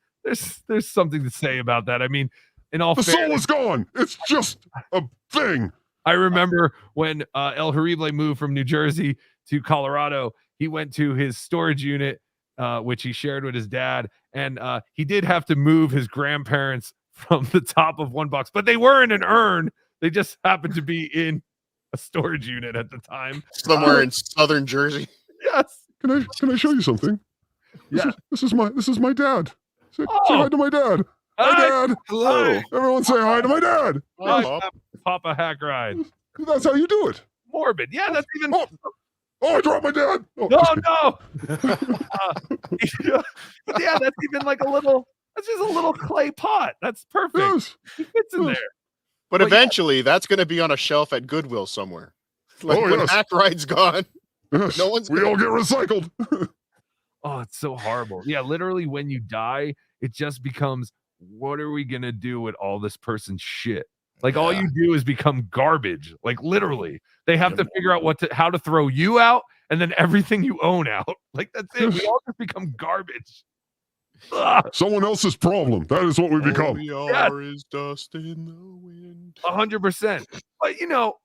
something to say about that. I mean, in all The fairness, soul is gone. It's just a thing. I remember when El Harible moved from New Jersey to Colorado, he went to his storage unit, which he shared with his dad, and he did have to move his grandparents from the top of one box, but they were in an urn. They just happened to be in a storage unit at the time. Somewhere in southern Jersey. Yes. Can I show you something? This is my dad. Say hi to my dad. Hi, Dad. Hello. Everyone say hi to my dad. Papa Hackride. That's how you do it. Morbid. Yeah, that's even. Oh, I dropped my dad. Oh, no. Yeah, that's even like a little. That's just a little clay pot. That's perfect. Yes. He fits in there. But eventually, that's going to be on a shelf at Goodwill somewhere. Like when Hackride's gone, yes. No one's. We all get recycled. Oh, it's so horrible. Yeah, literally, when you die, it just becomes, what are we gonna do with all this person's shit? Like all you do is become garbage. Like literally, they have to figure out how to throw you out, and then everything you own out. Like that's it. We all just become garbage. Ugh. Someone else's problem. That is what we become. All we are is dust in the wind. 100%. But you know,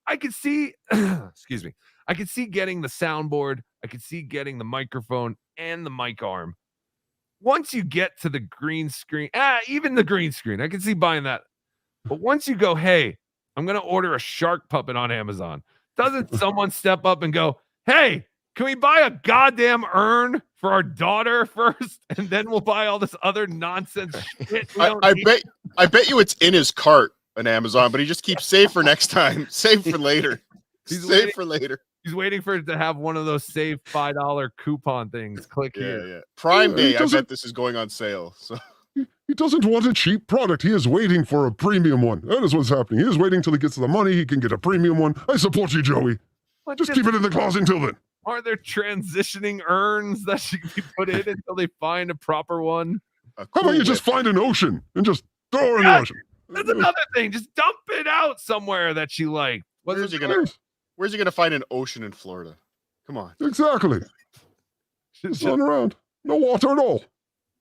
I could see. Excuse me. I could see getting the soundboard. I could see getting the microphone and the mic arm. Once you get to the green screen, even the green screen, I can see buying that. But once you go, hey, I'm going to order a shark puppet on Amazon. Doesn't someone step up and go, hey, can we buy a goddamn urn for our daughter first? And then we'll buy all this other nonsense shit. I bet you it's in his cart on Amazon, but he just keeps save for next time. Save for later. Save for later. He's waiting for it to have one of those save $5 coupon things. Click here. Yeah. Prime Day, I bet this is going on sale. So he doesn't want a cheap product. He is waiting for a premium one. That is what's happening. He is waiting till he gets the money. He can get a premium one. I support you, Joey. Just keep it in the closet until then. Aren't there transitioning urns that she can be put in until they find a proper one? How about you just find an ocean and just throw her in the ocean? That's another thing. Just dump it out somewhere that she liked. Where's he gonna find an ocean in Florida? Come on. Exactly. Just run around. No water at all.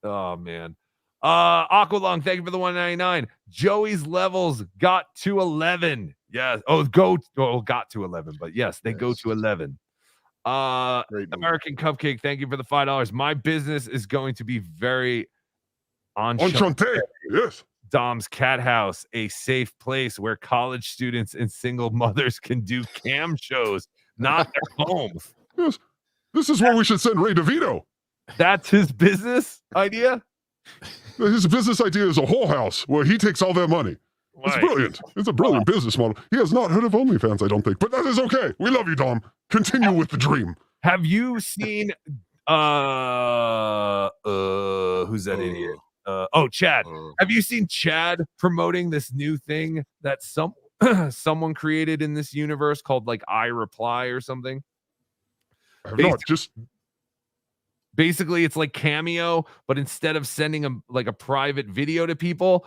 Oh man. Aqualung, thank you for the 199. Joey's levels got to 11. Yes. Got to 11, but yes, they go to 11. American Cupcake, thank you for the $5. My business is going to be very enchanté. Yes. Dom's Cat House, a safe place where college students and single mothers can do cam shows, not their homes. Yes. This is where we should send Ray DeVito. That's his business idea? His business idea is a whorehouse where he takes all their money. It's brilliant. It's a brilliant business model. He has not heard of OnlyFans, I don't think, but that is okay. We love you, Dom. Continue with the dream. Have you seen who's that idiot? Chad. Have you seen Chad promoting this new thing that someone created in this universe called like I Reply or something? I have not. Just Basically, it's like Cameo, but instead of sending a private video to people,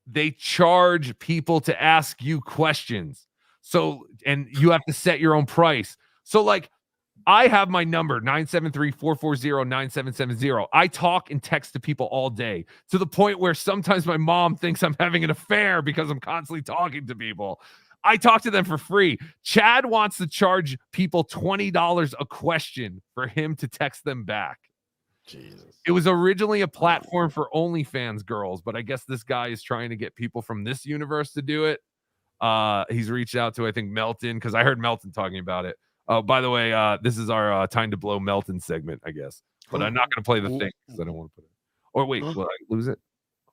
they charge people to ask you questions. So, and you have to set your own price. So, like, I have my number 973-440-9770. I talk and text to people all day to the point where sometimes my mom thinks I'm having an affair because I'm constantly talking to people. I talk to them for free. Chad wants to charge people $20 a question for him to text them back. Jesus. It was originally a platform for OnlyFans girls, but I guess this guy is trying to get people from this universe to do it. He's reached out to, I think, Melton, because I heard Melton talking about it. Oh, by the way, this is our time to blow Melton segment, I guess. But I'm not going to play the thing because I don't want to put it. Or wait, will I lose it?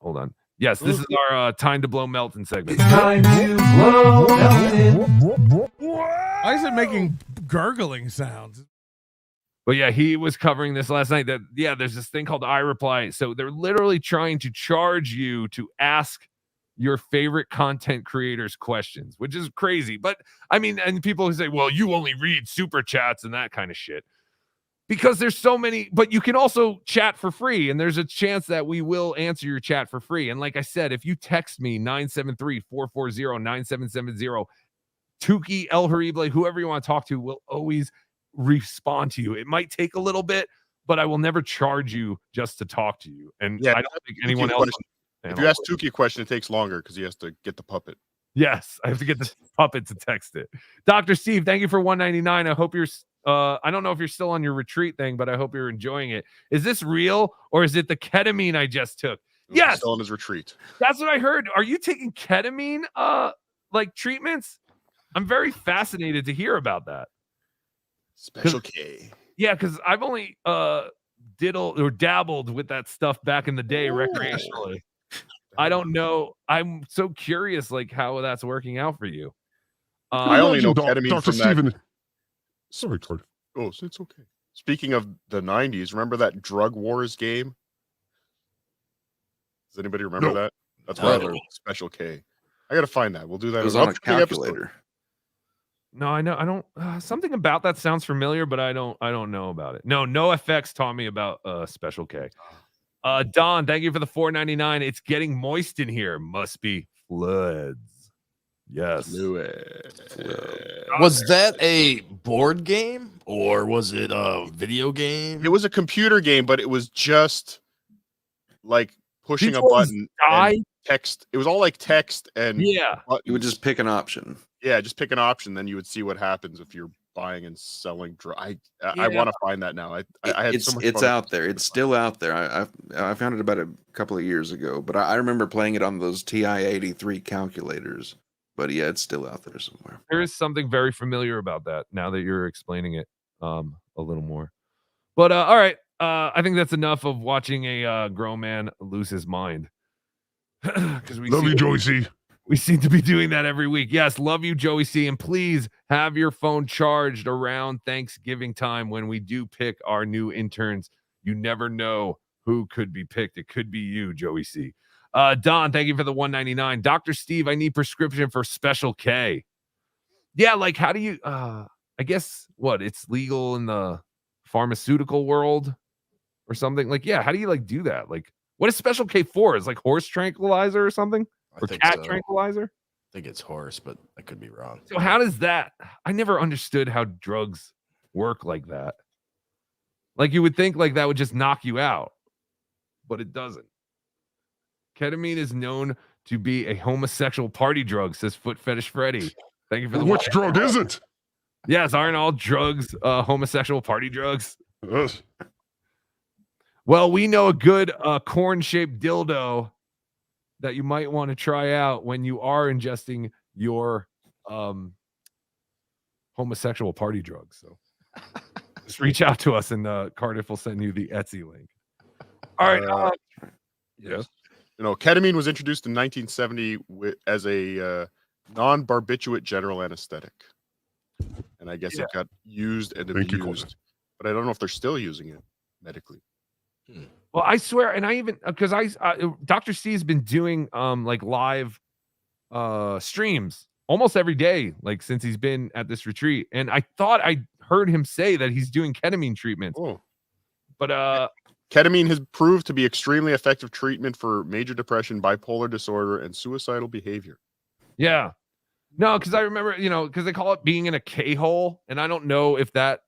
Hold on. Yes, this is our time to blow Melton segment. Time to blow Melton. Why is it making gurgling sounds? But yeah, he was covering this last night. That there's this thing called iReply. So they're literally trying to charge you to ask your favorite content creators questions, which is crazy. But I mean, and people who say, well, you only read super chats and that kind of shit. Because there's so many, but you can also chat for free, and there's a chance that we will answer your chat for free. And like I said, if you text me 973-440-9770, Tuki, El Harible, whoever you want to talk to, will always respond to you. It might take a little bit, but I will never charge you just to talk to you. And I don't think anyone else. If you ask Tuki a question, it takes longer because he has to get the puppet. Yes, I have to get the puppet to text it. Dr. Steve, thank you for $199. I hope you're I don't know if you're still on your retreat thing, but I hope you're enjoying it. Is this real or is it the ketamine I just took? Yes. Still on his retreat. That's what I heard. Are you taking ketamine like treatments? I'm very fascinated to hear about that. Special K. Yeah, because I've only dabbled with that stuff back in the day recreationally. I don't know. I'm so curious, like how that's working out for you. I only know ketamine Dr. from Steven. that. Sorry, Cardiff. Oh, so it's okay. Speaking of the 90s, remember that Drug Wars game? Does anybody remember that? That's why I learned Special K. I got to find that. We'll do that. It was on a calculator. No, I know. I don't. Something about that sounds familiar, but I don't know about it. No FX taught me about Special K. Don, thank you for the $4.99. It's getting moist in here. Must be floods. Yes. Was that a board game or was it a video game? It was a computer game, but it was just like pushing a button and text. It was all like text and buttons. You would just pick an option. Yeah, just pick an option, then you would see what happens if you're buying and selling. I want to find that now. I had so much it's fun. out there. It's still out there. I found it about a couple of years ago, but I remember playing it on those TI-83 calculators. But yeah, it's still out there somewhere. There is something very familiar about that now that you're explaining it a little more. But all right, I think that's enough of watching a grown man lose his mind. Because Love you, Joey C. We seem to be doing that every week. Yes, love you, Joey C. And please have your phone charged around Thanksgiving time when we do pick our new interns. You never know who could be picked. It could be you, Joey C. Don, thank you for the $199. Dr. Steve, I need prescription for Special K. Yeah, like how do you I guess it's legal in the pharmaceutical world or something? Like, yeah, how do you like do that? Like, what is Special K for? Is like horse tranquilizer or something? Or cat tranquilizer? I think it's horse, but I could be wrong. So how does that? I never understood how drugs work like that. Like you would think like that would just knock you out, but it doesn't. Ketamine is known to be a homosexual party drug, says Foot Fetish Freddy. Thank you for the Which drug isn't? Yes, aren't all drugs homosexual party drugs? Yes. Well, we know a good corn-shaped dildo that you might want to try out when you are ingesting your homosexual party drugs. So just reach out to us and Cardiff will send you the Etsy link. All right. Yes. You know, ketamine was introduced in 1970 as a non-barbiturate general anesthetic. And I guess it got used and abused. But I don't know if they're still using it medically. Well, I swear, and I even because Dr. C has been doing like live streams almost every day, like since he's been at this retreat. And I thought I heard him say that he's doing ketamine treatments. But ketamine has proved to be extremely effective treatment for major depression, bipolar disorder, and suicidal behavior. Yeah. No, because I remember, because they call it being in a K-hole, and I don't know if that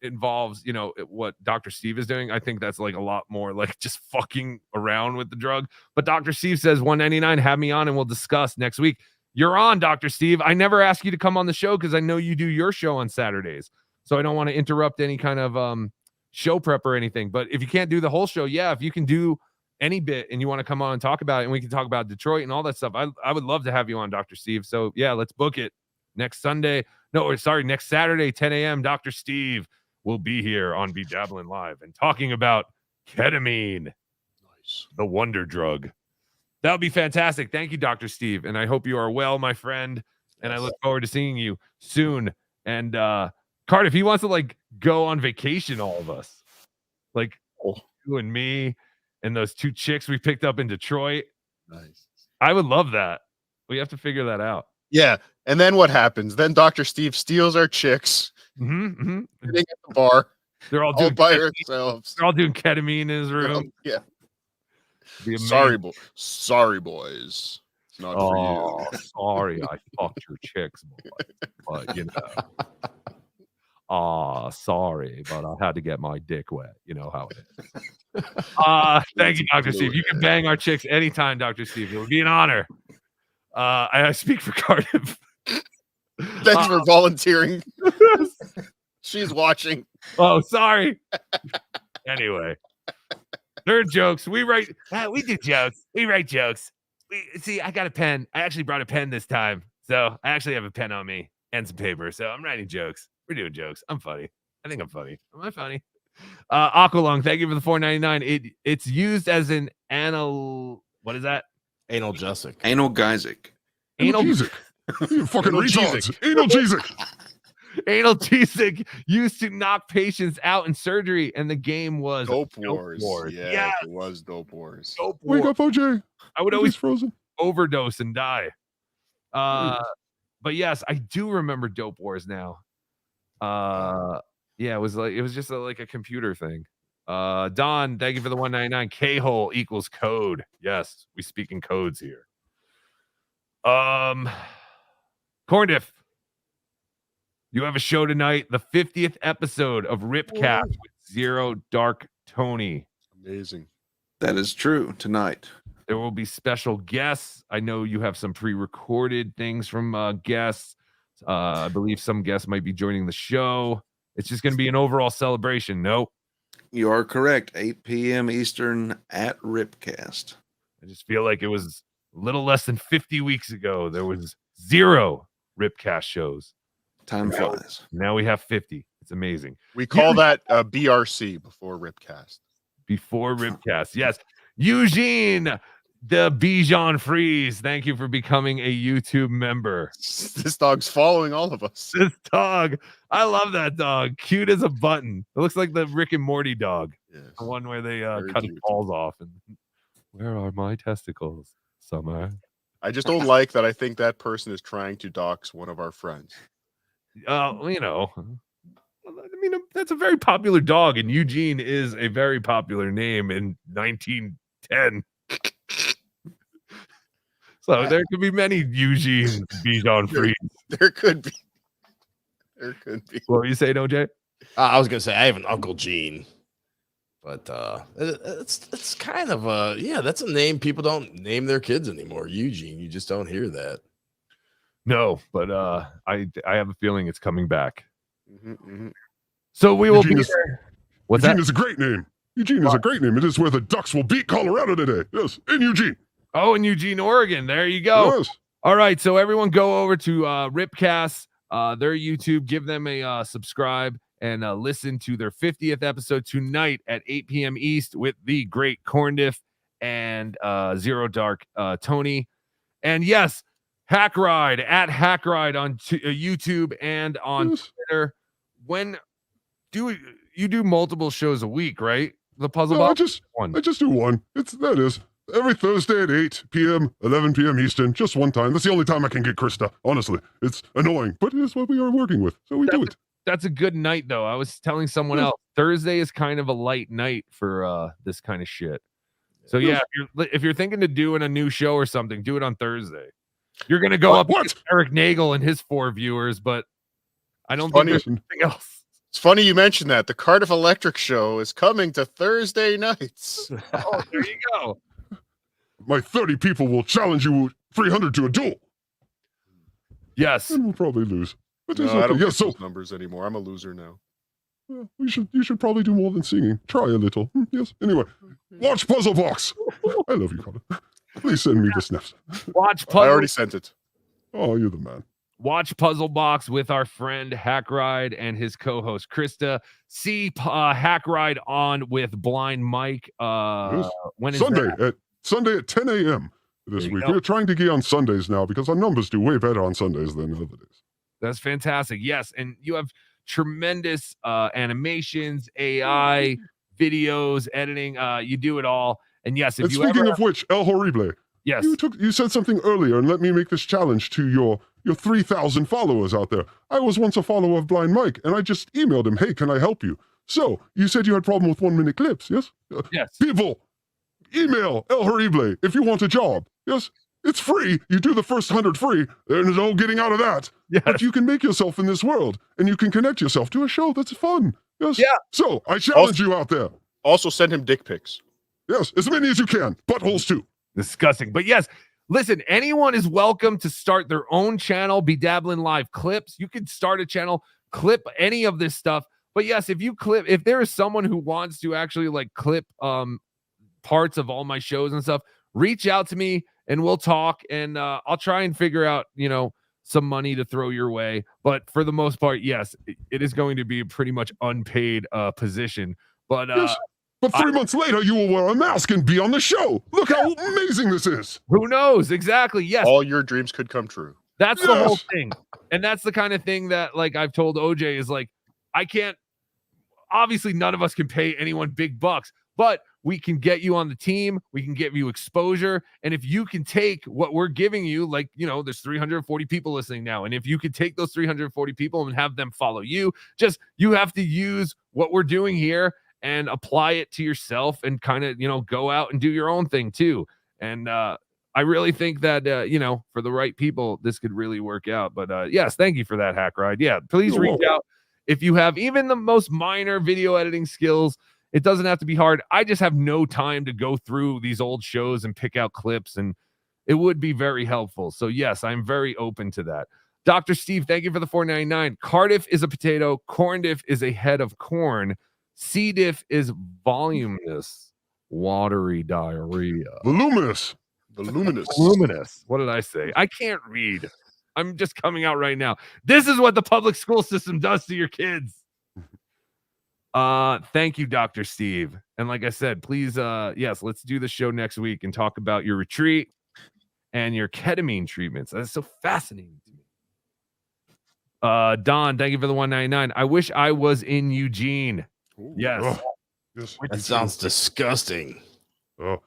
involves, what Dr. Steve is doing. I think that's like a lot more like just fucking around with the drug. But Dr. Steve says $199, have me on and we'll discuss next week. You're on, Dr. Steve. I never ask you to come on the show because I know you do your show on Saturdays. So I don't want to interrupt any kind of show prep or anything. But if you can't do the whole show, if you can do any bit and you want to come on and talk about it, and we can talk about Detroit and all that stuff, I would love to have you on, Dr. Steve. So let's book it next Saturday, 10 a.m. Dr. Steve will be here on BeDabblin Live and talking about ketamine, the wonder drug. That would be fantastic. Thank you, Dr. Steve. And I hope you are well, my friend. And I look forward to seeing you soon. And Cardiff, he wants to go on vacation, all of us. You and me and those two chicks we picked up in Detroit. Nice. I would love that. We have to figure that out. Yeah. And then what happens? Then Dr. Steve steals our chicks. Sitting at the bar. They're all doing by themselves. They're all doing ketamine in his room. Yeah. Sorry, boys. It's not for you. Sorry, I fucked your chicks, boy. But sorry, but I had to get my dick wet. You know how it is. Thank you, Dr. Steve. You can bang our chicks anytime, Dr. Steve. It would be an honor. I speak for Cardiff. Thanks for volunteering. She's watching. Oh, sorry. Anyway, they're jokes. We do jokes. We write jokes. See, I got a pen. I actually brought a pen this time. So I actually have a pen on me and some paper. So I'm writing jokes. We're doing jokes. I'm funny. I think I'm funny. Am I funny? Aqualung, thank you for the $4.99. It's used as an what is that? Analgesic. Analgesic. Analgesic. You fucking retards. Analgesic. Analgesic used to knock patients out in surgery, and the game was Dope Wars. Yeah, yes. It was Dope Wars. Wake up, OJ. I would always frozen. overdose and die. But yes, I do remember Dope Wars now. It was just like a computer thing. Don, thank you for the $199. K-hole equals code. Yes, we speak in codes here. Corndiff, you have a show tonight, the 50th episode of Ripcast with Zero Dark Tony. Amazing. That is true. Tonight there will be special guests. I know you have some pre-recorded things from guests. I believe some guests might be joining the show. It's just going to be an overall celebration. No, you are correct. 8 p.m. Eastern at Ripcast. I just feel like it was a little less than 50 weeks ago. There was 0 Ripcast shows. Time flies. Now we have 50. It's amazing. We call that BRC, before Ripcast. Before Ripcast, yes. Eugene, the Bijan Freeze, thank you for becoming a YouTube member. This dog's following all of us. This dog, I love that dog. Cute as a button. It looks like the Rick and Morty dog. Yes. The one where they cut his balls off. And where are my testicles? Summer. I just don't like that. I think that person is trying to dox one of our friends. I mean, that's a very popular dog, and Eugene is a very popular name in 1910. So there could be many Eugene Bijan Freeze. There could be. There could be. What were you saying, OJ? I was gonna say I have an Uncle Gene, but it's kind of that's a name people don't name their kids anymore. Eugene, you just don't hear that. No, but I have a feeling it's coming back. Mm-hmm. So we will Eugene be is, there. What's Eugene that? is a great name. Eugene is a great name. It is where the Ducks will beat Colorado today. Yes, in Eugene. Oh, in Eugene, Oregon. There you go. Yes. All right, so everyone go over to Ripcast, their YouTube, give them a subscribe, and listen to their 50th episode tonight at 8 p.m. East with the great Corndiff and Zero Dark Tony. And yes, HackRide at HackRide on YouTube and on Twitter. When do you do multiple shows a week, right? The puzzle box? I just do one. That is every Thursday at 8 p.m., 11 p.m. Eastern, just one time. That's the only time I can get Krista. Honestly, it's annoying, but it is what we are working with, so we do it. that's a good night though. I was telling someone else Thursday is kind of a light night for this kind of shit. So yeah, if you're thinking to doing a new show or something, do it on Thursday. You're gonna go up against Eric Nagel and his 4 viewers, but I don't think there's anything else. It's funny you mentioned that. The Cardiff Electric show is coming to Thursday nights. Oh, there you go. My 30 people will challenge you 300 to a duel. Yes. And we'll probably lose. But No, it's I okay. don't Yeah, get so those numbers anymore. I'm a loser now. you should probably do more than singing. Try a little. Yes. Anyway, watch Puzzle Box. I love you, Colin. Please send me the sniffs. Watch I already sent it. Oh, you're the man. Watch Puzzle Box with our friend Hackride and his co-host Krista. See Hackride on with Blind Mike. When is that? Sunday at 10 a.m. this week. We're trying to get on Sundays now because our numbers do way better on Sundays than other days. That's fantastic. Yes, and you have tremendous animations, AI, videos, editing. You do it all. And yes, if and you speaking of which, El Horrible. Yes. You said something earlier, and let me make this challenge to your 3,000 followers out there. I was once a follower of Blind Mike, and I just emailed him, hey, can I help you? So, you said you had problem with 1-minute clips, yes? Yes. People, email El Horrible if you want a job, yes? It's free. You do the first 100 free. There's no getting out of that. Yes. But you can make yourself in this world, and you can connect yourself to a show that's fun, yes? Yeah. So, I challenge you out there. Also send him dick pics. Yes, as many as you can. Buttholes too. Disgusting. But yes, listen, anyone is welcome to start their own channel, BeDabblin Live Clips. You can start a channel, clip any of this stuff. But yes, if there is someone who wants to actually like clip parts of all my shows and stuff, reach out to me and we'll talk, and I'll try and figure out, some money to throw your way. But for the most part, yes, it is going to be a pretty much unpaid position. But yes. But 3 months later, you will wear a mask and be on the show. Look how amazing this is. Who knows? Exactly. Yes. All your dreams could come true. That's the whole thing. And that's the kind of thing that, like, I've told OJ is like, obviously none of us can pay anyone big bucks, but we can get you on the team. We can give you exposure. And if you can take what we're giving you, like, there's 340 people listening now. And if you could take those 340 people and have them follow you, you have to use what we're doing here and apply it to yourself and kind of, go out and do your own thing too. And I really think that, for the right people, this could really work out. But yes, thank you for that, Hackride. Yeah, please reach out if you have even the most minor video editing skills. It doesn't have to be hard. I just have no time to go through these old shows and pick out clips, and it would be very helpful. So yes, I'm very open to that. Dr. Steve, thank you for the $4.99. Cardiff is a potato. Corndiff is a head of corn. C. diff is voluminous, watery diarrhea. Voluminous. What did I say? I can't read. I'm just coming out right now. This is what the public school system does to your kids. Thank you, Dr. Steve. And like I said, please, yes, let's do the show next week and talk about your retreat and your ketamine treatments. That's so fascinating to me. Don, thank you for the $1.99. I wish I was in Eugene. Ooh, yes. Yes. That sounds disgusting. Oh,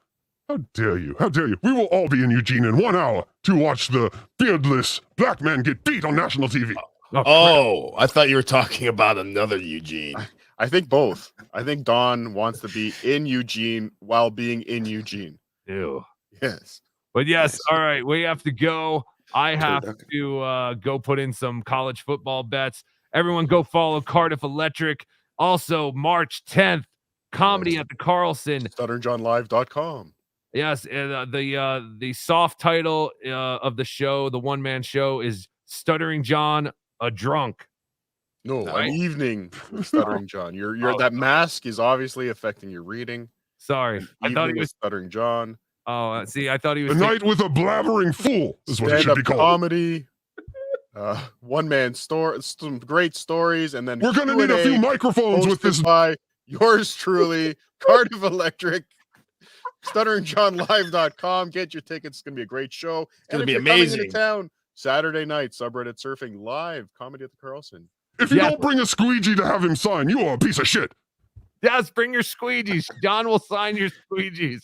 how dare you? How dare you? We will all be in Eugene in 1 hour to watch the beardless black man get beat on national TV. Oh, I thought you were talking about another Eugene. I think both. I think Don wants to be in Eugene while being in Eugene. Ew. Yes. But yes, all right, we have to go. I have to go put in some college football bets. Everyone go follow Cardiff Electric. Also, March 10th, comedy at the Carlson. StutternJohnLive.com. Yes, the soft title of the show, the one-man show, is Stuttering John, a Drunk. No, Right? an evening with Stuttering John. That mask is obviously affecting your reading. Sorry, I thought he was Stuttering John. Oh, see, I thought he was A night with a blabbering fool is what it should be called. Comedy. One-man story, some great stories, and then we're gonna need a few microphones with this. By yours truly, Cardiff Electric, StutteringJohnLive.com. Get your tickets. It's gonna be a great show. It's gonna and be if you're amazing. Coming into town Saturday night, Subreddit Surfing Live, comedy at the Carlson. If you don't bring a squeegee to have him sign, you are a piece of shit. Yes, bring your squeegees. John will sign your squeegees.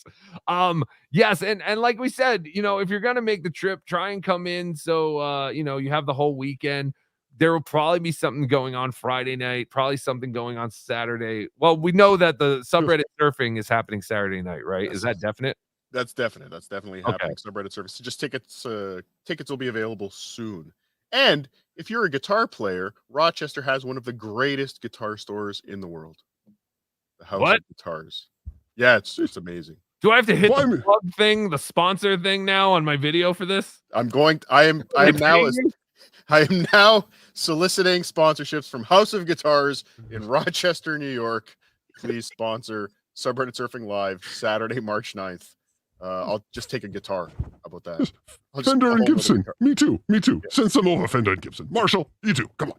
Yes, and like we said, if you're gonna make the trip, try and come in so you have the whole weekend. there will probably be something going on Friday night, probably something going on Saturday. Well, we know that the subreddit surfing is happening Saturday night, right? Is that definite? That's definite. That's definitely happening. Subreddit service. Just tickets will be available soon. And if you're a guitar player, Rochester has one of the greatest guitar stores in the world. The House of Guitars. Yeah, it's amazing. Do I have to hit the plug thing, the sponsor thing now on my video for this? I am now soliciting sponsorships from House of Guitars in Rochester, New York. Please sponsor Subreddit Surfing Live Saturday, March 9th. I'll just take a guitar. How about that? Fender and Gibson. Me too. Yeah. Send some over, Fender and Gibson. Marshall, you too. Come on.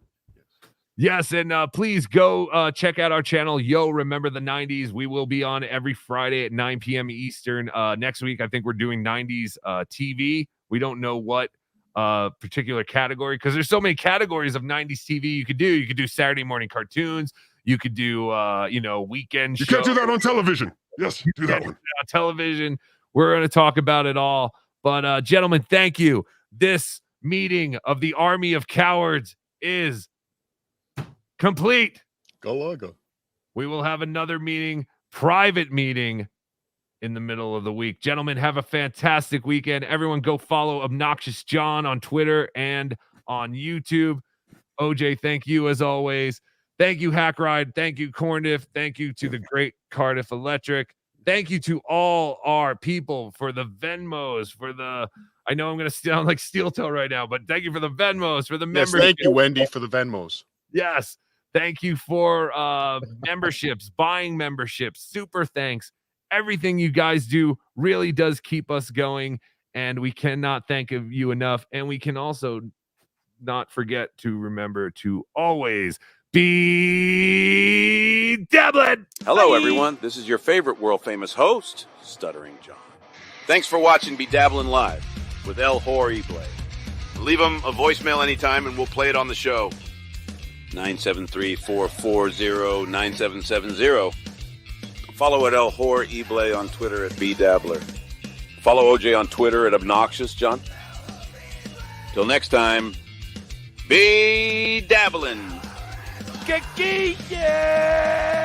Yes, and please go check out our channel. Yo, remember the 90s. We will be on every Friday at 9 p.m. Eastern. Next week, I think we're doing 90s TV. We don't know what particular category, because there's so many categories of 90s TV you could do. You could do Saturday morning cartoons. You could do, weekend shows. You can't do that on television. Yes, do that one. On television. We're going to talk about it all. But, gentlemen, thank you. This meeting of the Army of Cowards is complete. Go Logo. We will have another meeting, private meeting, in the middle of the week. Gentlemen, have a fantastic weekend. Everyone go follow Obnoxious John on Twitter and on YouTube. OJ, thank you as always. Thank you, Hackride. Thank you, Corndiff. Thank you to the great Cardiff Electric. Thank you to all our people for the Venmos, for the, I know I'm going to sound like Steel Toe right now, but thank you for the Venmos, for the membership. Thank you, Wendy, for the Venmos. Yes. Thank you for memberships, buying memberships. Super thanks. Everything you guys do really does keep us going, and we cannot thank you enough. And we can also not forget to remember to always be dabbling. Hello, everyone. This is your favorite world-famous host, Stuttering John. Thanks for watching BeDabblin Live with El Horrible. Leave him a voicemail anytime, and we'll play it on the show. 973-440-9770. Follow at El Horrible on Twitter at BeDabbler. Follow OJ on Twitter at Obnoxious John. Till next time, BeDabblin. Yeah!